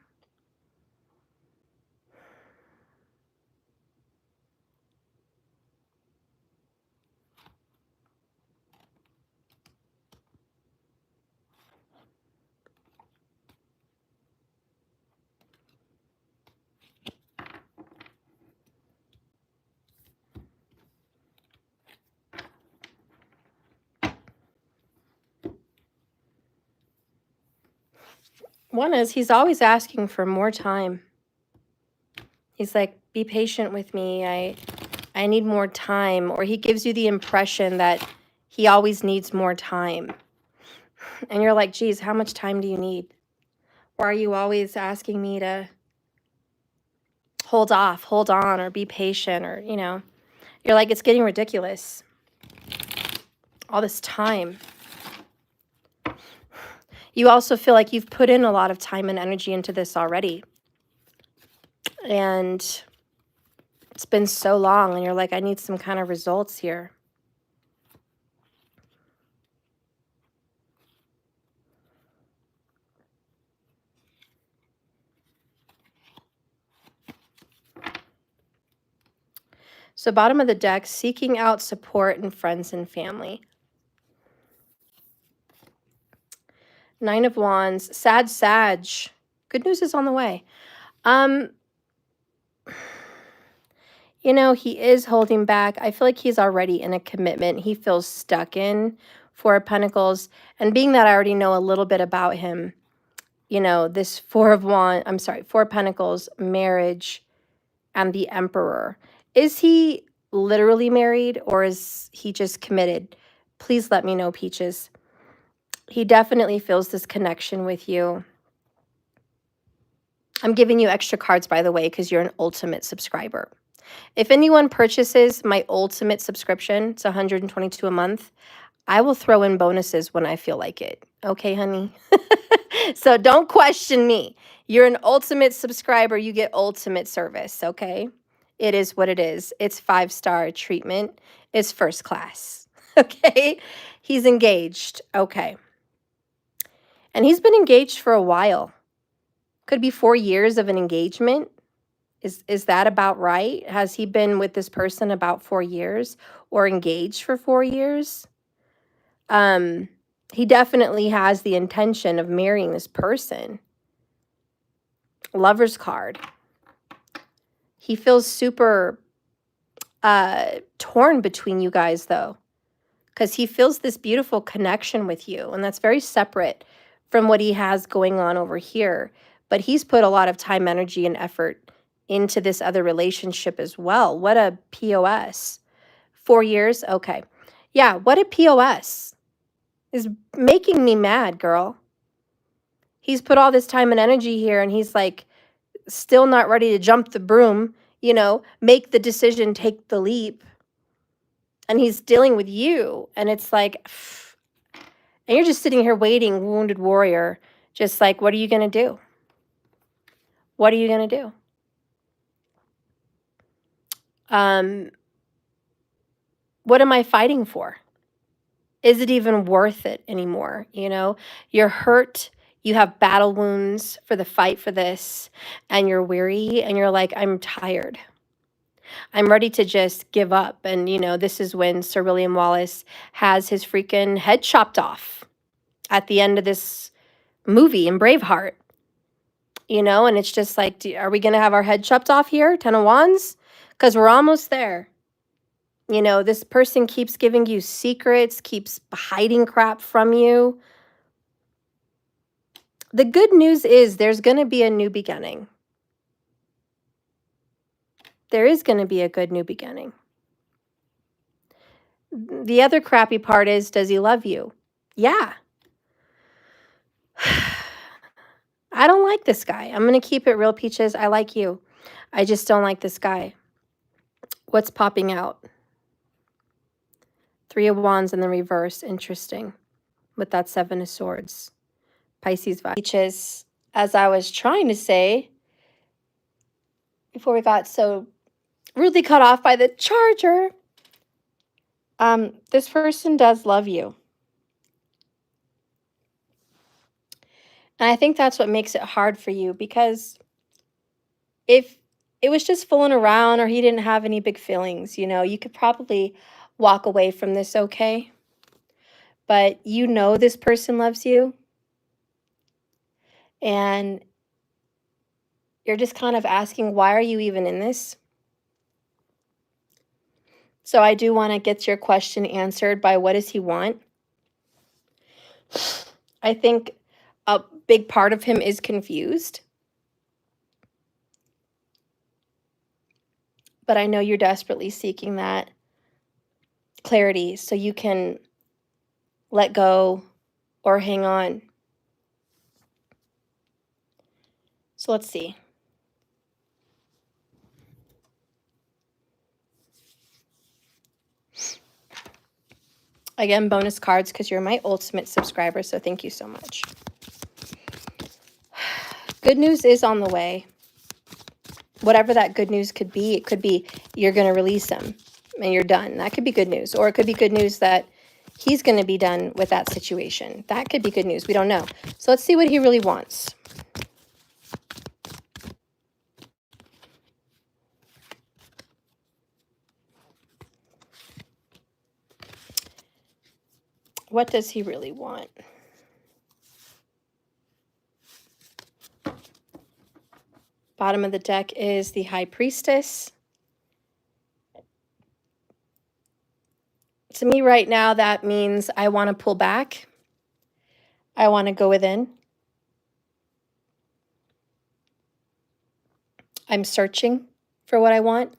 One is he's always asking for more time. He's like, be patient with me. I need more time. Or he gives you the impression that he always needs more time. And you're like, geez, how much time do you need? Or are you always asking me to hold off, hold on, or be patient, or, you know, you're like, it's getting ridiculous. All this time. You also feel like you've put in a lot of time and energy into this already. And it's been so long, and you're like, I need some kind of results here. So bottom of the deck, seeking out support in friends and family. 9 of Wands, sad Sag. Good news is on the way. You know, he is holding back. I feel like he's already in a commitment. He feels stuck in 4 of Pentacles. And being that I already know a little bit about him, you know, this 4 of Pentacles, marriage, and the Emperor. Is he literally married, or is he just committed? Please let me know, Peaches. He definitely feels this connection with you. I'm giving you extra cards, by the way, because you're an ultimate subscriber. If anyone purchases my ultimate subscription, it's $122 a month, I will throw in bonuses when I feel like it. Okay, honey? So don't question me. You're an ultimate subscriber. You get ultimate service, okay? It is what it is. It's 5-star treatment. It's first class, okay? He's engaged, okay. And he's been engaged for a while. Could be 4 years of an engagement. Is that about right? Has he been with this person about 4 years or engaged for 4 years? He definitely has the intention of marrying this person. Lover's card. He feels super torn between you guys, though, because he feels this beautiful connection with you, and that's very separate from what he has going on over here. But he's put a lot of time, energy, and effort into this other relationship as well. What a POS. 4 years? Okay. Yeah, what a POS. Is making me mad, girl. He's put all this time and energy here, and he's like still not ready to jump the broom, you know, make the decision, take the leap. And he's dealing with you, and it's like, and you're just sitting here waiting, wounded warrior, just like, what are you going to do? What are you going to do? What am I fighting for? Is it even worth it anymore? You know, you're hurt. You have battle wounds for the fight for this, and you're weary, and you're like, I'm tired. I'm ready to just give up. And, you know, this is when Sir William Wallace has his freaking head chopped off at the end of this movie in Braveheart. You know, and it's just like, are we going to have our head chopped off here? 10 of Wands? Because we're almost there. You know, this person keeps giving you secrets, keeps hiding crap from you. The good news is there's going to be a new beginning. There is going to be a good new beginning. The other crappy part is, does he love you? Yeah. I don't like this guy. I'm going to keep it real, Peaches. I like you. I just don't like this guy. What's popping out? 3 of Wands in the reverse. Interesting. With that 7 of Swords. Pisces vibe. Which is, as I was trying to say, before we got so rudely cut off by the charger, this person does love you. And I think that's what makes it hard for you, because if it was just fooling around or he didn't have any big feelings, you know, you could probably walk away from this okay. But you know this person loves you. And you're just kind of asking, why are you even in this? So I do want to get your question answered by what does he want? I think a big part of him is confused. But I know you're desperately seeking that clarity so you can let go or hang on. So let's see. Again, bonus cards because you're my ultimate subscriber, so thank you so much. Good news is on the way. Whatever that good news could be, it could be you're going to release him and you're done. That could be good news. Or it could be good news that he's going to be done with that situation. That could be good news. We don't know. So let's see what he really wants. What does he really want? Bottom of the deck is the High Priestess. To me right now, that means I want to pull back. I want to go within. I'm searching for what I want.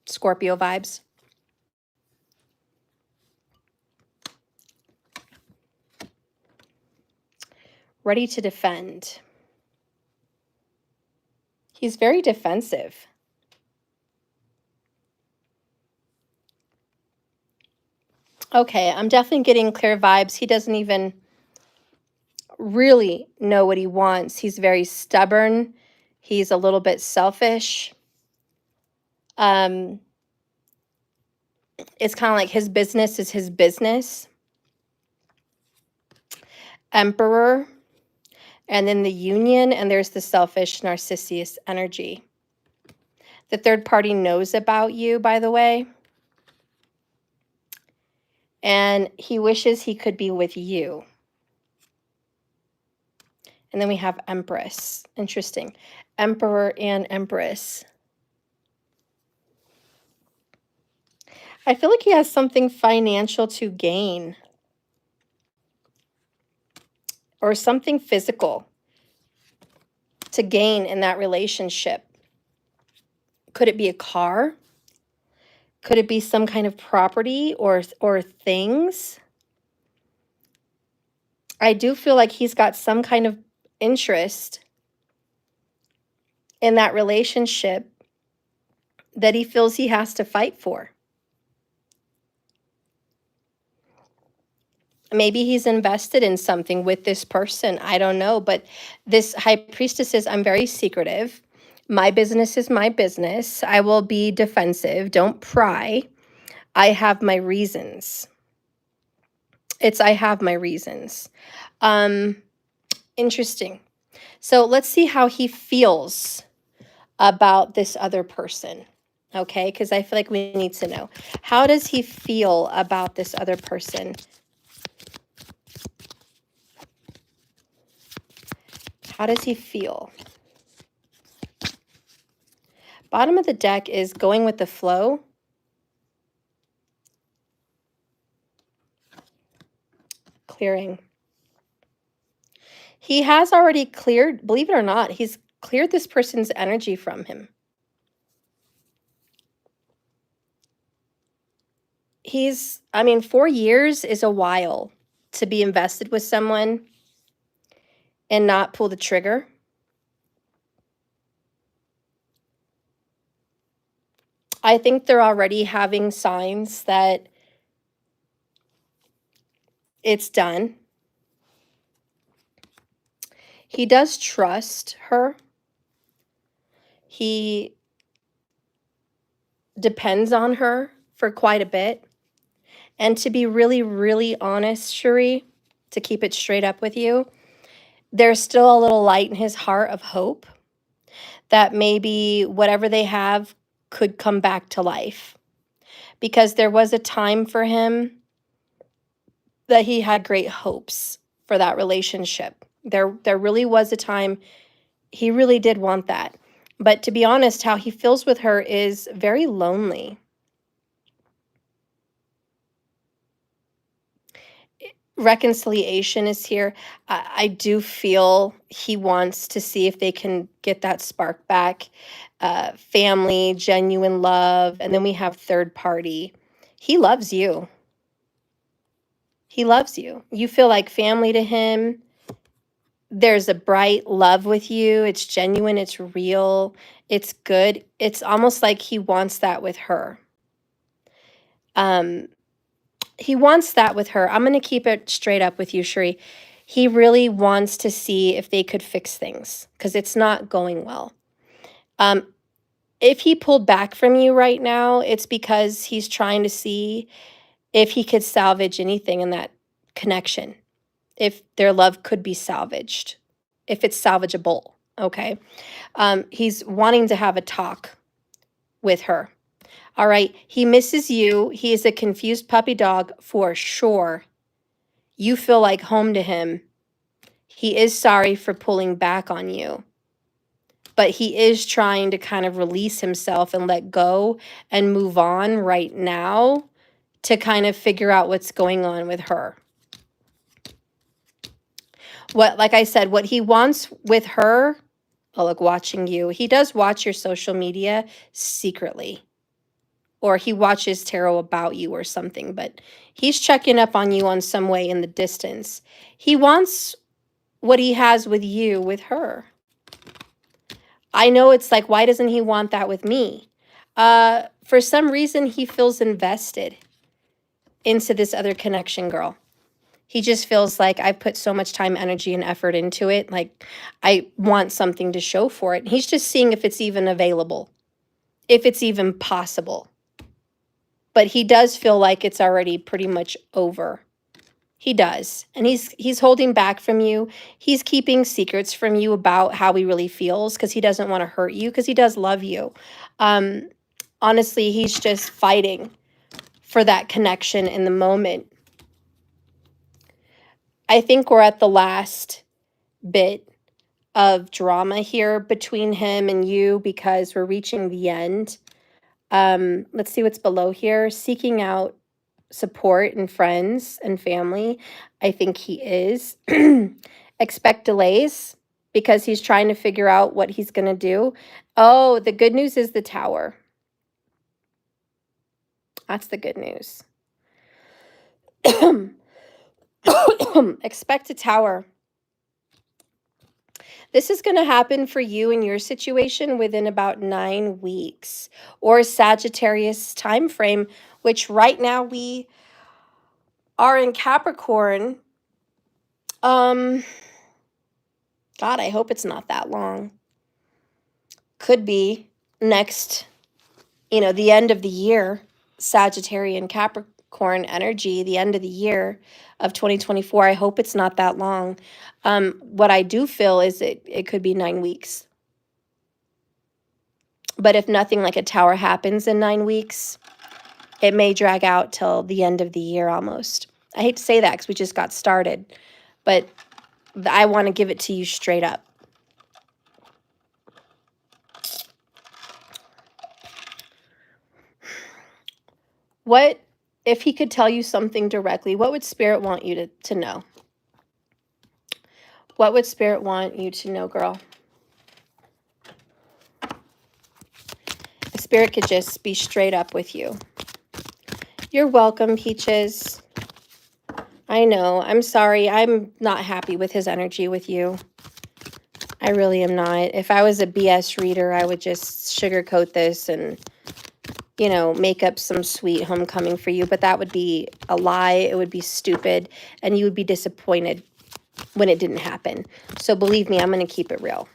Scorpio vibes. Ready to defend. He's very defensive. Okay, I'm definitely getting clear vibes. He doesn't even really know what he wants. He's very stubborn. He's a little bit selfish. It's kind of like his business is his business. Emperor. And then the Union, and there's the selfish, narcissistic energy. The third party knows about you, by the way. And he wishes he could be with you. And then we have Empress. Interesting. Emperor and Empress. I feel like he has something financial to gain. Or something physical to gain in that relationship. Could it be a car? Could it be some kind of property or things? I do feel like he's got some kind of interest in that relationship that he feels he has to fight for. Maybe he's invested in something with this person. I don't know. But this High Priestess says, I'm very secretive. My business is my business. I will be defensive. Don't pry. I have my reasons. I have my reasons. Interesting. So let's see how he feels about this other person. Okay, because I feel like we need to know. How does he feel about this other person? How does he feel? Bottom of the deck is going with the flow. Clearing. He has already cleared, believe it or not, he's cleared this person's energy from him. I mean, 4 years is a while to be invested with someone and not pull the trigger. I think they're already having signs that it's done. He does trust her. He depends on her for quite a bit. And to be really, really honest, Cherie, to keep it straight up with you, there's still a little light in his heart of hope that maybe whatever they have could come back to life. Because there was a time for him that he had great hopes for that relationship. There really was a time he really did want that. But to be honest, how he feels with her is very lonely. Reconciliation is here. I do feel he wants to see if they can get that spark back. Family, genuine love, and then we have third party. He loves you. He loves you. You feel like family to him. There's a bright love with you. It's genuine. It's real. It's good. It's almost like he wants that with her. He wants that with her. I'm going to keep it straight up with you, Cherie. He really wants to see if they could fix things because it's not going well. If he pulled back from you right now, it's because he's trying to see if he could salvage anything in that connection, if their love could be salvaged, if it's salvageable, okay? He's wanting to have a talk with her. All right, he misses you. He is a confused puppy dog for sure. You feel like home to him. He is sorry for pulling back on you, but he is trying to kind of release himself and let go and move on right now to kind of figure out what's going on with her. Like I said, what he wants with her, oh, look, watching you. He does watch your social media secretly. Or he watches tarot about you or something, but he's checking up on you on some way in the distance. He wants what he has with you, with her. I know it's like, why doesn't he want that with me? For some reason, he feels invested into this other connection, girl. He just feels like I've put so much time, energy, and effort into it. Like, I want something to show for it. He's just seeing if it's even available, if it's even possible. But he does feel like it's already pretty much over. He does. And he's holding back from you. He's keeping secrets from you about how he really feels because he doesn't want to hurt you because he does love you. Honestly, he's just fighting for that connection in the moment. I think we're at the last bit of drama here between him and you because we're reaching the end. Let's see what's below here. Seeking out support and friends and family. I think he is. Expect delays because he's trying to figure out what he's going to do. Oh, the good news is the Tower. That's the good news. Expect a Tower. This is going to happen for you in your situation within about 9 weeks or Sagittarius time frame, which right now we are in Capricorn. God, I hope it's not that long. Could be next, the end of the year, Sagittarian Capricorn energy, the end of the year of 2024. I hope it's not that long. What I do feel is it could be 9 weeks. But if nothing like a Tower happens in 9 weeks, it may drag out till the end of the year almost. I hate to say that because we just got started, but I want to give it to you straight up. What, if he could tell you something directly, what would Spirit want you to know? What would Spirit want you to know, girl? If Spirit could just be straight up with you. You're welcome, Peaches. I know. I'm sorry. I'm not happy with his energy with you. I really am not. If I was a BS reader, I would just sugarcoat this and, you know, make up some sweet homecoming for you, but that would be a lie. It would be stupid, and you would be disappointed when it didn't happen. So believe me, I'm going to keep it real.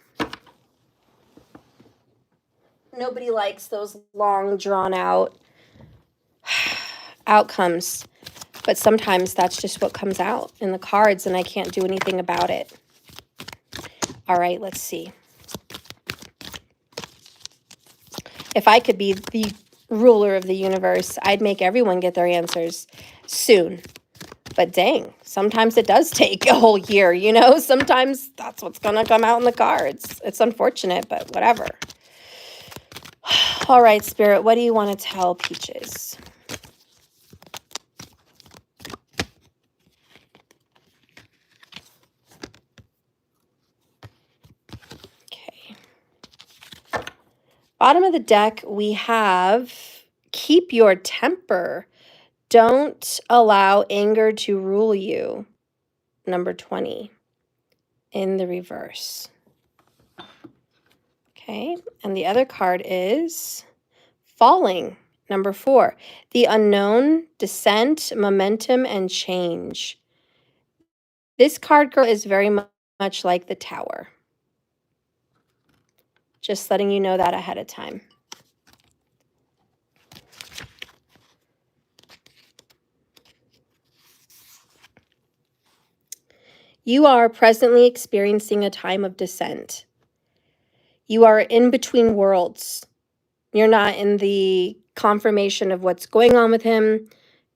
Nobody likes those long, drawn out outcomes, but sometimes that's just what comes out in the cards, and I can't do anything about it. All right, let's see. If I could be the ruler of the universe, I'd make everyone get their answers soon. But dang, sometimes it does take a whole year, you know? Sometimes that's what's going to come out in the cards. It's unfortunate, but whatever. All right, Spirit, what do you want to tell Peaches? Okay. Bottom of the deck, we have keep your temper. Don't allow anger to rule you. Number 20 in the reverse. Okay, and the other card is falling. Number 4, the unknown, descent, momentum, and change. This card, girl, is very much like the Tower. Just letting you know that ahead of time. You are presently experiencing a time of descent. You are in between worlds. You're not in the confirmation of what's going on with him,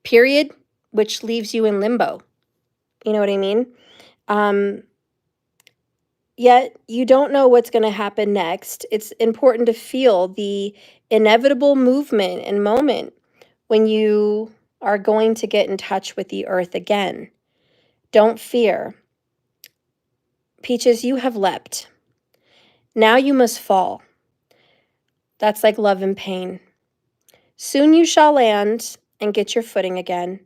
period, which leaves you in limbo. You know what I mean? Yet you don't know what's going to happen next. It's important to feel the inevitable movement and moment when you are going to get in touch with the earth again. Don't fear. Peaches, you have leapt. Now you must fall. That's like love and pain. Soon you shall land and get your footing again.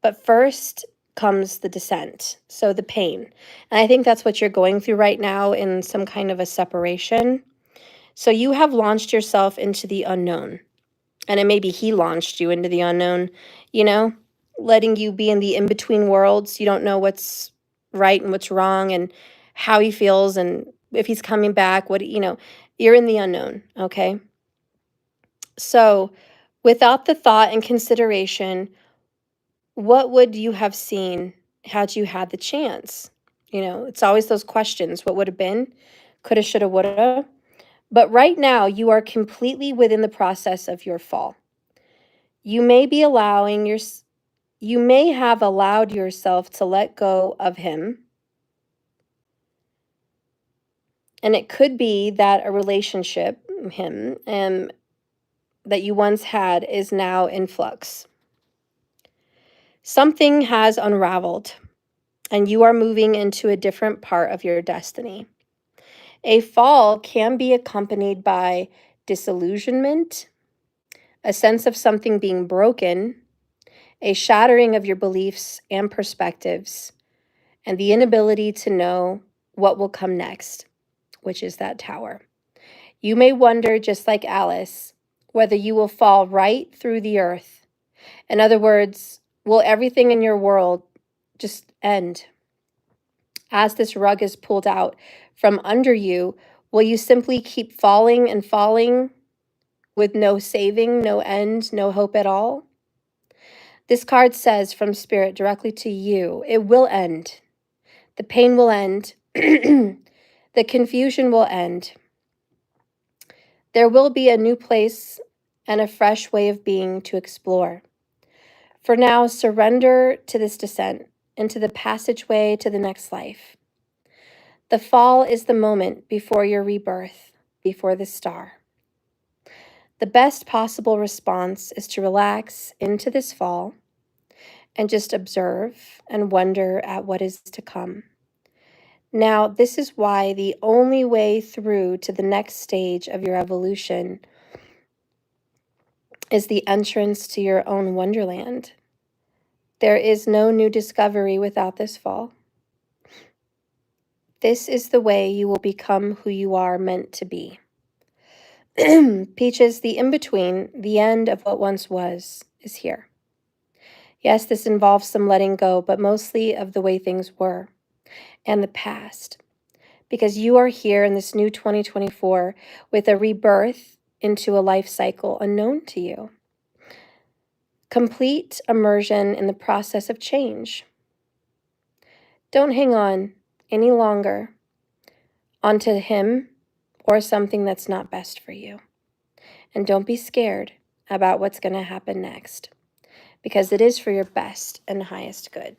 But first comes the descent, so the pain. And I think that's what you're going through right now, in some kind of a separation. So you have launched yourself into the unknown. And it maybe he launched you into the unknown, you know, letting you be in the in-between worlds. You don't know what's right and what's wrong and how he feels and if he's coming back, what, you know, you're in the unknown, okay? So without the thought and consideration, what would you have seen had you had the chance? You know, it's always those questions. What would have been? Coulda, shoulda, woulda. But right now, you are completely within the process of your fall. You may have allowed yourself to let go of him. And it could be that a relationship, him, that you once had is now in flux. Something has unraveled, and you are moving into a different part of your destiny. A fall can be accompanied by disillusionment, a sense of something being broken, a shattering of your beliefs and perspectives, and the inability to know what will come next, which is that Tower. You may wonder, just like Alice, whether you will fall right through the earth. In other words, will everything in your world just end? As this rug is pulled out from under you, will you simply keep falling and falling with no saving, no end, no hope at all? This card says from Spirit directly to you, it will end. The pain will end. The confusion will end. There will be a new place and a fresh way of being to explore. For now, surrender to this descent into the passageway to the next life. The fall is the moment before your rebirth, before the star. The best possible response is to relax into this fall and just observe and wonder at what is to come. Now, this is why the only way through to the next stage of your evolution is the entrance to your own wonderland. There is no new discovery without this fall. This is the way you will become who you are meant to be. Peaches, the in-between, the end of what once was, is here. Yes, this involves some letting go, but mostly of the way things were and the past. Because you are here in this new 2024 with a rebirth into a life cycle unknown to you. Complete immersion in the process of change. Don't hang on any longer onto him or something that's not best for you. And don't be scared about what's going to happen next, because it is for your best and highest good.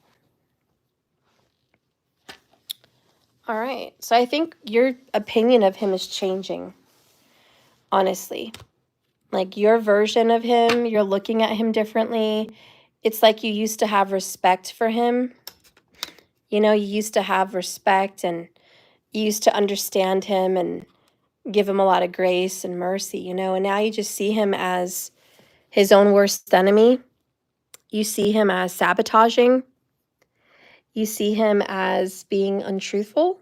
All right, so I think your opinion of him is changing, honestly. Like your version of him, you're looking at him differently. It's like you used to have respect for him. You know, you used to have respect and you used to understand him and give him a lot of grace and mercy, you know, and now you just see him as his own worst enemy. You see him as sabotaging. You see him as being untruthful,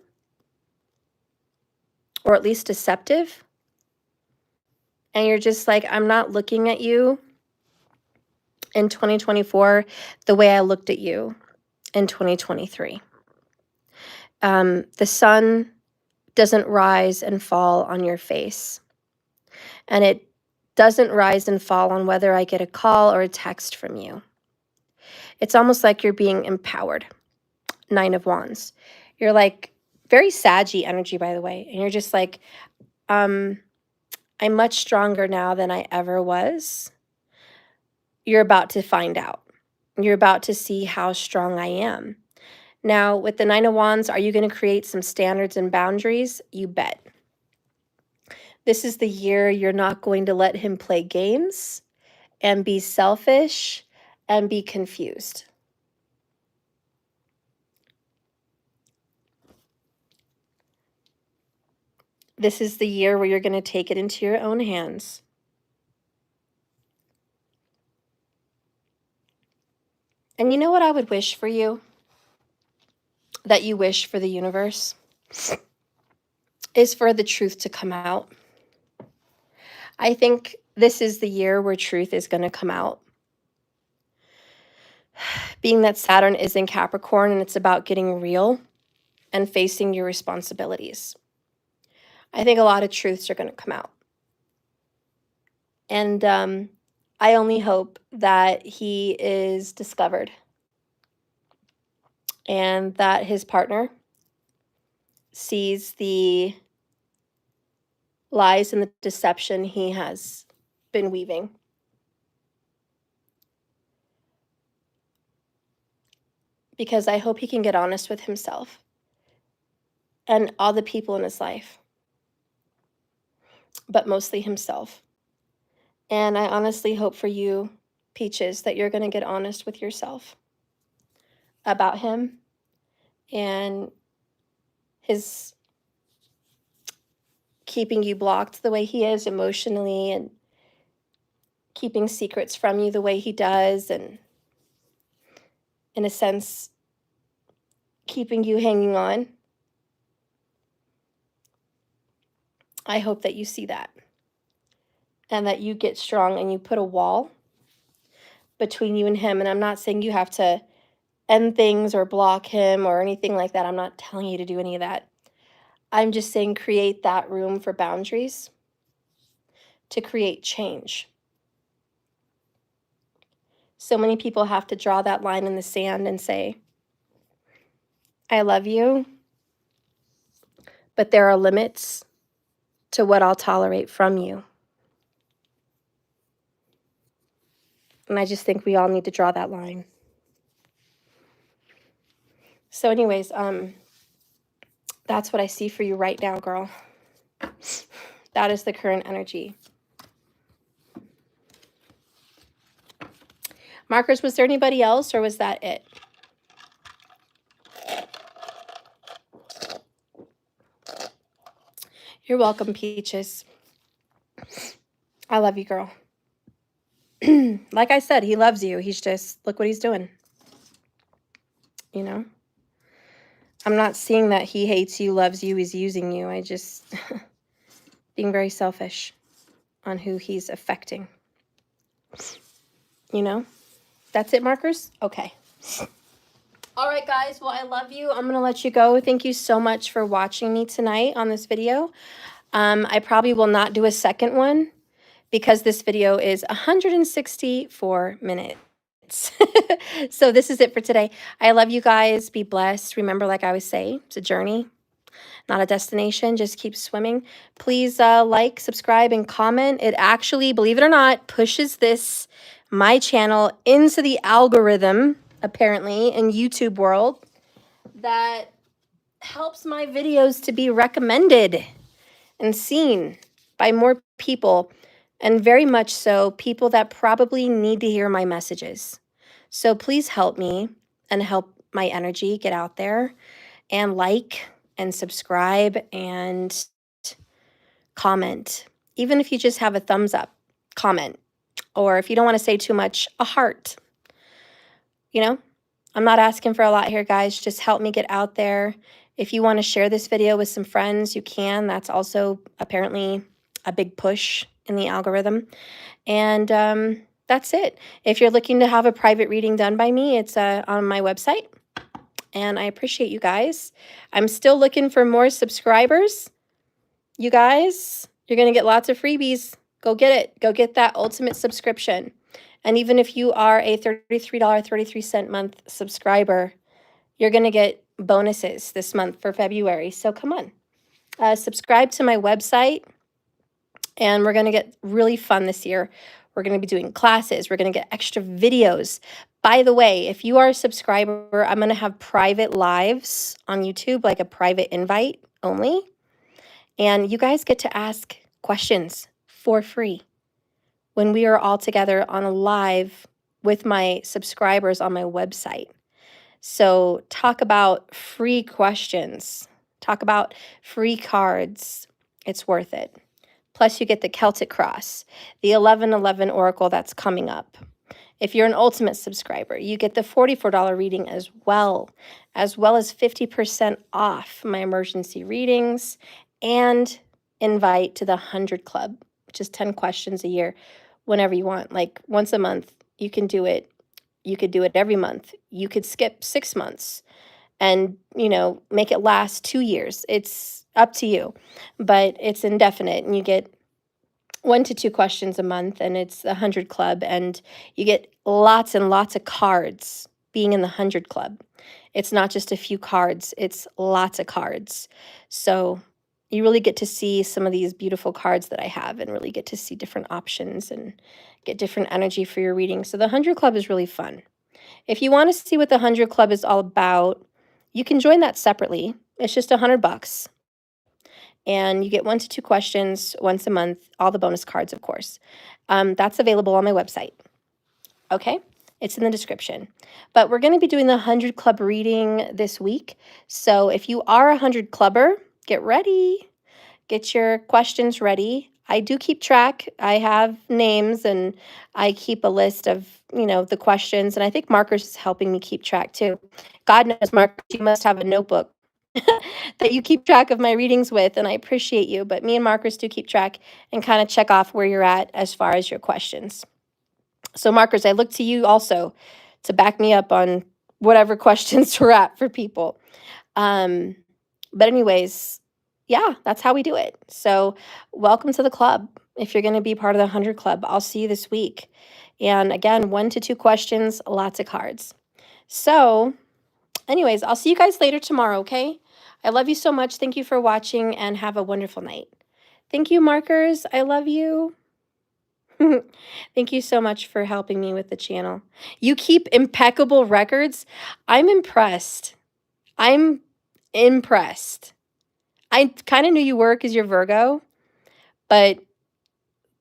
or at least deceptive. And you're just like, I'm not looking at you in 2024 the way I looked at you in 2023. The sun doesn't rise and fall on your face. And it doesn't rise and fall on whether I get a call or a text from you. It's almost like you're being empowered. 9 of Wands. You're like very saggy energy, by the way. And you're just like, I'm much stronger now than I ever was. You're about to find out. You're about to see how strong I am. Now, with the 9 of Wands, are you going to create some standards and boundaries? You bet. This is the year you're not going to let him play games and be selfish and be confused. This is the year where you're going to take it into your own hands. And you know what I would wish for you? That you wish for the universe? Is for the truth to come out. I think this is the year where truth is going to come out. Being that Saturn is in Capricorn and it's about getting real and facing your responsibilities. I think a lot of truths are going to come out. And I only hope that he is discovered and that his partner sees the lies and the deception he has been weaving. Because I hope he can get honest with himself and all the people in his life, but mostly himself. And I honestly hope for you, Peaches, that you're going to get honest with yourself about him and his keeping you blocked the way he is emotionally and keeping secrets from you the way he does, and in a sense, keeping you hanging on. I hope that you see that and that you get strong and you put a wall between you and him. And I'm not saying you have to end things or block him or anything like that. I'm not telling you to do any of that. I'm just saying create that room for boundaries to create change. So many people have to draw that line in the sand and say, I love you, but there are limits to what I'll tolerate from you. And I just think we all need to draw that line. So anyways, that's what I see for you right now, girl. That is the current energy. Markers, was there anybody else or was that it? You're welcome, Peaches. I love you, girl. Like I said, he loves you. He's just, look what he's doing. You know? I'm not seeing that he hates you, loves you, he's using you. I just, being very selfish. on who he's affecting. You know? That's it, markers? Okay. All right, guys. Well, I love you. I'm going to let you go. Thank you so much for watching me tonight on this video. I probably will not do a second one because this video is 164 minutes. So this is it for today. I love you guys. Be blessed. Remember, like I always say, it's a journey, not a destination. Just keep swimming. Please like, subscribe, and comment. It actually, believe it or not, pushes my channel into the algorithm, apparently, in YouTube world, that helps my videos to be recommended and seen by more people, and very much so people that probably need to hear my messages. So please help me and help my energy get out there, and like and subscribe and comment. Even if you just have a thumbs up, comment. Or if you don't want to say too much, a heart. You know, I'm not asking for a lot here, guys. Just help me get out there. If you want to share this video with some friends, you can. That's also apparently a big push in the algorithm. And that's it. If you're looking to have a private reading done by me, it's on my website. And I appreciate you guys. I'm still looking for more subscribers. You guys, you're going to get lots of freebies. Go get it. Go get that ultimate subscription. And even if you are a $33.33 month subscriber, you're going to get bonuses this month for February. So come on. Subscribe to my website. And we're going to get really fun this year. We're going to be doing classes. We're going to get extra videos. By the way, if you are a subscriber, I'm going to have private lives on YouTube, like a private invite only. And you guys get to ask questions for free when we are all together on a live with my subscribers on my website. So talk about free questions. Talk about free cards. It's worth it. Plus, you get the Celtic Cross, the 11/11 Oracle that's coming up. If you're an Ultimate subscriber, you get the $44 reading as well as 50% off my emergency readings and invite to the 100 Club, which is 10 questions a year, whenever you want. Like once a month, you can do it. You could do it every month. You could skip 6 months and, make it last 2 years. It's up to you, but it's indefinite, and you get 1 to 2 questions a month, and it's the 100 Club, and you get lots and lots of cards being in the 100 Club. It's not just a few cards, it's lots of cards. So you really get to see some of these beautiful cards that I have, and really get to see different options and get different energy for your reading. So the 100 Club is really fun. If you want to see what the 100 Club is all about, you can join that separately. It's just $100. And you get 1 to 2 questions once a month, all the bonus cards, of course. That's available on my website. Okay? It's in the description. But we're going to be doing the 100 Club reading this week. So if you are a 100 Clubber, get ready. Get your questions ready. I do keep track. I have names, and I keep a list of, the questions. And I think Marcus is helping me keep track too. God knows, Marcus, you must have a notebook that you keep track of my readings with, and I appreciate you. But me and Marcus do keep track and kind of check off where you're at as far as your questions. So Marcus, I look to you also to back me up on whatever questions we're at for people. But anyways, yeah, that's how we do it. So welcome to the club. If you're going to be part of the 100 Club, I'll see you this week. And again, 1 to 2 questions, lots of cards. So anyways, I'll see you guys later tomorrow, okay? I love you so much. Thank you for watching, and have a wonderful night. Thank you, Markers. I love you. Thank you so much for helping me with the channel. You keep impeccable records. I'm impressed. I'm impressed. I kind of knew you were because you're Virgo, but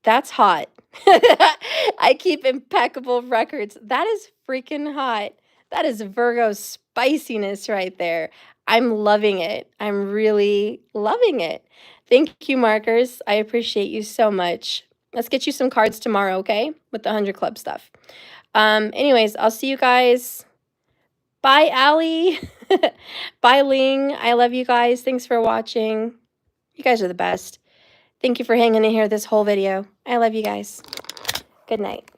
that's hot. I keep impeccable records. That is freaking hot. That is Virgo spiciness right there. I'm loving it. I'm really loving it. Thank you, Markers. I appreciate you so much. Let's get you some cards tomorrow, okay? With the 100 Club stuff. Anyways, I'll see you guys. Bye, Allie. Bye, Ling. I love you guys. Thanks for watching. You guys are the best. Thank you for hanging in here this whole video. I love you guys. Good night.